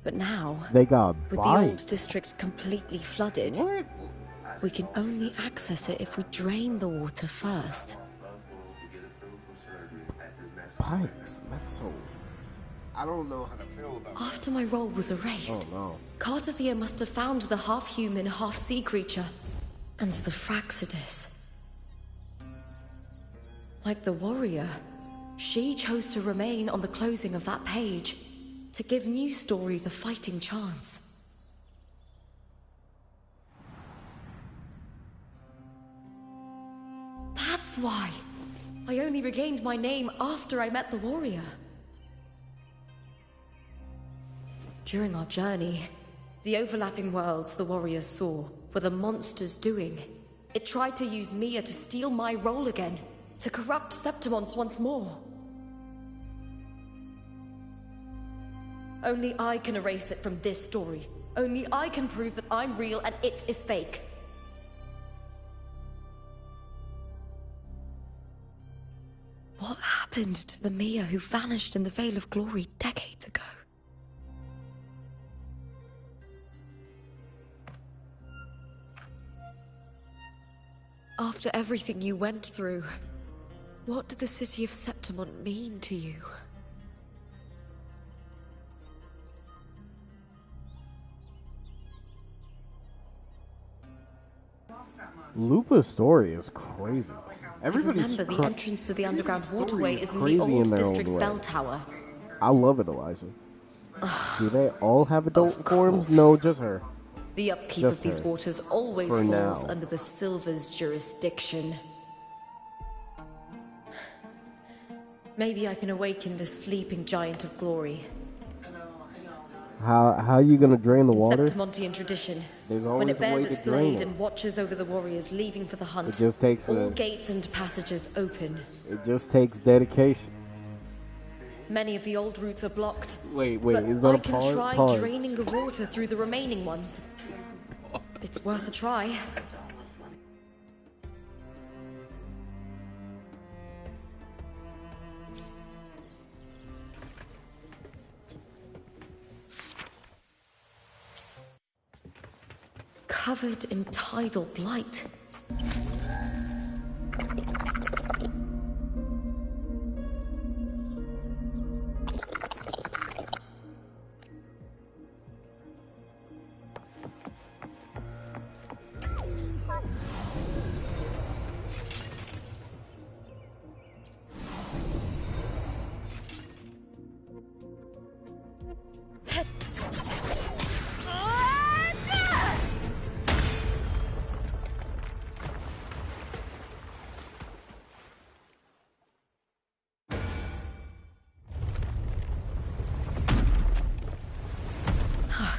H: But now,
D: They got
H: with the old
D: bites.
H: district completely flooded, we can only access it if we drain the water first.
D: Pikes. That's so. I don't know how to feel about.
H: After my role was erased,
D: Oh no.
H: Cartathea must have found the half-human, half-sea creature, and the Fraxidus. Like the warrior, she chose to remain on the closing of that page, to give new stories a fighting chance. That's why I only regained my name after I met the warrior. During our journey, the overlapping worlds the warriors saw were the monster's doing. It tried to use Mia to steal my role again, to corrupt Septimont once more. Only I can erase it from this story. Only I can prove that I'm real and it is fake. What happened to the Mia who vanished in the Veil of Glory decades ago? After everything you went through, what did the city of Septimont mean to you?
D: Lupa's story is crazy. Everybody's
H: Remember, the entrance to the underground waterway is in the
D: crazy
H: old
D: in their
H: district's
D: own way.
H: bell tower.
D: I love it, Eliza. Do they all have adult forms? No, just her.
H: The upkeep
D: Just
H: of these
D: her.
H: waters always
D: For
H: falls
D: now.
H: under the Silver's jurisdiction. Maybe I can awaken the sleeping giant of glory.
D: How are you gonna drain the
H: In
D: water?
H: Septimontian tradition,
D: There's
H: when
D: always
H: it
D: a way
H: bears
D: to
H: its
D: drain
H: blade
D: it.
H: and watches over the warriors leaving for the hunt,
D: It just takes
H: all gates and passages open.
D: It just takes dedication.
H: Many of the old routes are blocked.
D: Wait,
H: But
D: is that
H: I
D: a
H: can
D: pause?
H: try
D: Pause.
H: draining the water through the remaining ones. It's worth a try. Covered in tidal blight.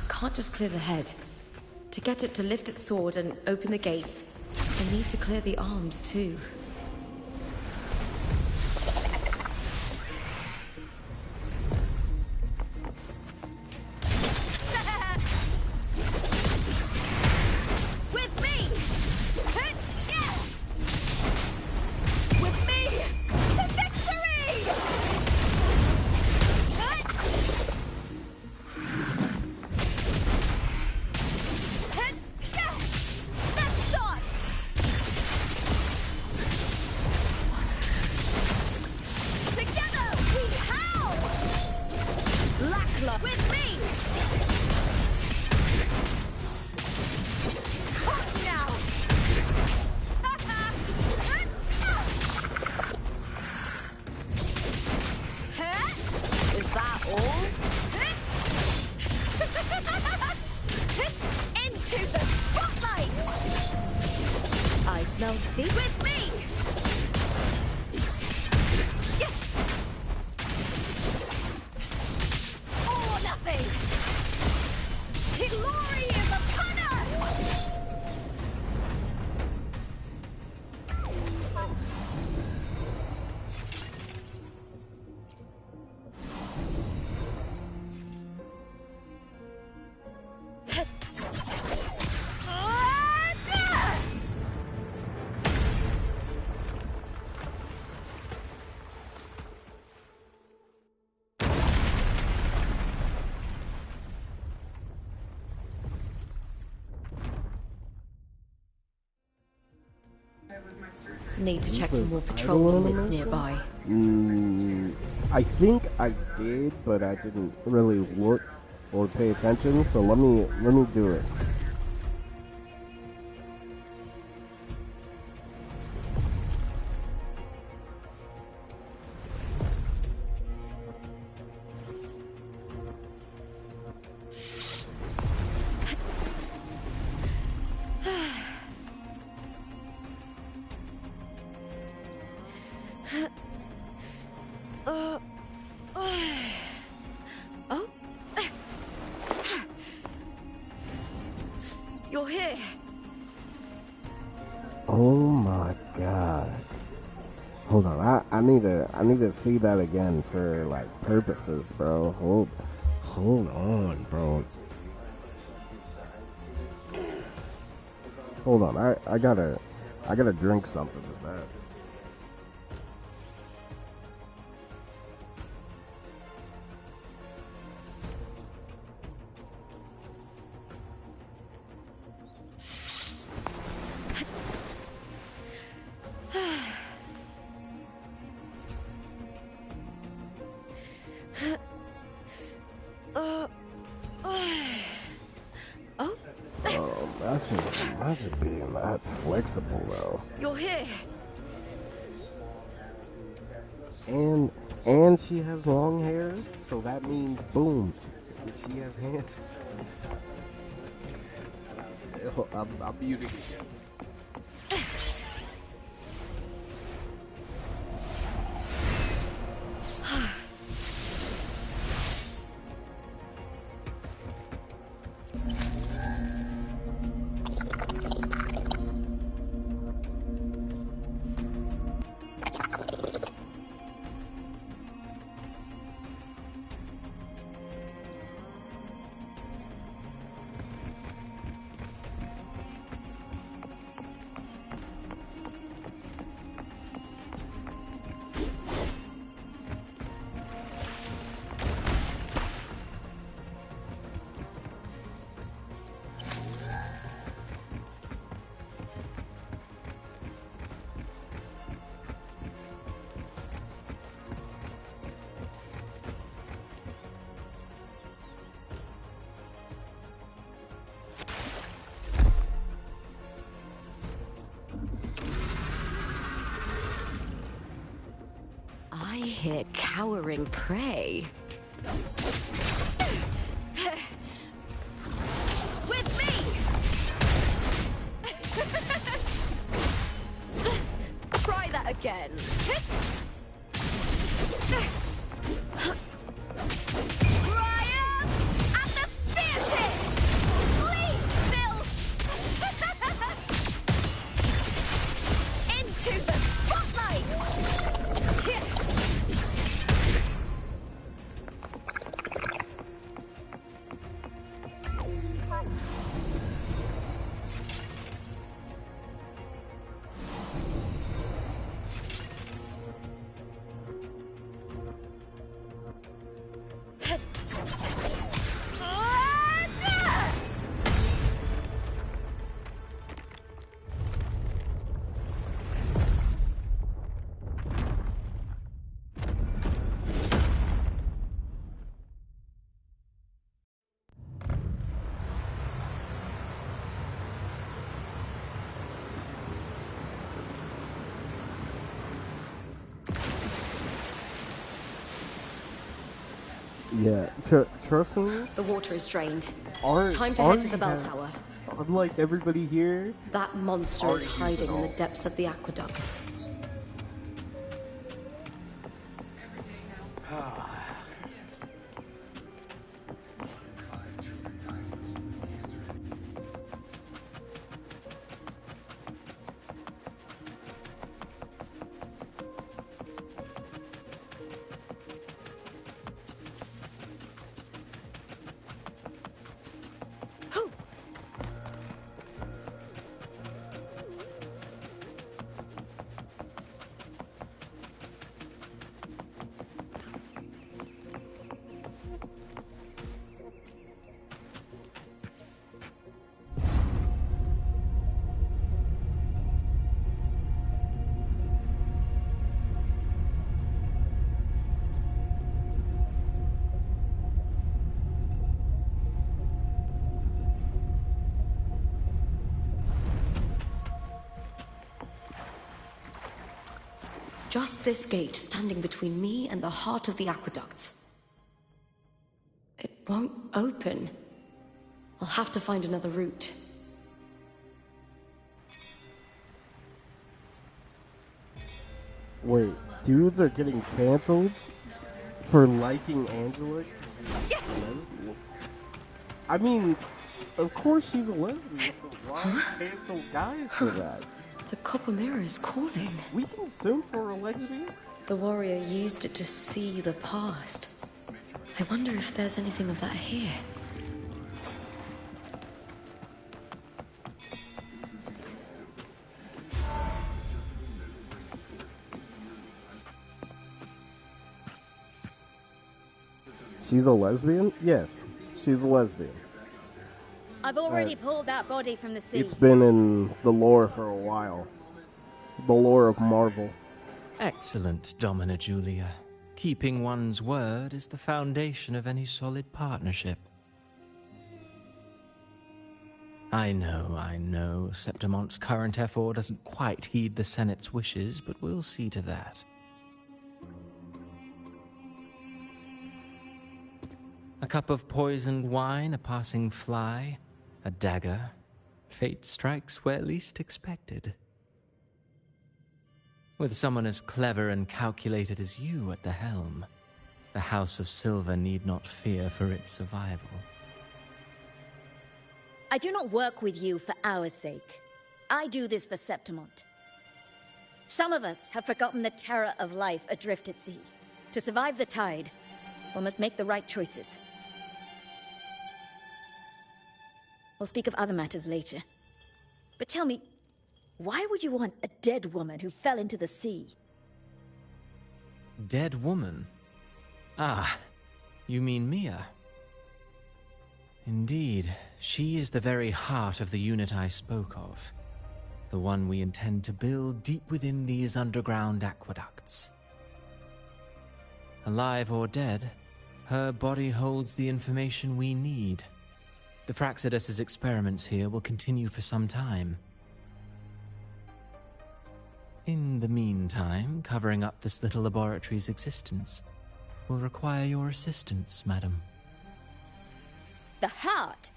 H: Can't just clear the head. To get it to lift its sword and open the gates, I need to clear the arms too.
K: With me! With me! To victory! Let's start! Together we howl! Lackler with me! Hot now! Is that all? Into the spotlight! I smell feet with me! Or nothing! Glory is upon us!
H: Need to check for more patrol units nearby.
D: I think I did, but I didn't really look or pay attention. So let me do it.
K: You're here.
D: Oh my god. Hold on, I need to see that again for like purposes, bro. Hold on, bro. Hold on, I gotta drink something with that. Imagine being that flexible though.
K: You're here.
D: And she has long hair, so that means boom, she has hands. I'm muting again.
H: I hear cowering prey.
K: With me! Try that again. Ryan! And the spear tip! Please, Bill! Into the spotlight!
D: Yeah, trust me.
H: The water is drained.
D: Time
H: to head to the bell tower.
D: Unlike everybody here,
H: That monster is hiding in the depths of the aqueducts. Just this gate standing between me and the heart of the aqueducts. It won't open. I'll have to find another route.
D: wait, dudes are getting canceled for liking Angela? I mean, Of course she's a lesbian, so why cancel guys for that?
H: The copper mirror is calling.
D: We can assume for a lesbian?
H: The warrior used it to see the past. I wonder if there's anything of that here.
D: She's a lesbian? Yes, she's a lesbian.
N: I've already pulled that body from the sea.
D: It's been in the lore for a while. The lore of Marvel.
G: Excellent, Domina Julia. Keeping one's word is the foundation of any solid partnership. I know, Septimont's current F4 doesn't quite heed the Senate's wishes, but we'll see to that. A cup of poisoned wine, a passing fly, a dagger. Fate strikes where least expected. With someone as clever and calculated as you at the helm, the House of Silver need not fear for its survival.
N: I do not work with you for our sake. I do this for Septimont. Some of us have forgotten the terror of life adrift at sea. To survive the tide, one must make the right choices. We'll speak of other matters later. But tell me, why would you want a dead woman who fell into the sea?
G: Dead woman? Ah, you mean Mia? Indeed, she is the very heart of the unit I spoke of. The one we intend to build deep within these underground aqueducts. Alive or dead, her body holds the information we need. The Fraxidus's experiments here will continue for some time. In the meantime, covering up this little laboratory's existence will require your assistance, madam.
N: The heart?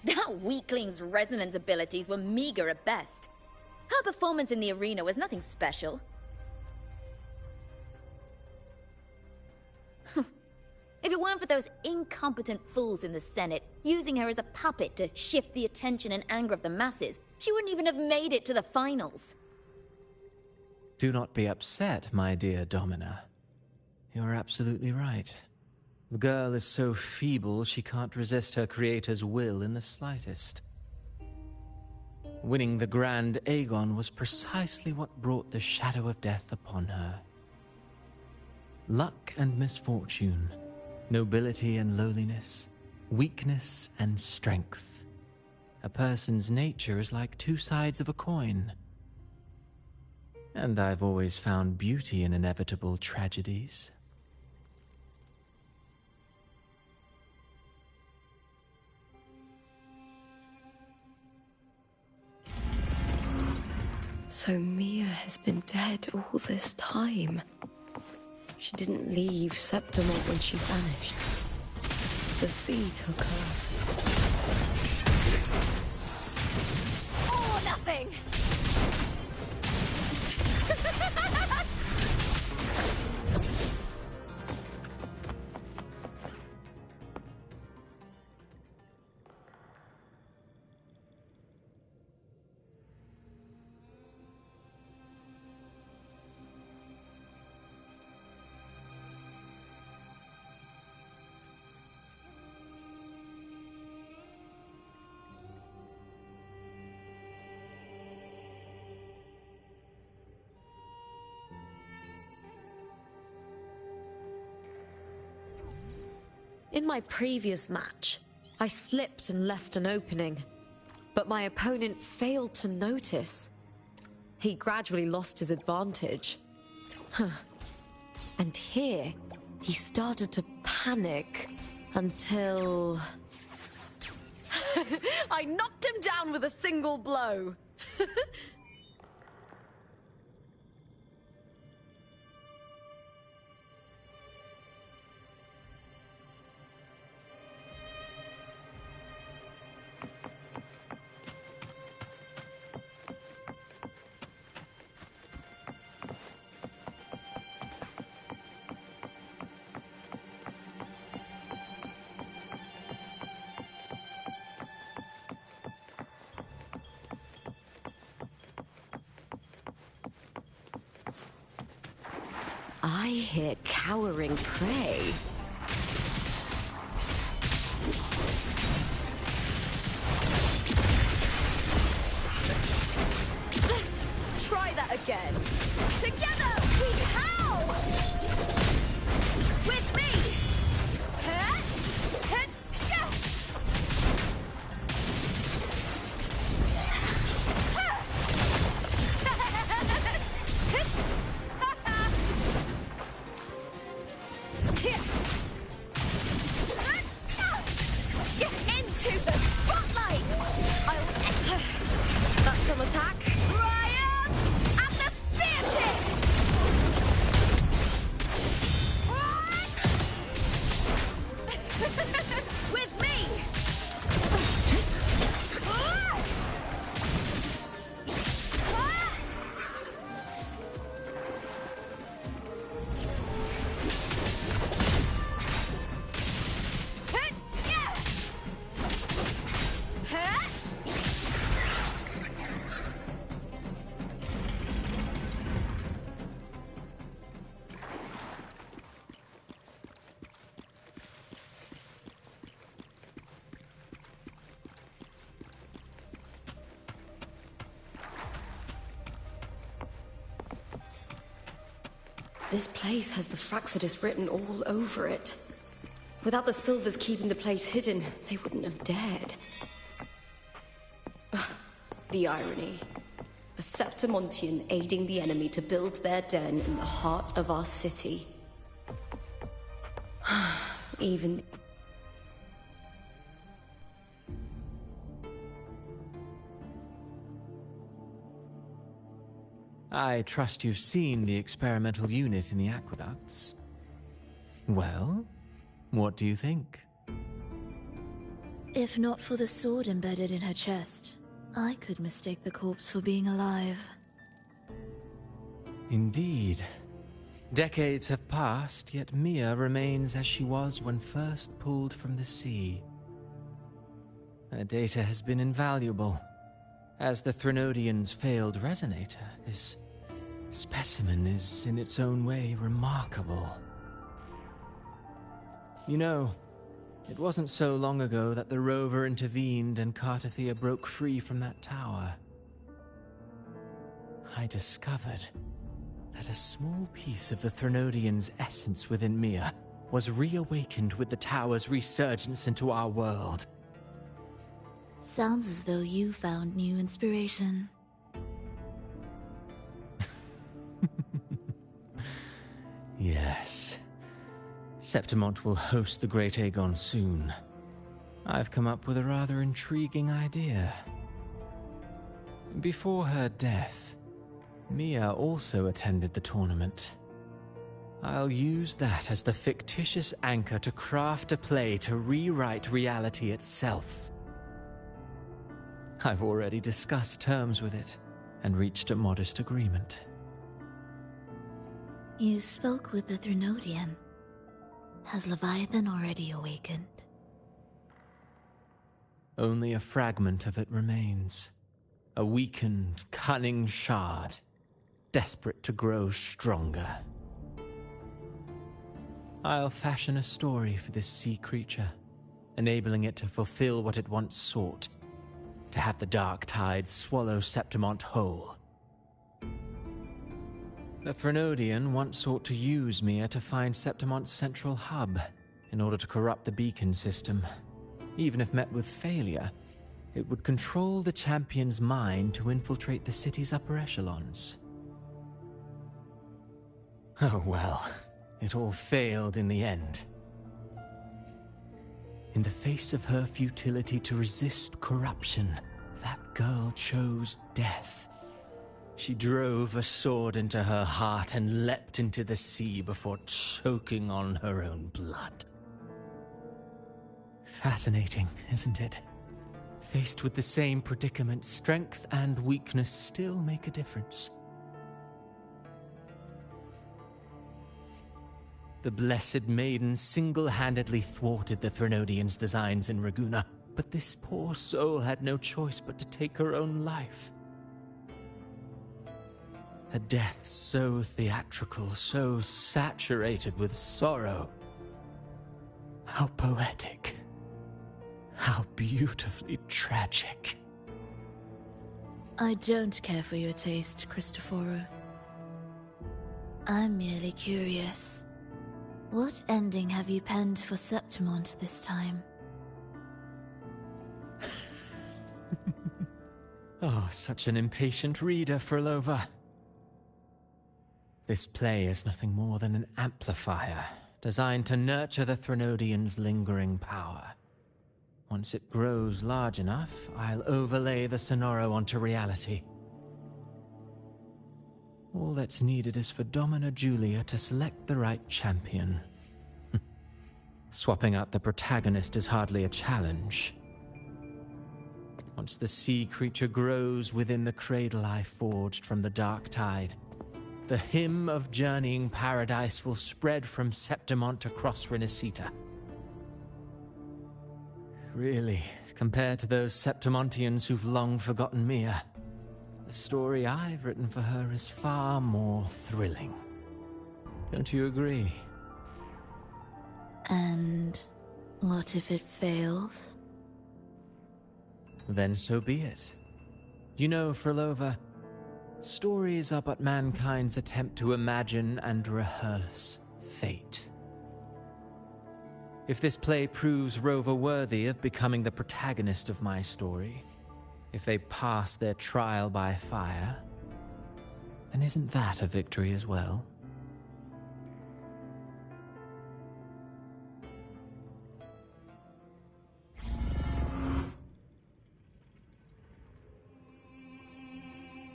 N: That weakling's resonance abilities were meager at best. Her performance in the arena was nothing special. If it weren't for those incompetent fools in the Senate using her as a puppet to shift the attention and anger of the masses, she wouldn't even have made it to the finals.
G: Do not be upset, my dear Domina. You're absolutely right. The girl is so feeble she can't resist her creator's will in the slightest. Winning the Grand Aegon was precisely what brought the shadow of death upon her. Luck and misfortune, nobility and lowliness, weakness and strength. A person's nature is like two sides of a coin. And I've always found beauty in inevitable tragedies.
H: So Mia has been dead all this time. She didn't leave Septimont when she vanished. The sea took her.
K: Oh, nothing!
H: In my previous match, I slipped and left an opening, but my opponent failed to notice. He gradually lost his advantage. And here, he started to panic until... I knocked him down with a single blow. I hear cowering prey.
K: Try that again. Together we howl! With me!
L: Get into the spotlight!
K: That's some attack.
L: Ryan! And the spear tip!
K: With me!
R: This place has the Fraxidus written all over it. Without the Silvers keeping the place hidden, they wouldn't have dared. Ugh, the irony. A Septimontian aiding the enemy to build their den in the heart of our city. Even...
G: I trust you've seen the experimental unit in the aqueducts. Well, what do you think?
U: If not for the sword embedded in her chest, I could mistake the corpse for being alive.
G: Indeed. Decades have passed, yet Mia remains as she was when first pulled from the sea. Her data has been invaluable. As the Threnodians' failed resonator, this specimen is in its own way remarkable. You know, it wasn't so long ago that the rover intervened and Cartathea broke free from that tower. I discovered that a small piece of the Threnodians' essence within Mia was reawakened with the tower's resurgence into our world.
U: Sounds as though you found new inspiration.
G: Yes. Septimont will host the Great Aegon soon. I've come up with a rather intriguing idea. Before her death, Mia also attended the tournament. I'll use that as the fictitious anchor to craft a play to rewrite reality itself. I've already discussed terms with it and reached a modest agreement.
U: You spoke with the Threnodian. Has Leviathan already awakened?
G: Only a fragment of it remains. A weakened, cunning shard, desperate to grow stronger. I'll fashion a story for this sea creature, enabling it to fulfill what it once sought, to have the dark tides swallow Septimont whole. The Threnodian once sought to use Mia to find Septimont's central hub in order to corrupt the beacon system. Even if met with failure, it would control the champion's mind to infiltrate the city's upper echelons. Oh well, it all failed in the end. In the face of her futility to resist corruption, that girl chose death. She drove a sword into her heart and leapt into the sea before choking on her own blood. Fascinating, isn't it? Faced with the same predicament, strength and weakness still make a difference. The Blessed Maiden single-handedly thwarted the Threnodians' designs in Raguna, but this poor soul had no choice but to take her own life. A death so theatrical, so saturated with sorrow. How poetic. How beautifully tragic.
U: I don't care for your taste, Cristoforo. I'm merely curious. What ending have you penned for Septimont this time?
G: Oh, such an impatient reader, Frolova. This play is nothing more than an amplifier, designed to nurture the Threnodian's lingering power. Once it grows large enough, I'll overlay the Sonoro onto reality. All that's needed is for Domina Julia to select the right champion. Swapping out the protagonist is hardly a challenge. Once the sea creature grows within the cradle I forged from the dark tide, the hymn of journeying paradise will spread from Septimont across Renacita. Really, compared to those Septimontians who've long forgotten Mia, the story I've written for her is far more thrilling. Don't you agree?
U: And what if it fails?
G: Then so be it. You know, Frolova, stories are but mankind's attempt to imagine and rehearse fate. If this play proves Rover worthy of becoming the protagonist of my story, if they pass their trial by fire, then isn't that a victory as well?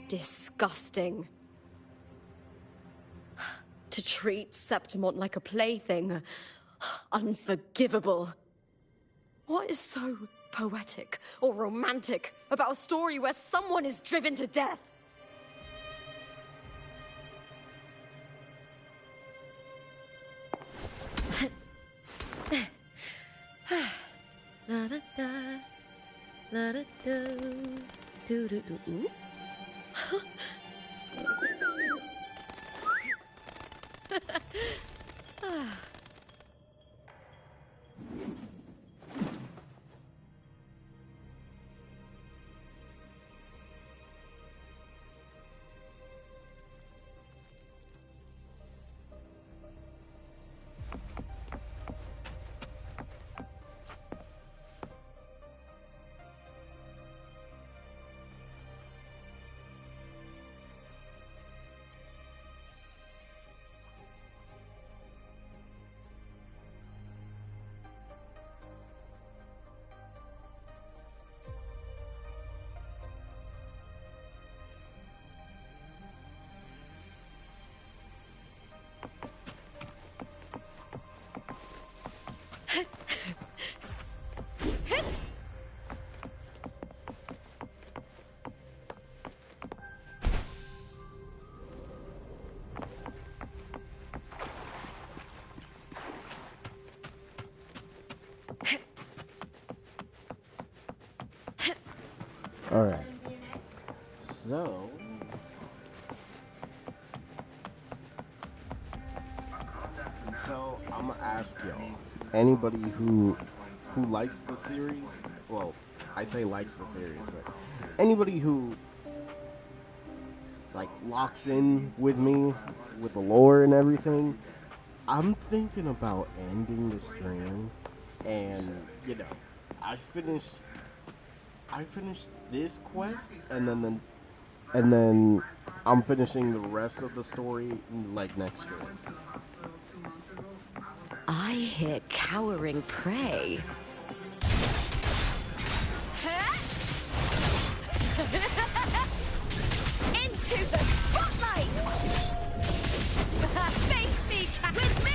R: Disgusting. To treat Septimont like a plaything. Unforgivable. What is so poetic or romantic about a story where someone is driven to death? La da da, la da da, do do do.
D: Alright. So I'm gonna ask y'all, anybody who likes the series, well, I say likes the series, but anybody who like locks in with me with the lore and everything, I'm thinking about ending the stream, and you know, I finished this quest, and then I'm finishing the rest of the story like next year.
R: I hear cowering prey. Into the spotlight! Face me with me!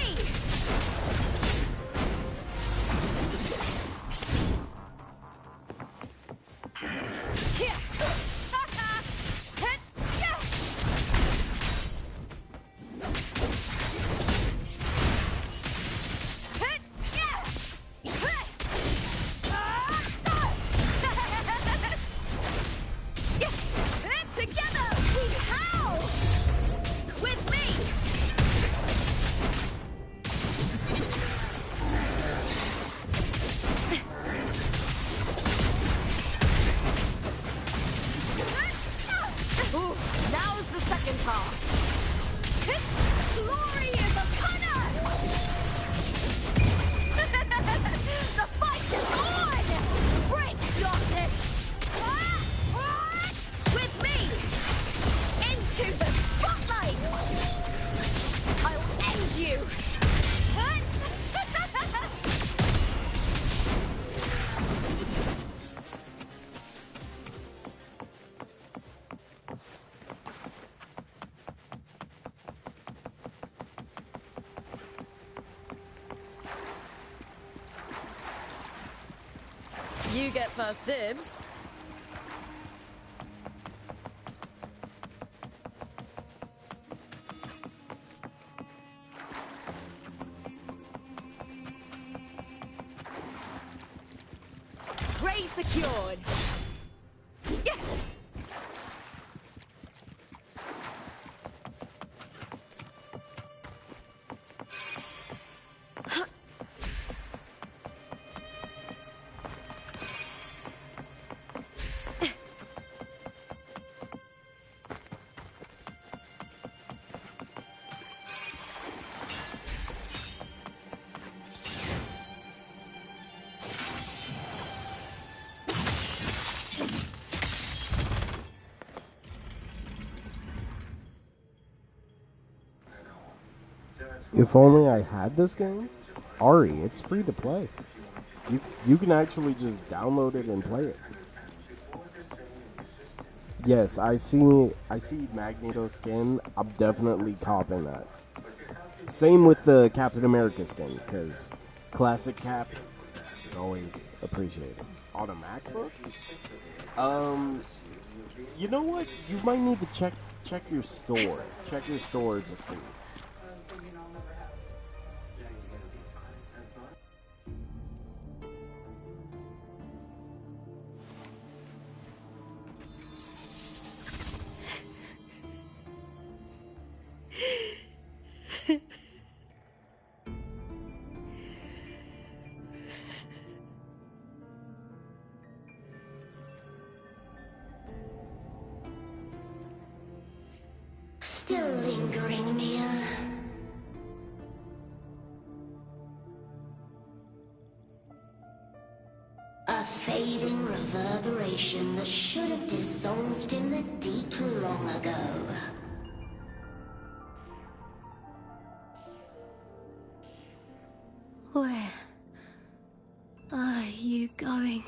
R: Together we howl!
K: path. Glory is upon us! The fight is on! Break darkness! With me! Into the spotlight! I'll end you!
H: You get first dibs.
L: Prey secured. Yeah.
D: If only I had this game. Ari, it's free to play. You can actually just download it and play it. Yes, I see Magneto skin. I'm definitely copping that. Same with the Captain America skin, because classic Cap is always appreciated. On a MacBook? You know what? You might need to check your store. Check your store to see.
B: Still lingering near. A fading reverberation that should have dissolved in the deep long ago.
U: Where are you going?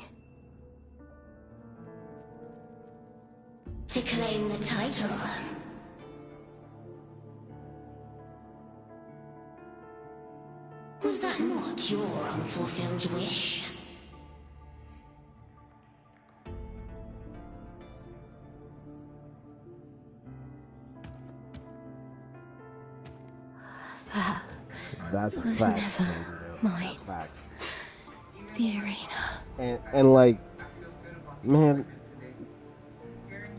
B: To claim the title. Was that not your unfulfilled wish?
D: That's
U: was
D: facts.
U: never mine.
D: That's facts.
U: The arena.
D: And like, man,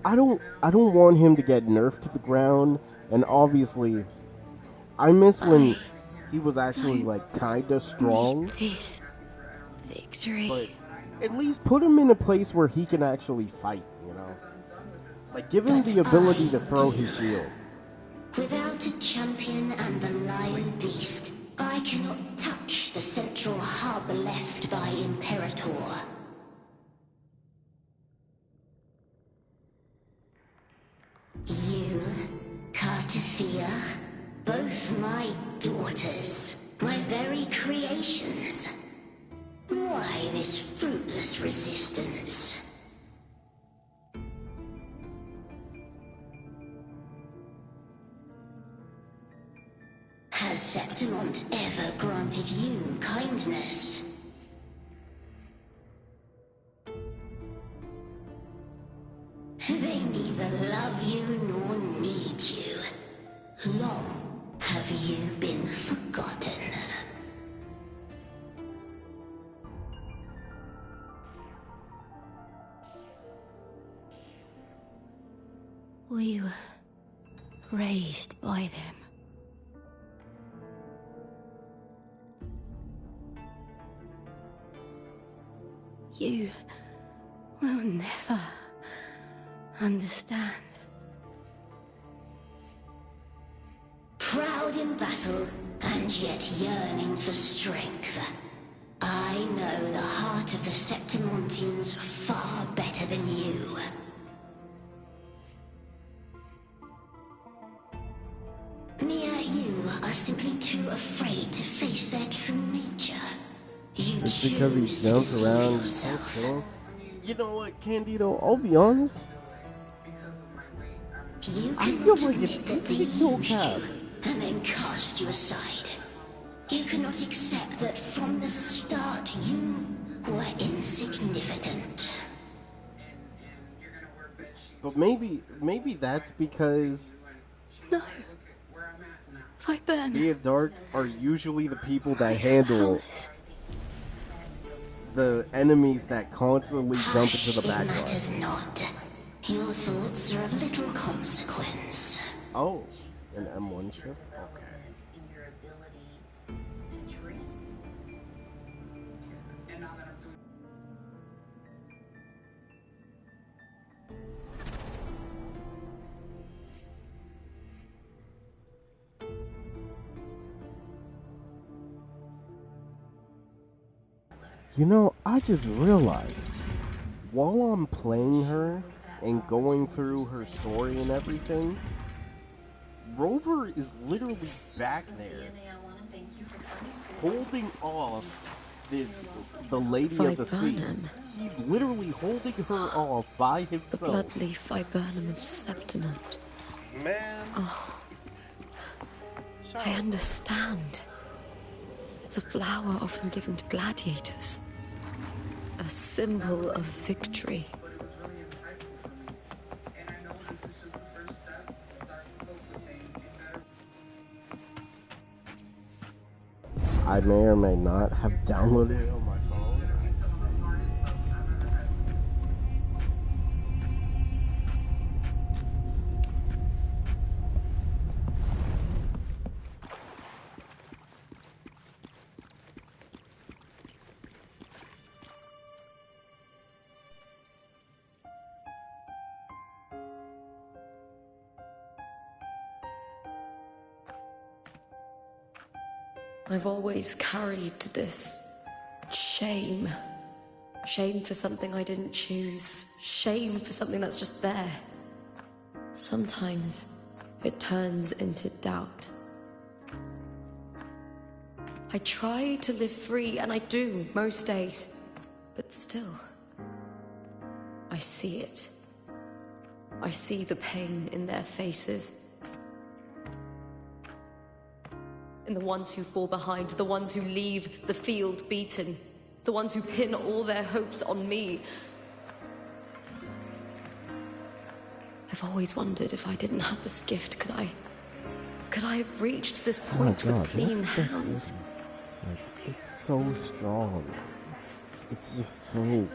D: I don't want him to get nerfed to the ground. And obviously, I miss when he was actually like kinda strong.
U: This victory.
D: But at least put him in a place where he can actually fight. You know, like give him the ability to throw his shield.
B: Without a champion and the lion beast, I cannot touch the central hub left by Imperator. You, Cartafia, both my daughters, my very creations. Why this fruitless resistance? Has Septimont ever granted you kindness? They neither love you nor need you. Long have you been forgotten.
U: We were raised by them. You will never understand.
B: in battle, and yet yearning for strength. I know the heart of the Septimontians far better than you. Mia, you are simply too afraid to face their true nature. You
D: It's because he
B: choose to
D: jumps
B: deceive
D: around.
B: yourself.
D: You know what, Candido? I'll be honest.
B: You
D: I
B: cannot
D: feel like
B: admit
D: it's
B: that they
D: easy to kill
B: used
D: Cap.
B: you and then cast you aside. You cannot accept that from the start you were insignificant.
D: But maybe that's because
U: No. Viburnum.
D: Mia Dark are usually the people that handle the enemies that constantly jump into the
B: It
D: background.
B: matters not. Your thoughts are of little consequence.
D: Oh, an M1 ship? Okay. You know, I just realized, while I'm playing her and going through her story and everything, Rover is literally back there, holding off the Lady of the Sea.
H: Viburnum.
D: He's literally holding her off by
H: The
D: himself.
H: bloodleaf viburnum of Septimont.
D: Man.
H: Oh. I understand. It's a flower often given to gladiators. A symbol of victory.
D: I may or may not have downloaded it on my phone.
R: I've always carried this shame. Shame for something I didn't choose. Shame for something that's just there. Sometimes it turns into doubt. I try to live free, and I do most days. But still, I see it. I see the pain in their faces. In the ones who fall behind, the ones who leave the field beaten, the ones who pin all their hopes on me. I've always wondered if I didn't have this gift, could I have reached this point with clean hands?
D: It's so strong. It's just so...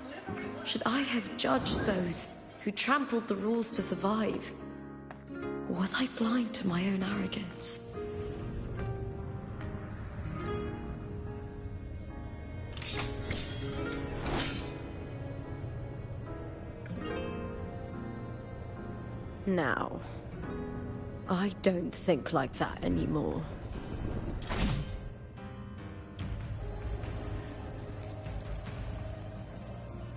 R: Should I have judged those who trampled the rules to survive? Or was I blind to my own arrogance? Now, I don't think like that anymore.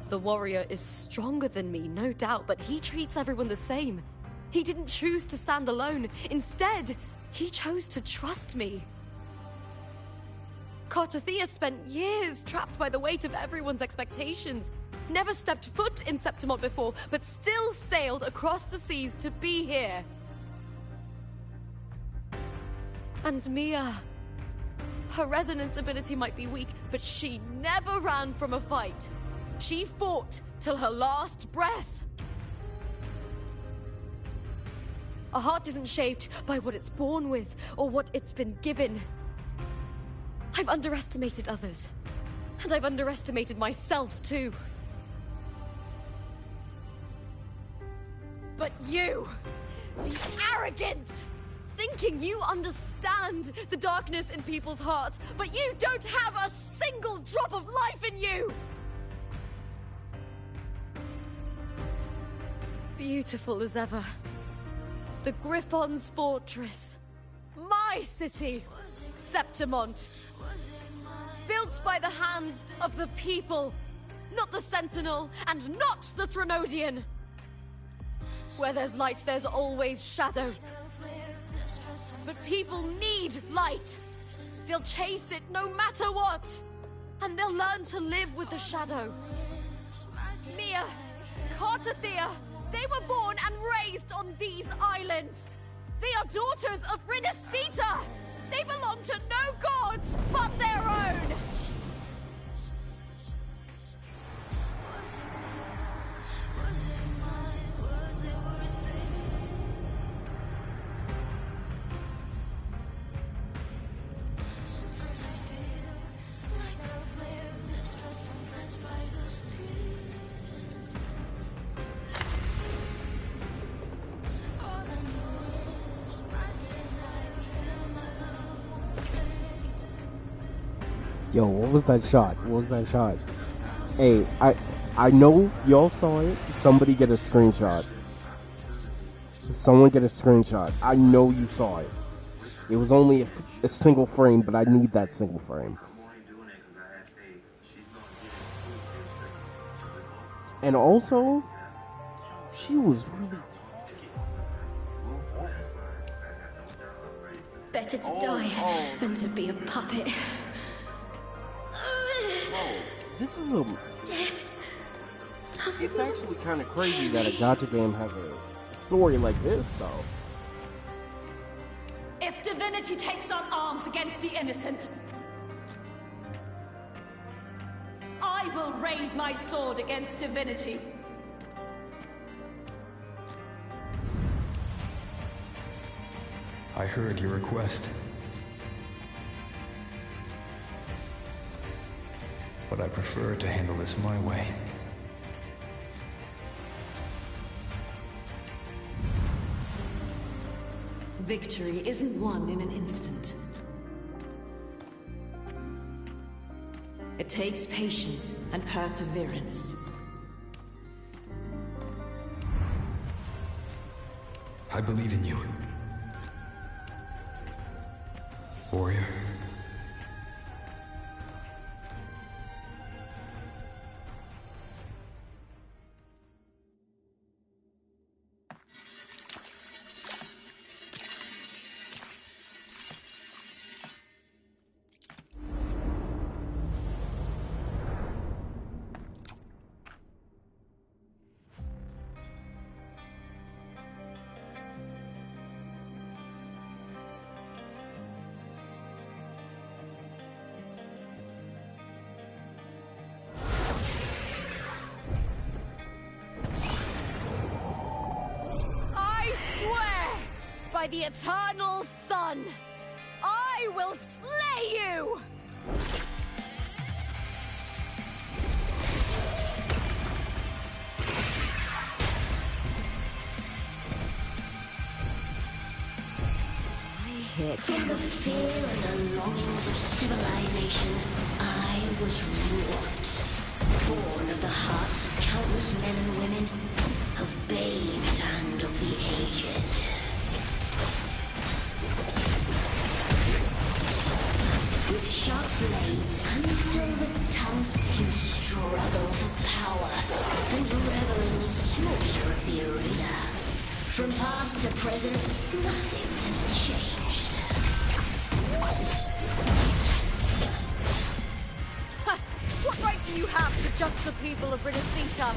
R: The warrior is stronger than me, no doubt, but he treats everyone the same. He didn't choose to stand alone. Instead, he chose to trust me. Cartothea spent years trapped by the weight of everyone's expectations. Never stepped foot in Septimont before, but still sailed across the seas to be here. And Mia, her resonance ability might be weak, but she never ran from a fight. She fought till her last breath. A heart isn't shaped by what it's born with or what it's been given. I've underestimated others, and I've underestimated myself too. But you, the arrogance, thinking you understand the darkness in people's hearts, but you don't have a single drop of life in you! Beautiful as ever. The Griffon's fortress. My
K: my city, Septimont. Built by the hands of the people, not the Sentinel and not the Threnodian. Where there's light, there's always shadow. But people need light. They'll chase it no matter what. And they'll learn to live with the shadow. Mia, Cartathea, they were born and raised on these islands. They are daughters of Renacita. They belong to no gods but their own.
D: Yo, what was that shot? What was that shot? Hey, I know y'all saw it. Somebody get a screenshot. Someone get a screenshot. I know you saw it. It was only a single frame, but I need that single frame. And also, she was really...
B: Better to die than to be a puppet.
D: This is a... It's actually kind of crazy that a gacha game has a story like this, though.
S: If divinity takes up arms against the innocent, I will raise my sword against divinity.
A: I heard your request. But I prefer to handle this my way.
S: Victory isn't won in an instant. It takes patience and perseverance.
A: I believe in you, warrior.
K: By the eternal sun, I will slay you!
B: From the fear and the longings of civilization, I was wrought. Born of the hearts of countless men and women, of babes and of the aged. With sharp blades and silver tongue, you struggle for power and revel in the slaughter of the arena. From past to present, nothing has changed.
K: What right do you have to judge the people of Renacita?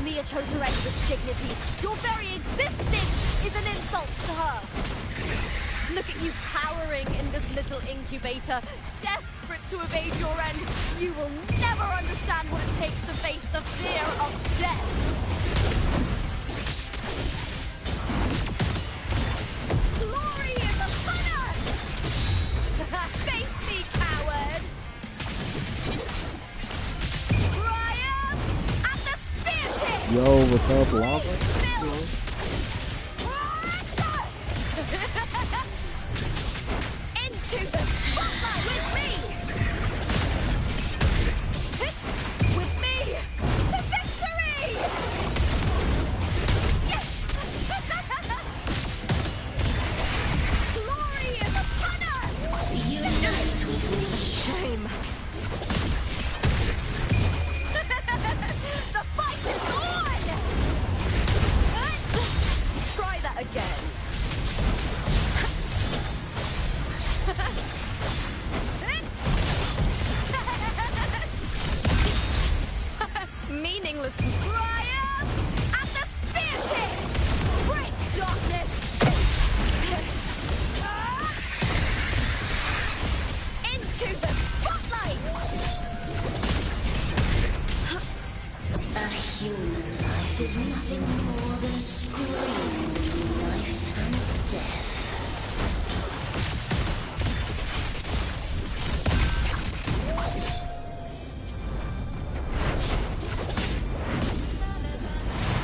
K: Mia chose her end with dignity. Your very existence is an insult to her. Look at you cowering in this little incubator, desperate to evade your end. You will never understand what it takes to face the fear of death. Glory is upon us! Face me, coward! Triumph at the spear tip!
D: Yo, what's up, Lava?
K: Into the spotlight with me! With me to victory! Yes! Glory
B: Human life is nothing more than a scream between life and death.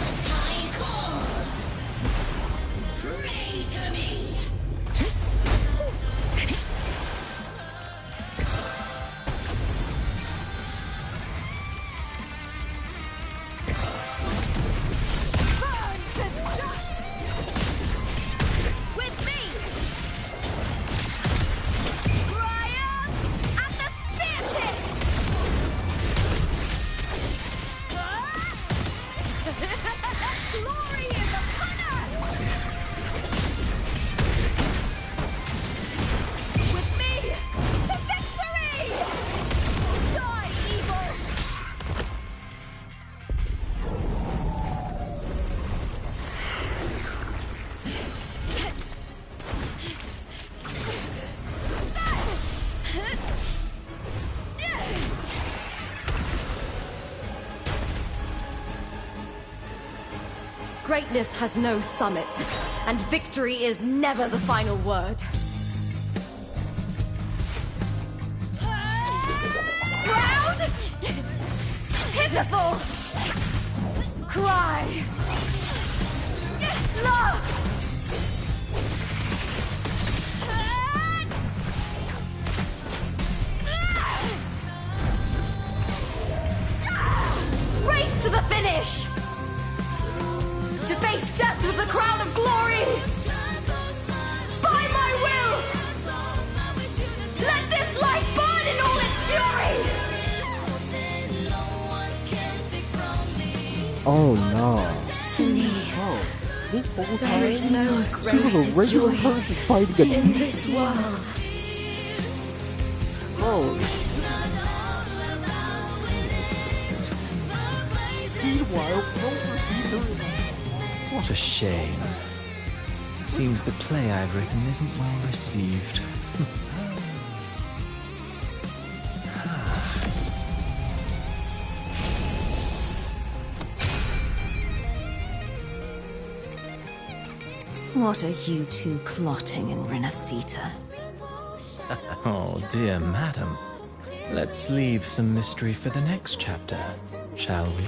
B: The tide calls! Pray to me!
P: Greatness has no summit, and victory is never the final word. Proud! Pitiful! Cry! Love! Race to the finish! To face death with the crown of glory! By my will! Let this light burn in all its fury!
D: Oh no.
P: To me,
D: Oh, this whole time,
P: there is no
D: she was a
P: greater
D: regular
P: joy
D: person fighting
P: in this world.
D: Oh. Meanwhile,
G: What a shame. Seems the play I've written isn't well received.
F: What are you two plotting in Renacita?
G: Oh, dear madam. Let's leave some mystery for the next chapter, shall we?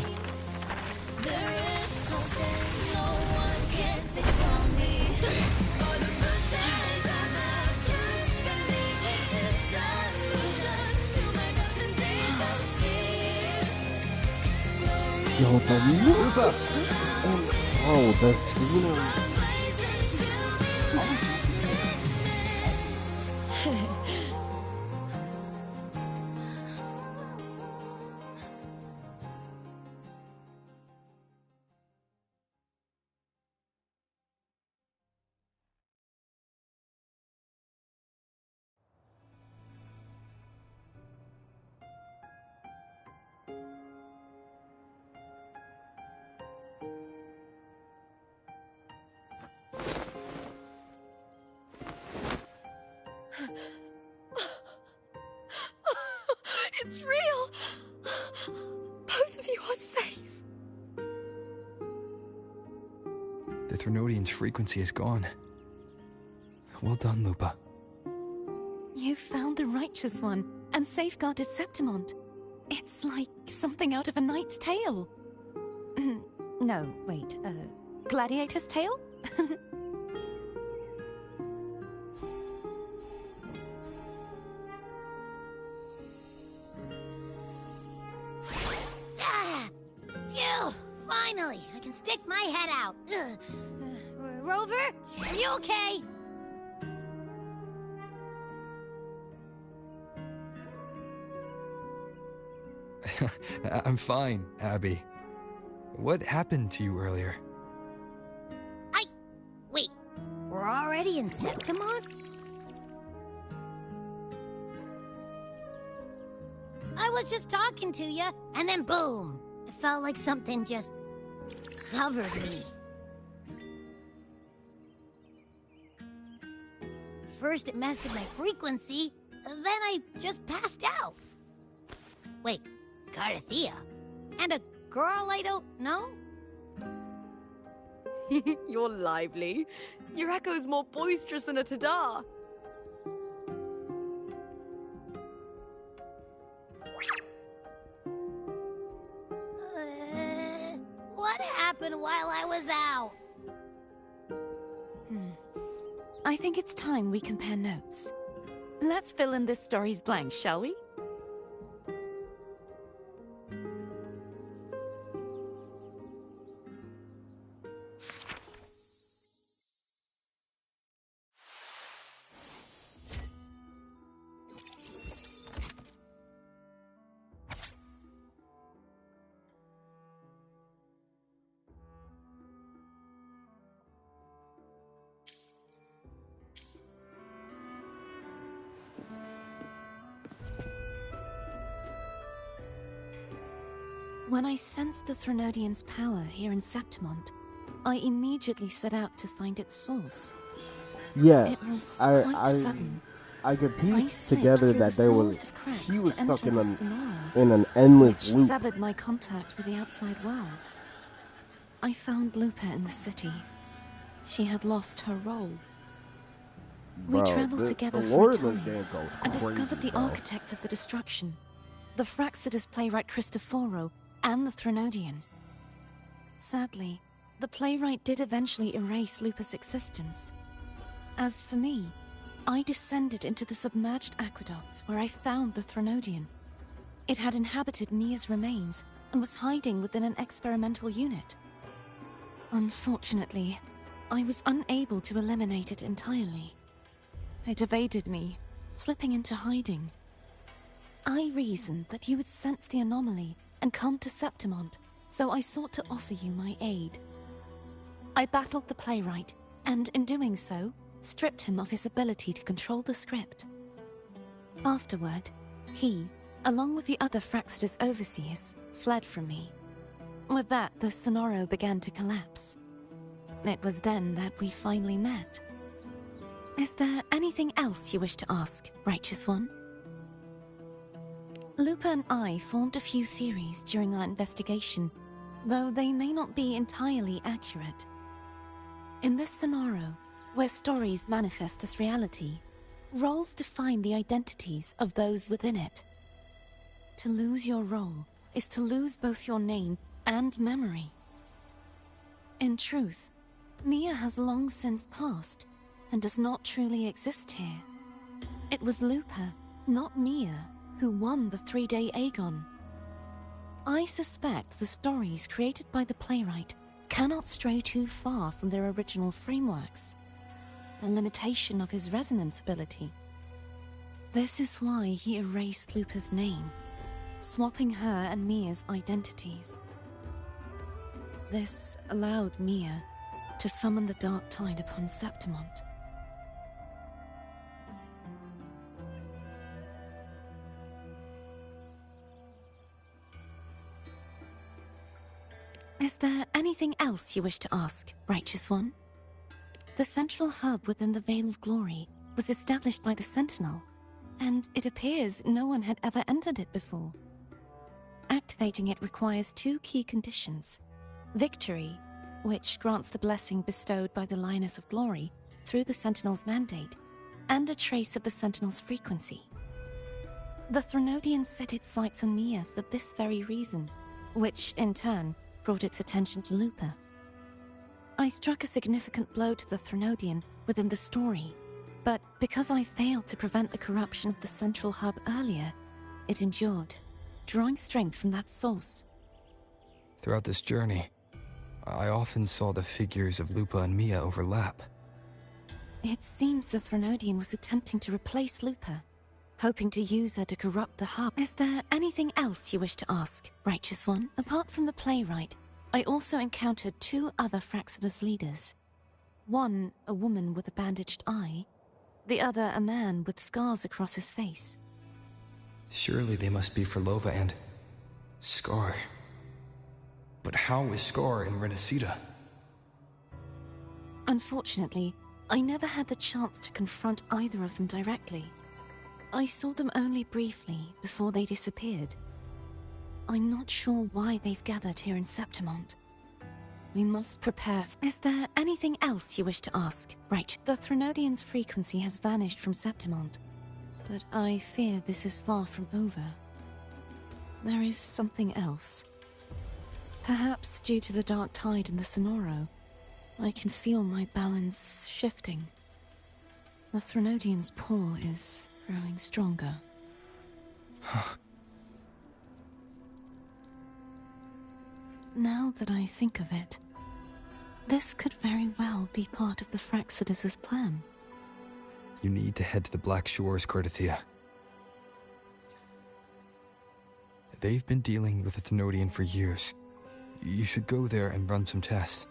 D: Yo, the look! Oh, the scene.
F: It's real! Both of you are safe.
A: The Threnodian's frequency is gone. Well done, Lupa.
F: You found the righteous one and safeguarded Septimont. It's like something out of a knight's tale. No, wait, gladiator's tale?
M: Phew! Finally, I can stick my head out. Rover, are you okay?
A: I'm fine, Abby. What happened to you earlier?
M: Wait, we're already in Septimont? I was just talking to you, and then boom! It felt like something just covered me. First it messed with my frequency, then I just passed out. Wait, Carthea? And a
K: Girl, I don't know.
F: You're lively. Your echo's more boisterous than a tada.
M: What happened while I was out?
F: I think it's time we compare notes. Let's fill in this story's blanks, shall we? When I sensed the Threnodian's power here in Septimont, I immediately set out to find its source.
D: Yeah,
F: it was quite sudden.
D: I could piece
F: slipped
D: together
F: through
D: that
F: the
D: there was
F: smallest of cracks
D: she was
F: to
D: stuck
F: enter
D: in
F: the
D: an
F: Sonora,
D: endless
F: which
D: loop.
F: severed my contact with the outside world. I found Lupa in the city. She had lost her role.
D: Bro,
F: We traveled together
D: the
F: for
D: lore
F: a
D: in this
F: time
D: game goes
F: and
D: crazy,
F: discovered the
D: bro.
F: architects of the destruction, the Fraxidus playwright Cristoforo and the Threnodian. Sadly, the playwright did eventually erase Lupa's existence. As for me, I descended into the submerged aqueducts where I found the Threnodian. It had inhabited Mia's remains and was hiding within an experimental unit. Unfortunately, I was unable to eliminate it entirely. It evaded me, slipping into hiding. I reasoned that you would sense the anomaly and come to Septimont, so I sought to offer you my aid. I battled the playwright, and in doing so, stripped him of his ability to control the script. Afterward, he, along with the other Fraxidus overseers, fled from me. With that, the Sonoro began to collapse. It was then that we finally met. Is there anything else you wish to ask, Righteous One? Lupa and I formed a few theories during our investigation, though they may not be entirely accurate. In this Sonoro, where stories manifest as reality, roles define the identities of those within it. To lose your role is to lose both your name and memory. In truth, Mia has long since passed and does not truly exist here. It was Lupa, not Mia, who won the 3-day Aegon. I suspect the stories created by the playwright cannot stray too far from their original frameworks, a limitation of his resonance ability. This is why he erased Lupa's name, swapping her and Mia's identities. This allowed Mia to summon the Dark Tide upon Septimont. Is there anything else you wish to ask, Righteous One? The central hub within the Veil of Glory was established by the Sentinel, and it appears no one had ever entered it before. Activating it requires 2 key conditions: victory, which grants the blessing bestowed by the Lioness of Glory through the Sentinel's mandate, and a trace of the Sentinel's frequency. The Threnodian set its sights on Mia for this very reason, which, in turn, brought its attention to Lupa. I struck a significant blow to the Threnodian within the story, but because I failed to prevent the corruption of the central hub earlier, it endured, drawing strength from that source.
A: Throughout this journey, I often saw the figures of Lupa and Mia overlap.
F: It seems the Threnodian was attempting to replace Lupa, hoping to use her to corrupt the hub. Is there anything else you wish to ask, Righteous One? Apart from the playwright, I also encountered 2 other Fraxidus leaders. One, a woman with a bandaged eye, the other a man with scars across his face.
A: Surely they must be Frolova and Scar. But how is Scar in Renacida?
F: Unfortunately, I never had the chance to confront either of them directly. I saw them only briefly before they disappeared. I'm not sure why they've gathered here in Septimont. We must prepare. Is there anything else you wish to ask? Right. The Threnodian's frequency has vanished from Septimont, but I fear this is far from over. There is something else. Perhaps due to the dark tide in the Sonoro, I can feel my balance shifting. The Threnodian's pull is growing stronger. Now that I think of it, this could very well be part of the Fraxidus' plan.
A: You need to head to the Black Shores, Cardathia. They've been dealing with the Thenodian for years. You should go there and run some tests.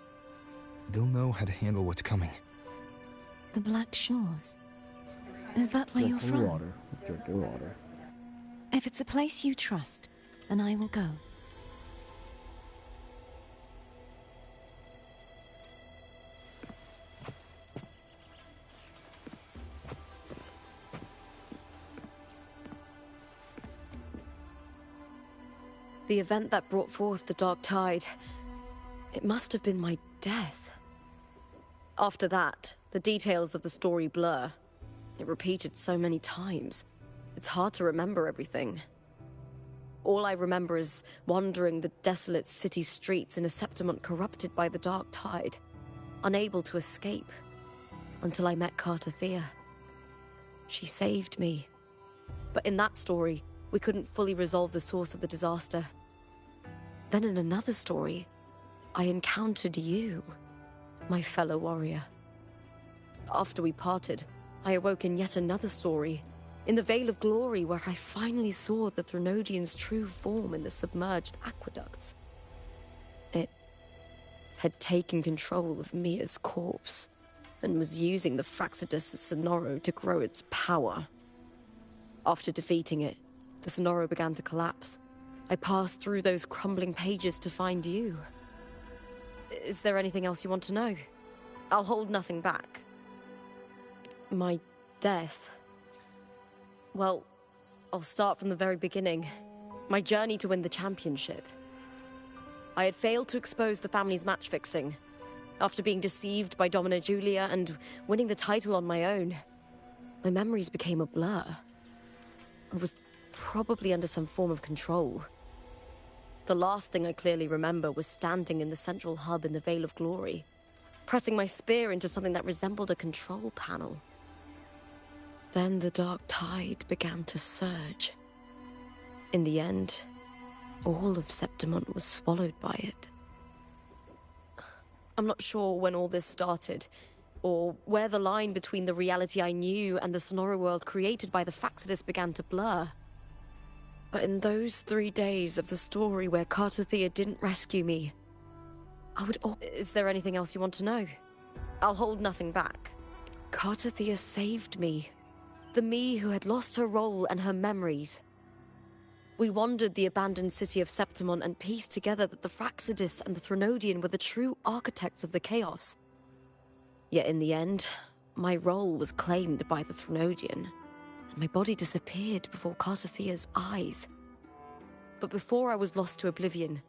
A: They'll know how to handle what's coming.
F: The Black Shores? Is that where you're from?
D: Drinking water.
F: If it's a place you trust, then I will go.
R: The event that brought forth the dark tide, it must have been my death. After that, the details of the story blur. It repeated so many times. It's hard to remember everything. All I remember is wandering the desolate city streets in a Septimont corrupted by the dark tide, unable to escape, until I met Cardathia. She saved me. But in that story, we couldn't fully resolve the source of the disaster. Then in another story, I encountered you, my fellow warrior. After we parted, I awoke in yet another story, in the Veil of Glory, where I finally saw the Threnodian's true form in the submerged aqueducts. It had taken control of Mia's corpse, and was using the Fraxidus' Sonoro to grow its power. After defeating it, the Sonoro began to collapse. I passed through those crumbling pages to find you. Is there anything else you want to know? I'll hold nothing back. My death. Well, I'll start from the very beginning. My journey to win the championship. I had failed to expose the family's match fixing. After being deceived by Domina Julia and winning the title on my own, my memories became a blur. I was probably under some form of control. The last thing I clearly remember was standing in the central hub in the Veil of Glory, pressing my spear into something that resembled a control panel. Then the dark tide began to surge. In the end, all of Septimont was swallowed by it. I'm not sure when all this started, or where the line between the reality I knew and the Sonoro world created by the Fraxidus began to blur. But in those 3 days of the story where Cardathia didn't rescue me, I would... Is there anything else you want to know? I'll hold nothing back. Cardathia saved me. The me who had lost her role and her memories. We wandered the abandoned city of Septimont and pieced together that the Fraxidus and the Threnodian were the true architects of the chaos. Yet in the end, my role was claimed by the Threnodian, and my body disappeared before Cardathia's eyes. But before I was lost to oblivion,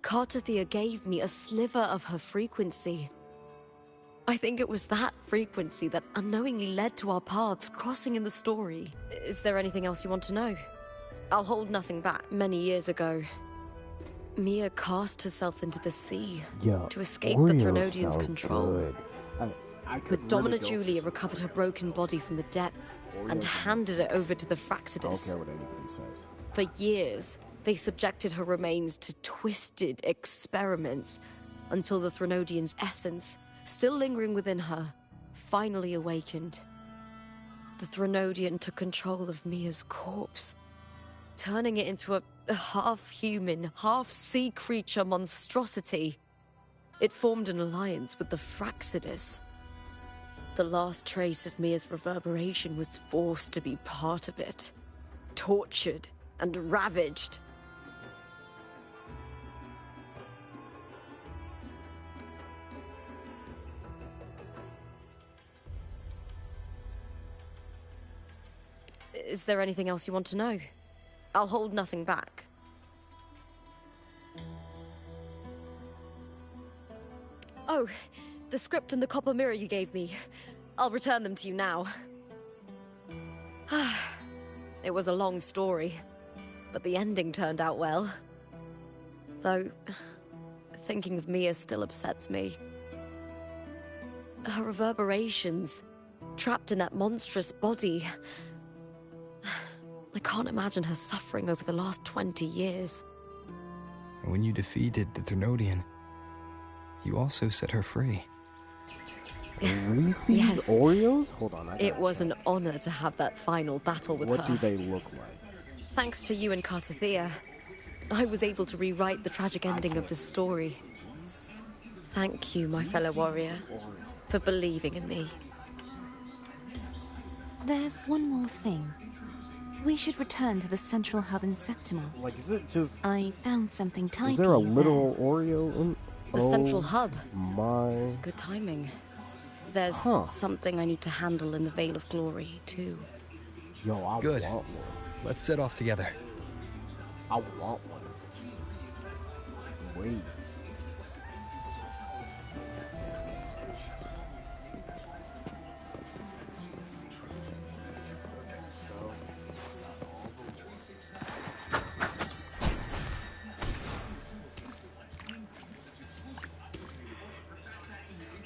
R: Cardathia gave me a sliver of her frequency. I think it was that frequency that unknowingly led to our paths crossing in the story. Is there anything else you want to know? I'll hold nothing back. Many years ago, Mia cast herself into the sea to escape the Threnodian's control. But Domina Julia recovered her broken body from the depths and handed it over to the Fraxidus.
D: I don't care what anybody says.
R: For years, they subjected her remains to twisted experiments until the Threnodian's essence, still lingering within her, finally awakened. The Threnodian took control of Mia's corpse, turning it into a half-human, half-sea creature monstrosity. It formed an alliance with the Fraxidus. The last trace of Mia's reverberation was forced to be part of it, tortured and ravaged. Is there anything else you want to know? I'll hold nothing back.
E: Oh, the script and the copper mirror you gave me. I'll return them to you now. It was a long story, but the ending turned out well. Though, thinking of Mia still upsets me. Her reverberations, trapped in that monstrous body. I can't imagine her suffering over the last 20 years.
A: When you defeated the Thrunodian, you also set her free.
D: Reese's
E: Yes.
D: Oreos? Hold on, I
E: It was an honor to have that final battle with her.
D: What do they look like?
E: Thanks to you and Cartathea, I was able to rewrite the tragic ending of this story. Thank you, my fellow warrior, for believing in me.
F: There's one more thing. We should return to the central hub in Septimal.
D: Like, is it just...
F: I found something tiny.
D: Is there a literal Oreo in...
E: The central hub.
D: My...
E: Good timing. There's something I need to handle in the Veil of Glory, too.
D: Yo, I
A: Good.
D: want one.
A: Let's set off together.
D: I want one. Wait.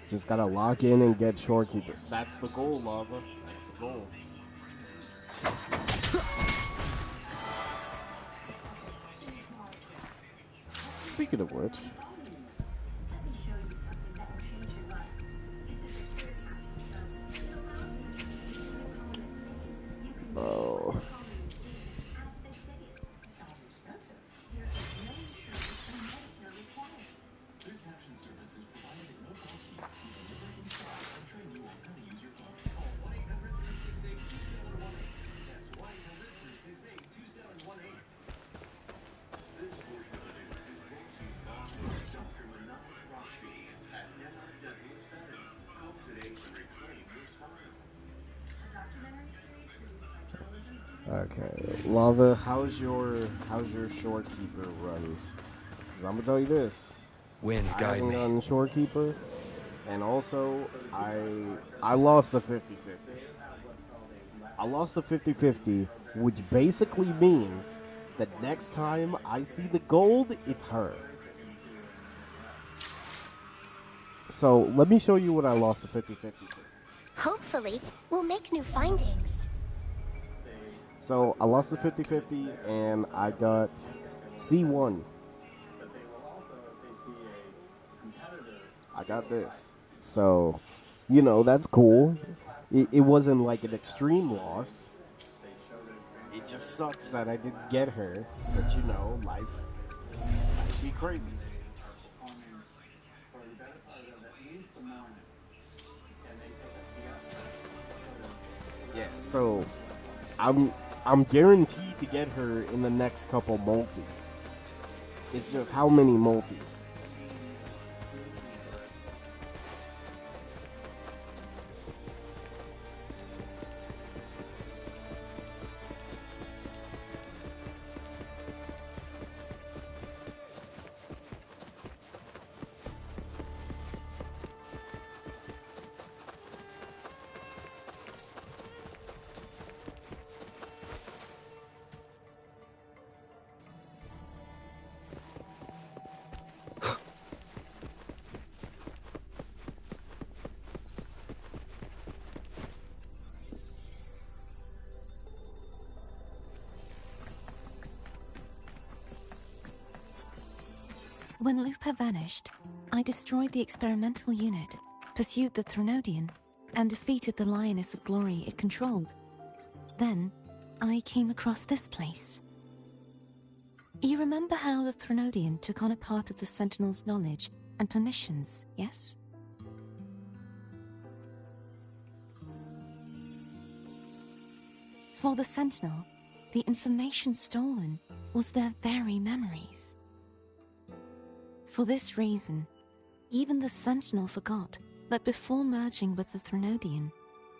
D: Just gotta lock in and get Shorekeeper. That's the goal, Lava. That's the goal. Speaking of which... Oh... Okay, Lava, how's your Shorekeeper runs? Because I'm gonna tell you this.
A: Wind,
D: I
A: guide
D: haven't
A: me.
D: done Shorekeeper, and also I lost the 50-50. I lost the 50-50, which basically means that next time I see the gold, it's her. So let me show you what I lost the 50-50 to.
M: Hopefully, we'll make new findings.
D: So I lost the 50-50 and I got C1. I got this. So, you know, that's cool. It wasn't like an extreme loss. It just sucks that I didn't get her. But you know, life be crazy. Yeah, so I'm guaranteed to get her in the next couple multis. It's just how many multis.
F: When Lupa vanished, I destroyed the experimental unit, pursued the Thrunodian, and defeated the Lioness of Glory it controlled. Then, I came across this place. You remember how the Thrunodian took on a part of the Sentinel's knowledge and permissions, yes? For the Sentinel, the information stolen was their very memories. For this reason, even the Sentinel forgot that before merging with the Thrunodian,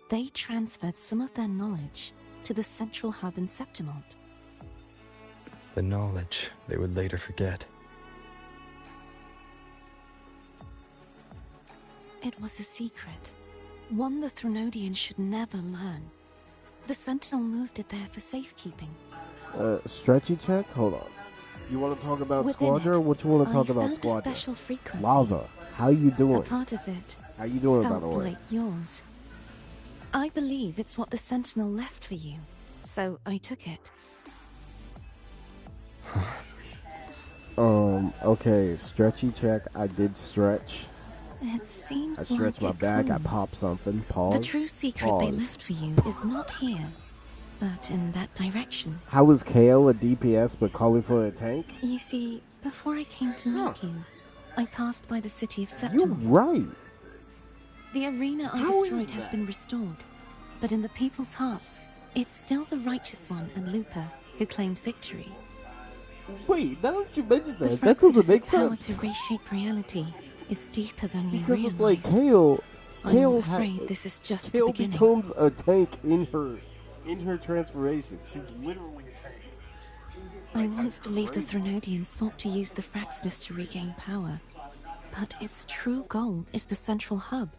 F: they transferred some of their knowledge to the central hub in Septimalt.
A: The knowledge they would later forget.
F: It was a secret. One the Threnodians should never learn. The Sentinel moved it there for safekeeping.
D: Stretchy check? Hold on. You want to talk about
F: Within
D: Squadra?
F: it,
D: What you want to talk
F: I
D: about
F: found a
D: Squadra?
F: special frequency.
D: Lava. How you doing?
F: A part of it
D: How you doing, by
F: felt
D: the way?
F: like yours. I believe it's what the Sentinel left for you, so I took it.
D: Okay, stretchy check. I did stretch.
F: It seems
D: I stretched
F: like
D: my back. I
F: clue.
D: popped something. Pause.
F: The true secret they
D: Pause.
F: left for you is not here, but in that direction.
D: How was Kale a DPS but Khalifa a tank?
F: You see, before I came to meet you, I passed by the city of
D: You're
F: Septimont.
D: right.
F: The arena I destroyed has been restored, but in the people's hearts, it's still the Righteous One and Lupa who claimed victory.
D: Wait, now that you mention
F: The
D: that doesn't make
F: Fraxidus' power
D: sense.
F: to reshape reality is deeper than we
D: Because
F: realize.
D: it's like Kale.
F: I'm afraid this is just
D: Kale
F: the beginning.
D: becomes a tank in her transformation. She's literally a tank.
F: I once believed the Threnodians sought to use the Fraxidus to regain power, but its true goal is the central hub.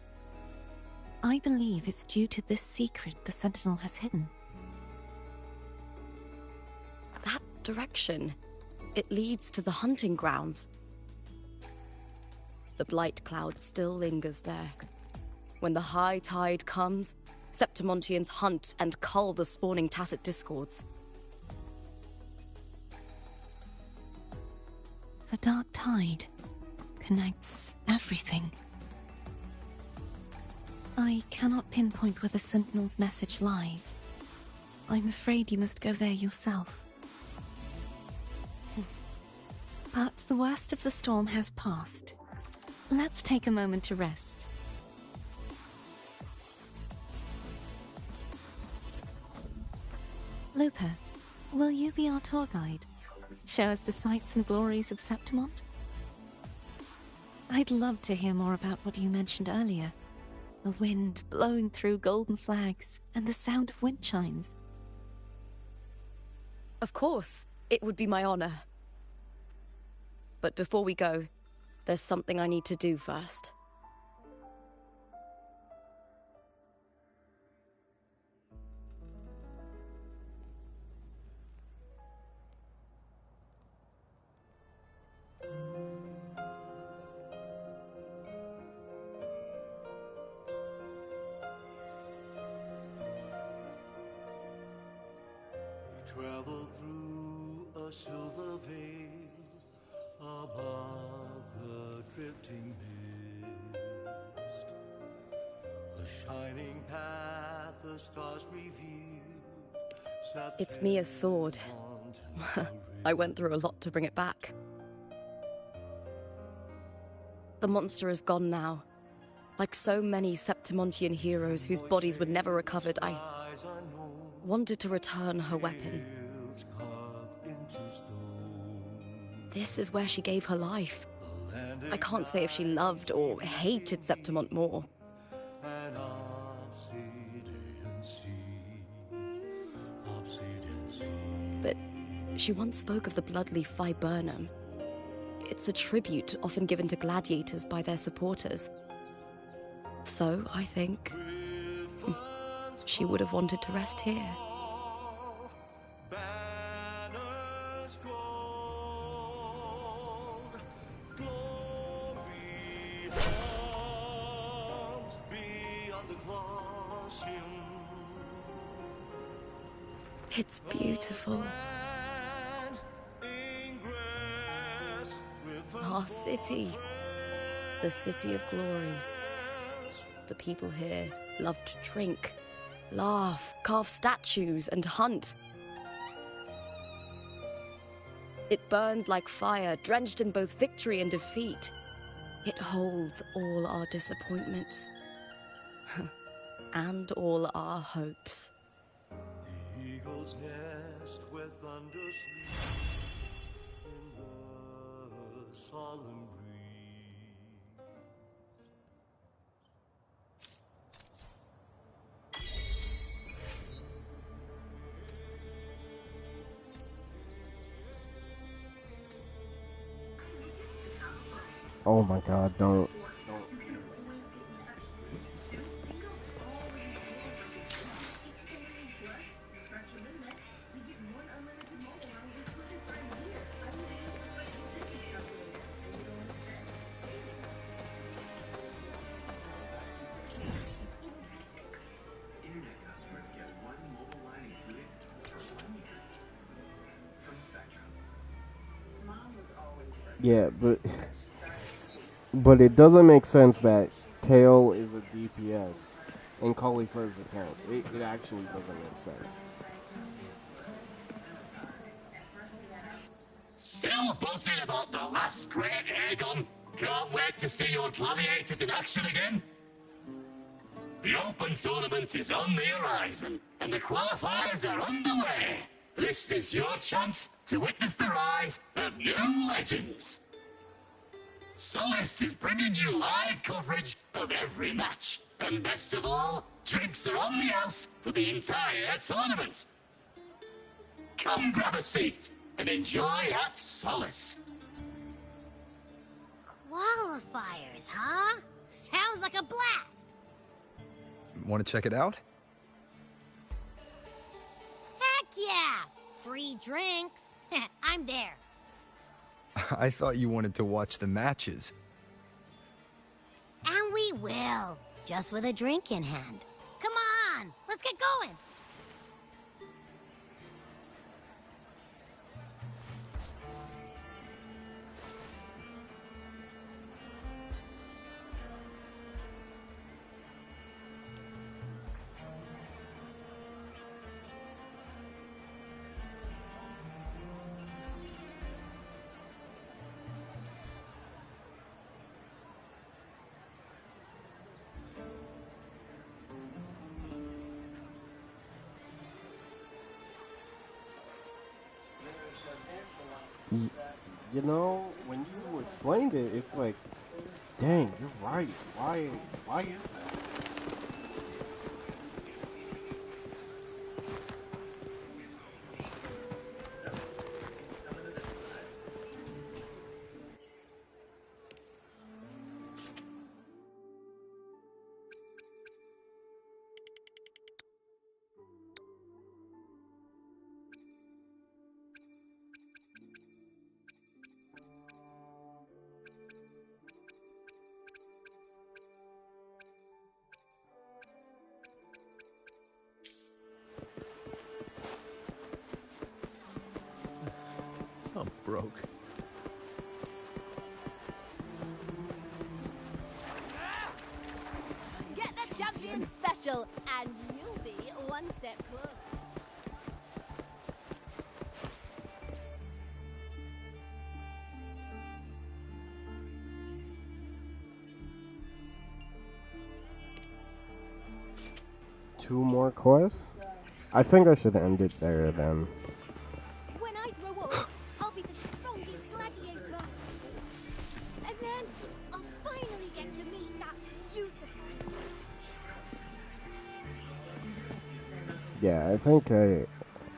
F: I believe it's due to this secret the Sentinel has hidden.
E: That direction. It leads to the hunting grounds. The blight cloud still lingers there. When the high tide comes, Septimontians hunt and cull the spawning Tacet discords.
F: The dark tide connects everything. I cannot pinpoint where the Sentinel's message lies. I'm afraid you must go there yourself. But the worst of the storm has passed. Let's take a moment to rest. Lupa, will you be our tour guide? Show us the sights and glories of Septimont? I'd love to hear more about what you mentioned earlier. The wind blowing through golden flags and the sound of wind chimes.
E: Of course, it would be my honor. But before we go, there's something I need to do first.
T: Travel through a silver veil above the drifting mist. A shining path, the stars reveal.
E: It's Mia's sword. I went through a lot to bring it back. The monster is gone now. Like so many Septimontian heroes whose bodies were never recovered, I wanted to return her weapon. This is where she gave her life. I can't say if she loved or hated Septimont more. But she once spoke of the bloodleaf viburnum. It's a tribute often given to gladiators by their supporters. So, I think she would have wanted to rest here. It's beautiful. Our city. The city of glory. The people here love to drink, laugh, carve statues, and hunt. It burns like fire, drenched in both victory and defeat. It holds all our disappointments. And all our hopes.
T: The eagle's nest where thunder sleeps in the solemn breeze.
D: Oh my god, don't. Yeah, but it doesn't make sense that Kale is a DPS and Khalifa is a tank. It actually doesn't make sense.
Q: Still buzzing about the last great Aegon? Can't wait to see your gladiators in action again. The Open Tournament is on the horizon, and the qualifiers are underway. This is your chance to witness the rise of new legends. Solace is bringing you live coverage of every match. And best of all, drinks are on the house for the entire tournament. Come grab a seat and enjoy at Solace.
B: Qualifiers, huh? Sounds like a blast!
A: Want to check it out?
B: Heck yeah! Free drinks. I'm there.
A: I thought you wanted to watch the matches.
B: And we will. Just with a drink in hand. Come on, let's get going.
D: You know, when you explained it, it's like, dang, you're right. Why is that?
A: I'm broke.
K: Get the champion special, and you'll be one step closer.
D: Two more quests? I think I should end it there then.
K: When I grow up, I'll be the strongest gladiator. And then I'll finally get to meet that beautiful...
D: Yeah,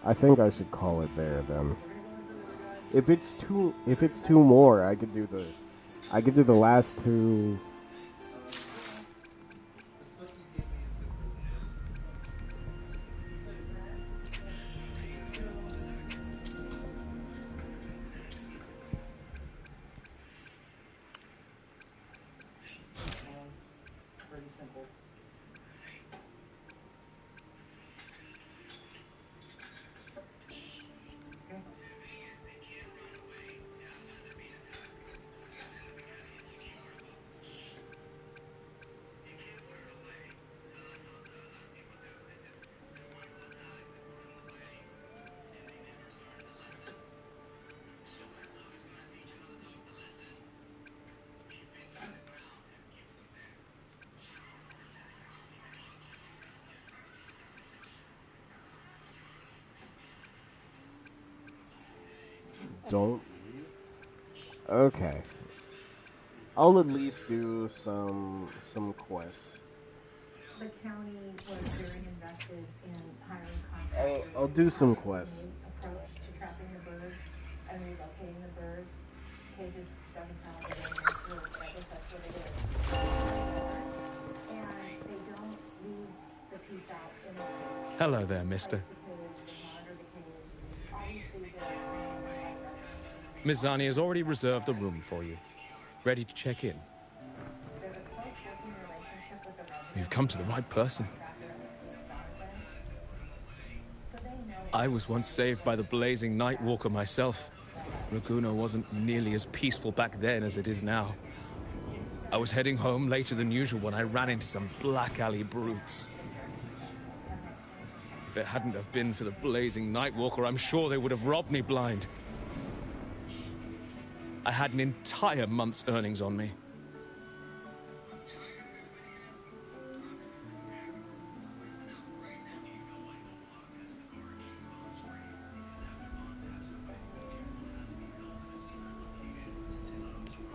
D: I think I should call it there then. If it's two more, I could do the last two.
J: Pretty simple.
D: Don't. Okay. I'll at least do some quests.
I: The county was very invested in hiring contractors.
D: I'll do some quests.
I: Approach to trapping the birds and relocating the birds. Cages doesn't sound like a very nice word, but I guess that's what it is. And they don't leave the piece out in the cage.
G: Hello there, mister. Miss Zani has already reserved a room for you. Ready to check in. You've come to the right person. I was once saved by the blazing Nightwalker myself.
O: Laguna wasn't nearly as peaceful back then as it is now. I was heading home later than usual when I ran into some black alley brutes. If it hadn't have been for the blazing Nightwalker, I'm sure they would have robbed me blind. I had an entire month's earnings on me.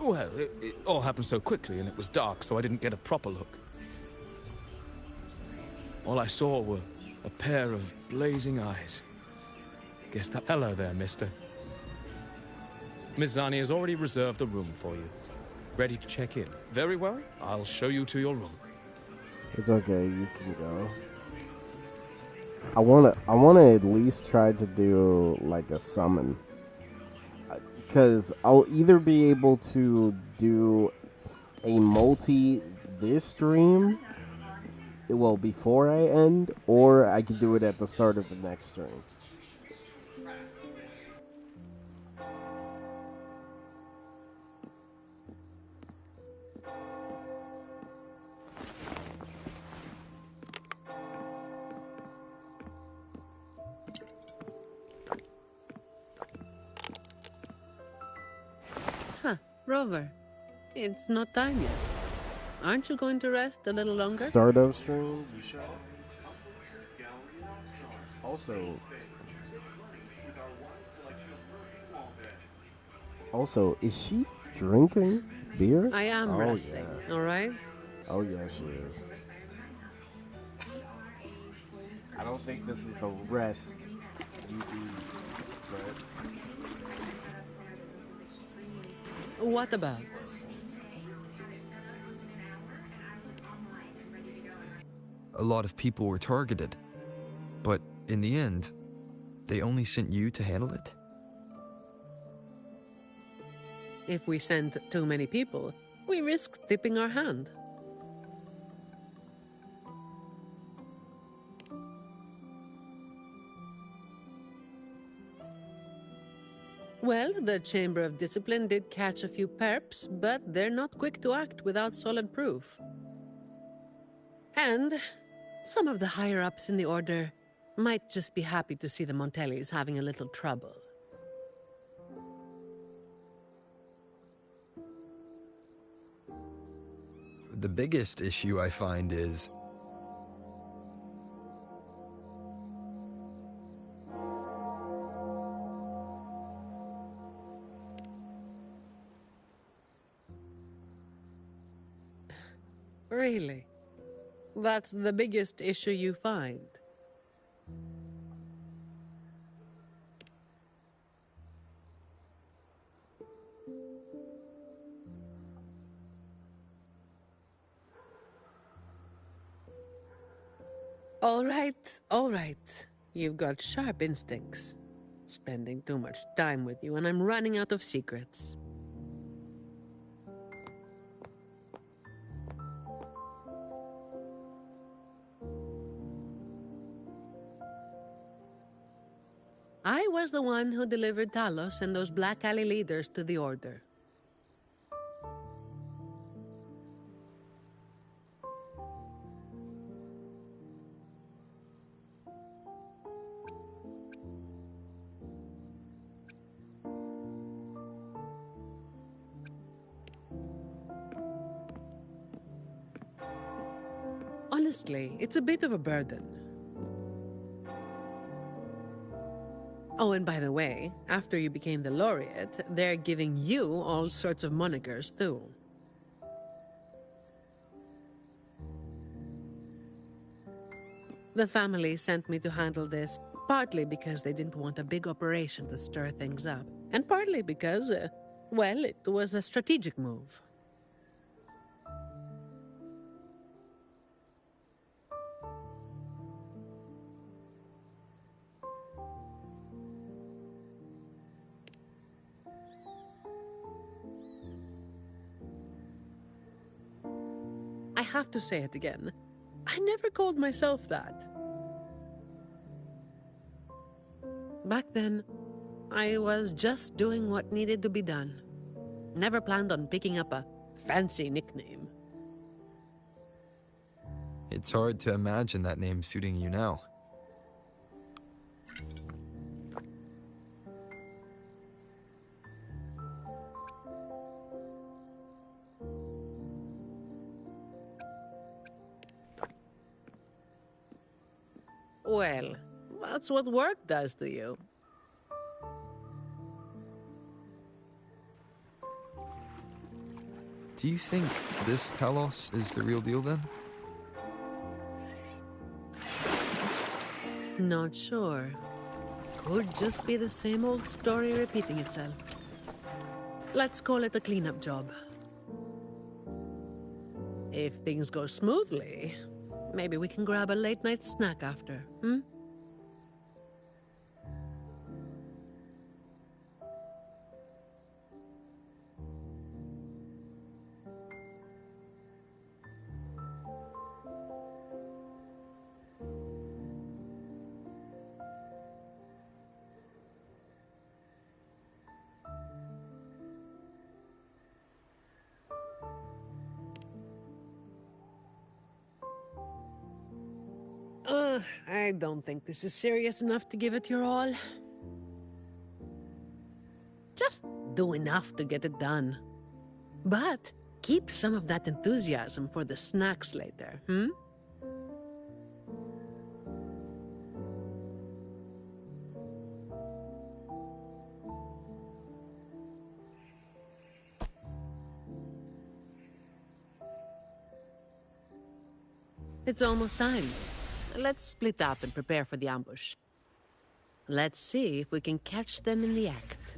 O: Well, it all happened so quickly and it was dark, so I didn't get a proper look. All I saw were a pair of blazing eyes. Guess that... Hello there, mister. Miss Zani has already reserved a room for you. Ready to check in. Very well, I'll show you to your room.
D: It's okay, you can go. I wanna at least try to do like a summon. Because I'll either be able to do a multi this stream, well, before I end, or I could do it at the start of the next stream.
V: Rover, it's not time yet. Aren't you going to rest a little longer?
D: Start of stream, you sure? Also, is she drinking beer?
V: I am resting,
D: yeah.
V: all right?
D: Oh, yeah, she is. I don't think this is the rest you need, but...
V: What about?
A: A lot of people were targeted, but in the end, they only sent you to handle it?
V: If we send too many people, we risk tipping our hand. Well, the Chamber of Discipline did catch a few perps, but they're not quick to act without solid proof. And some of the higher-ups in the Order might just be happy to see the Montellis having a little trouble.
A: The biggest issue I find is...
V: Really? That's the biggest issue you find? All right. You've got sharp instincts. Spending too much time with you and I'm running out of secrets. I was the one who delivered Talos and those Black Alley leaders to the Order. Honestly, it's a bit of a burden. Oh, and by the way, after you became the laureate, they're giving you all sorts of monikers, too. The family sent me to handle this, partly because they didn't want a big operation to stir things up, and partly because, well, it was a strategic move. I have to say it again. I never called myself that. Back then, I was just doing what needed to be done. Never planned on picking up a fancy nickname.
A: It's hard to imagine that name suiting you now.
V: Well, that's what work does to you.
A: Do you think this Talos is the real deal then?
V: Not sure. Could just be the same old story repeating itself. Let's call it a cleanup job. If things go smoothly, maybe we can grab a late-night snack after, hmm? I don't think this is serious enough to give it your all. Just do enough to get it done. But keep some of that enthusiasm for the snacks later, hmm? It's almost time. Let's split up and prepare for the ambush. Let's see if we can catch them in the act.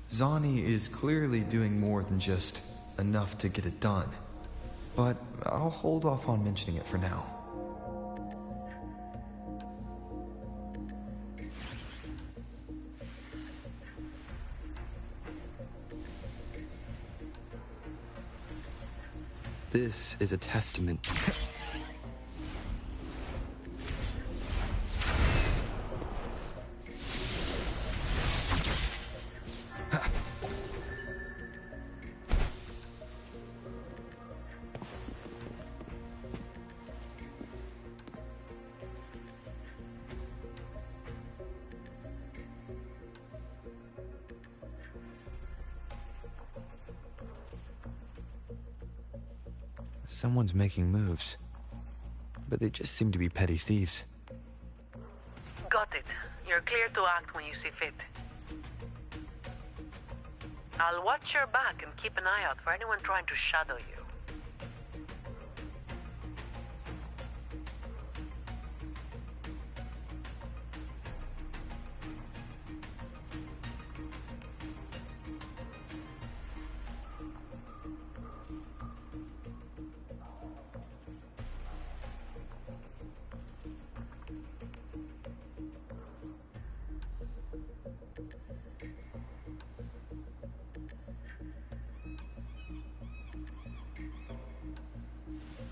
A: Zani is clearly doing more than just enough to get it done. But I'll hold off on mentioning it for now. This is a testament. Someone's making moves, but they just seem to be petty thieves.
V: Got it. You're clear to act when you see fit. I'll watch your back and keep an eye out for anyone trying to shadow you.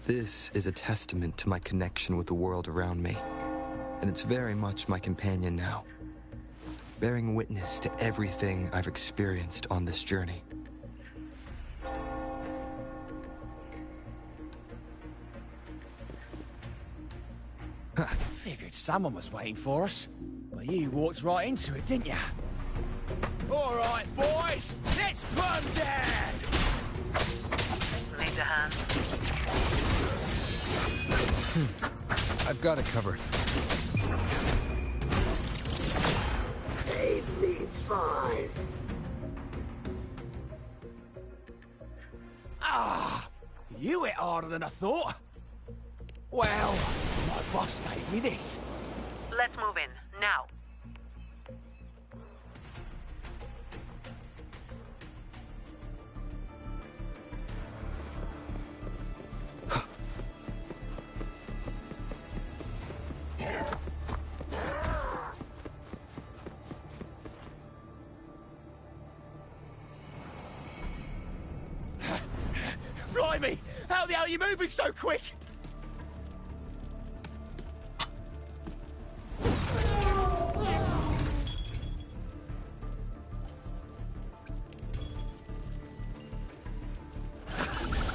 A: This is a testament to my connection with the world around me, and it's very much my companion now, bearing witness to everything I've experienced on this journey.
C: Figured someone was waiting for us, but you walked right into it, didn't ya? All right, boys, let's put 'em down!
V: Need a hand?
A: I've got it covered.
B: Save these spies.
C: Ah, you hit harder than I thought. Well, my boss gave me this.
V: Let's move in, now.
C: Blimey, how the hell are you moving so quick?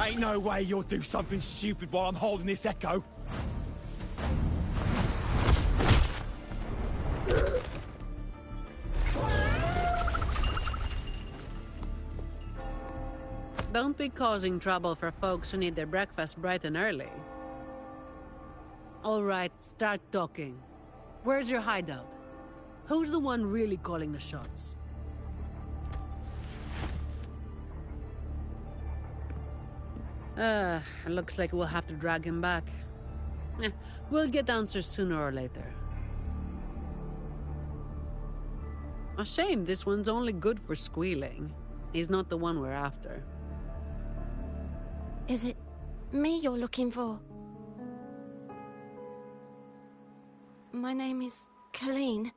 C: Ain't no way you'll do something stupid while I'm holding this echo.
V: Don't be causing trouble for folks who need their breakfast bright and early. All right, start talking. Where's your hideout? Who's the one really calling the shots? Looks like we'll have to drag him back. We'll get answers sooner or later. A shame this one's only good for squealing. He's not the one we're after.
L: Is it me you're looking for? My name is Colleen.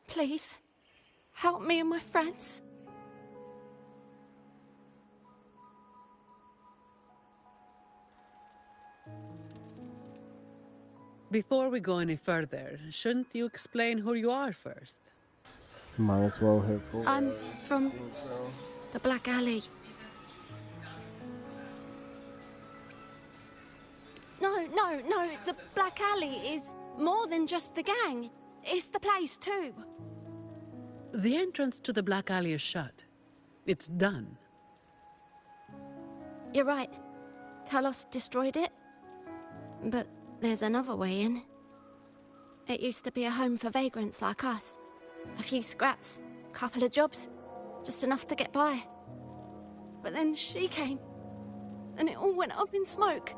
L: Please, help me and my friends.
V: Before we go any further, shouldn't you explain who you are first?
D: Might as well hit full.
L: I'm from the Black Alley. No, the Black Alley is more than just the gang. It's the place too.
V: The entrance to the Black Alley is shut. It's done.
L: You're right. Talos destroyed it. But there's another way in. It used to be a home for vagrants like us. A few scraps, couple of jobs, just enough to get by. But then she came, and it all went up in smoke.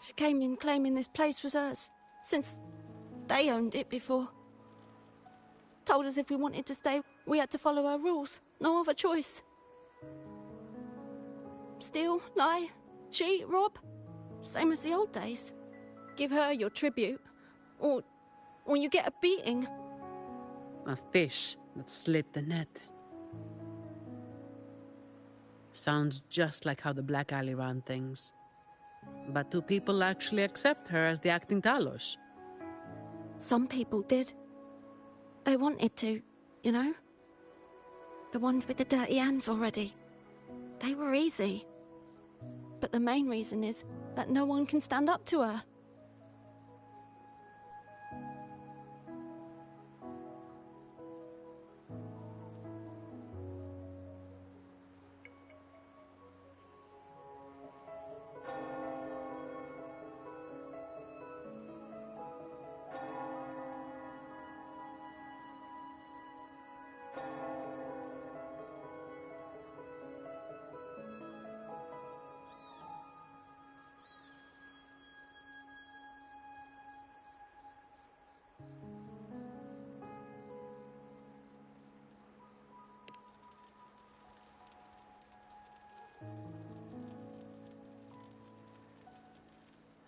L: She came in claiming this place was hers, since they owned it before. Told us if we wanted to stay, we had to follow her rules. No other choice. Steal, lie, cheat, rob. Same as the old days. Give her your tribute, or you get a beating.
V: A fish that slit the net. Sounds just like how the Black Alley ran things. But do people actually accept her as the acting Talos?
L: Some people did. They wanted to, you know? The ones with the dirty hands already. They were easy. But the main reason is that no one can stand up to her.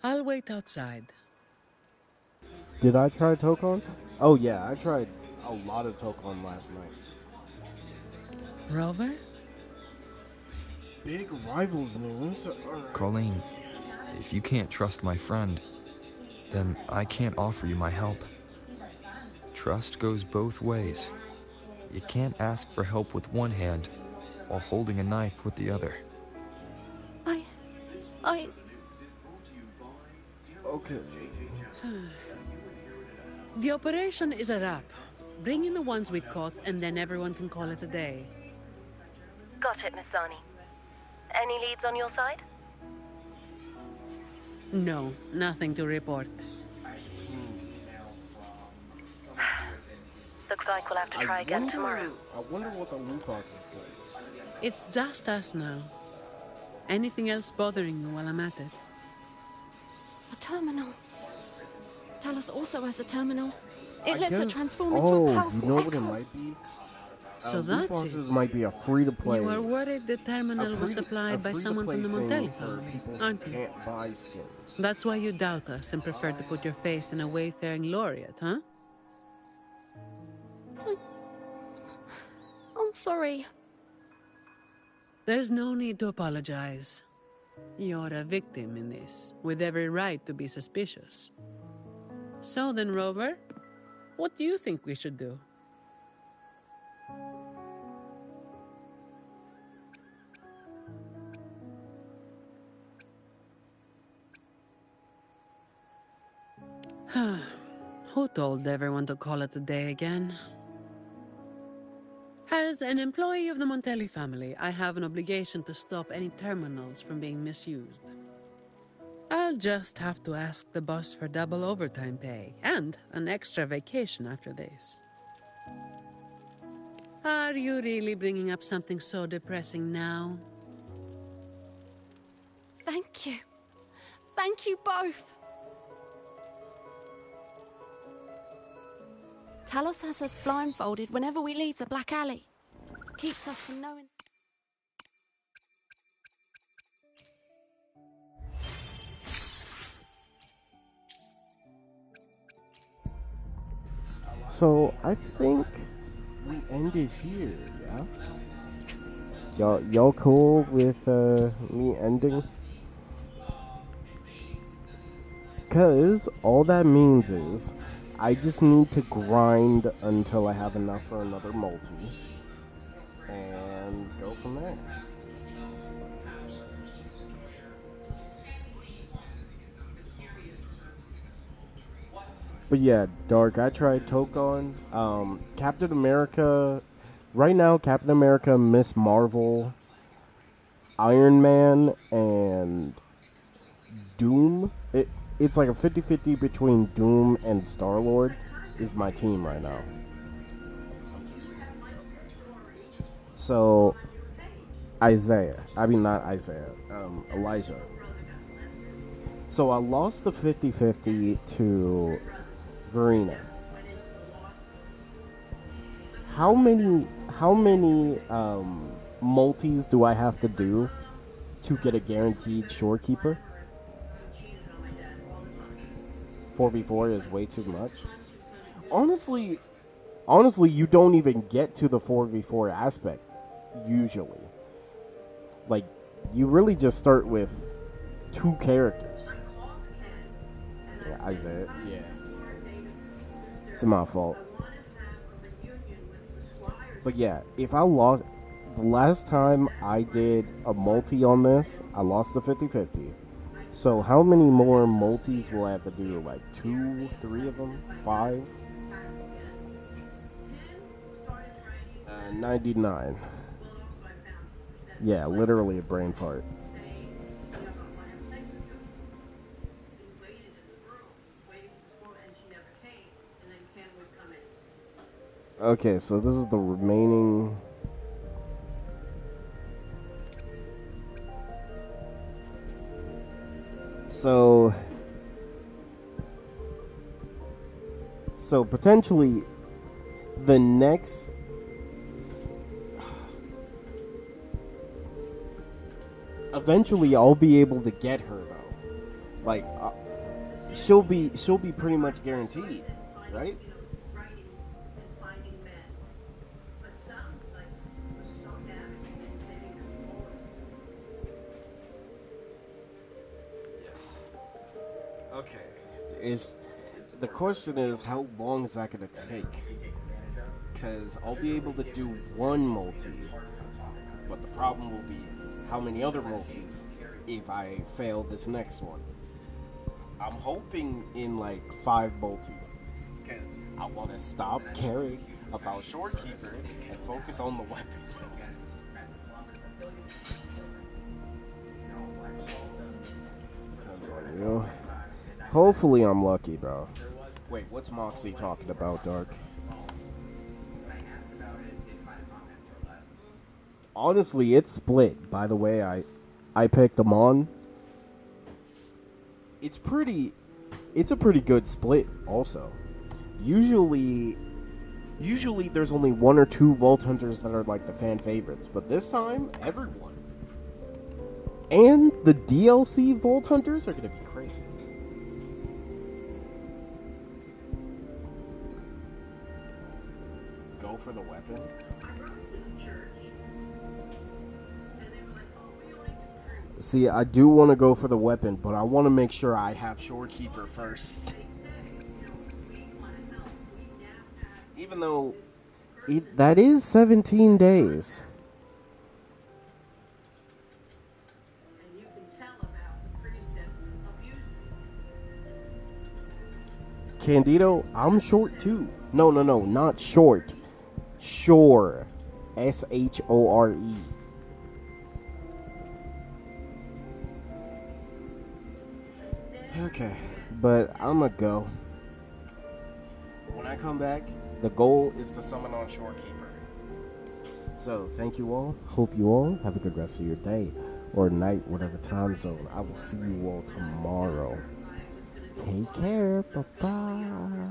V: I'll wait outside.
D: Did I try Tokon? Oh yeah, I tried a lot of Tokon last night.
V: Rover?
D: Big rivals news.
A: Colleen, if you can't trust my friend, then I can't offer you my help. Trust goes both ways. You can't ask for help with one hand while holding a knife with the other.
D: Okay.
V: The operation is a wrap. Bring in the ones we caught, and then everyone can call it a day.
N: Got it, Miss Sani. Any leads on your side?
V: No, nothing to report.
N: Looks like we'll have to try again tomorrow.
D: I wonder what the loot box is doing.
V: It's just us now. Anything else bothering you while I'm at it?
L: A terminal. Talos also has a terminal. It lets her
D: guess-
L: transform into a
D: you
L: powerful
D: know what it
L: echo.
D: might be?
V: So
D: Loot
V: that's it.
D: boxes might be a free-to-play.
V: You are worried the terminal was supplied by someone from the Montelli
D: for
V: family,
D: people who
V: aren't you?
D: can't buy skins.
V: That's why you doubt us and prefer to put your faith in a wayfaring laureate, huh?
L: I'm sorry.
V: There's no need to apologize. You're a victim in this, with every right to be suspicious. So then, Rover, what do you think we should do? Who told everyone to call it a day again? As an employee of the Montelli family, I have an obligation to stop any terminals from being misused. I'll just have to ask the boss for double overtime pay and an extra vacation after this. Are you really bringing up something so depressing now?
K: Thank you. Thank you both.
L: Talos has us blindfolded whenever we leave the Black Alley. Keeps us from knowing.
D: So I think we ended here, yeah? Y'all cool with me ending? Cause all that means is I just need to grind until I have enough for another multi. And go from there. But yeah, Dark, I tried Tokon. Captain America. Right now, Captain America, Miss Marvel, Iron Man, and Doom. It's like a 50-50 between Doom and Star-Lord is my team right now. So, Elijah. So I lost the 50-50 to Verena. How many multis do I have to do to get a guaranteed shorekeeper? 4v4 is way too much. Honestly, you don't even get to the 4v4 aspect usually. Like, you really just start with 2 characters. Yeah, Isaiah. Yeah. It's my fault. But yeah, if I lost... The last time I did a multi on this, I lost the 50-50. So how many more multis will I have to do? Like 2, 3 of them? 5? 99. Yeah, literally a brain fart. Okay, so this is the remaining... So potentially the next... Eventually I'll be able to get her though. Like she'll be pretty much guaranteed, right? Yes. Okay. The question is, how long is that going to take? Because I'll be able to do one multi, but the problem will be how many other multis if I fail this next one. I'm hoping in like 5 multis, because I want to stop caring about Shorekeeper and focus on the weapon. Depends on you. Hopefully I'm lucky, bro. Wait, what's Moxie talking about, Dark? Honestly, it's split. By the way, I picked them on. It's a pretty good split also. Usually there's only 1 or 2 Vault Hunters that are like the fan favorites, but this time, everyone. And the DLC Vault Hunters are gonna be crazy. Go for the weapon. See, I do want to go for the weapon, but I want to make sure I have Shorekeeper first. Even though that is 17 days. Candido, I'm short too. No, not short. Shore. S-H-O-R-E. Okay, but I'ma go. When I come back, the goal is to summon on Shorekeeper. So, thank you all. Hope you all have a good rest of your day or night, whatever time zone. I will see you all tomorrow. Take care. Bye-bye.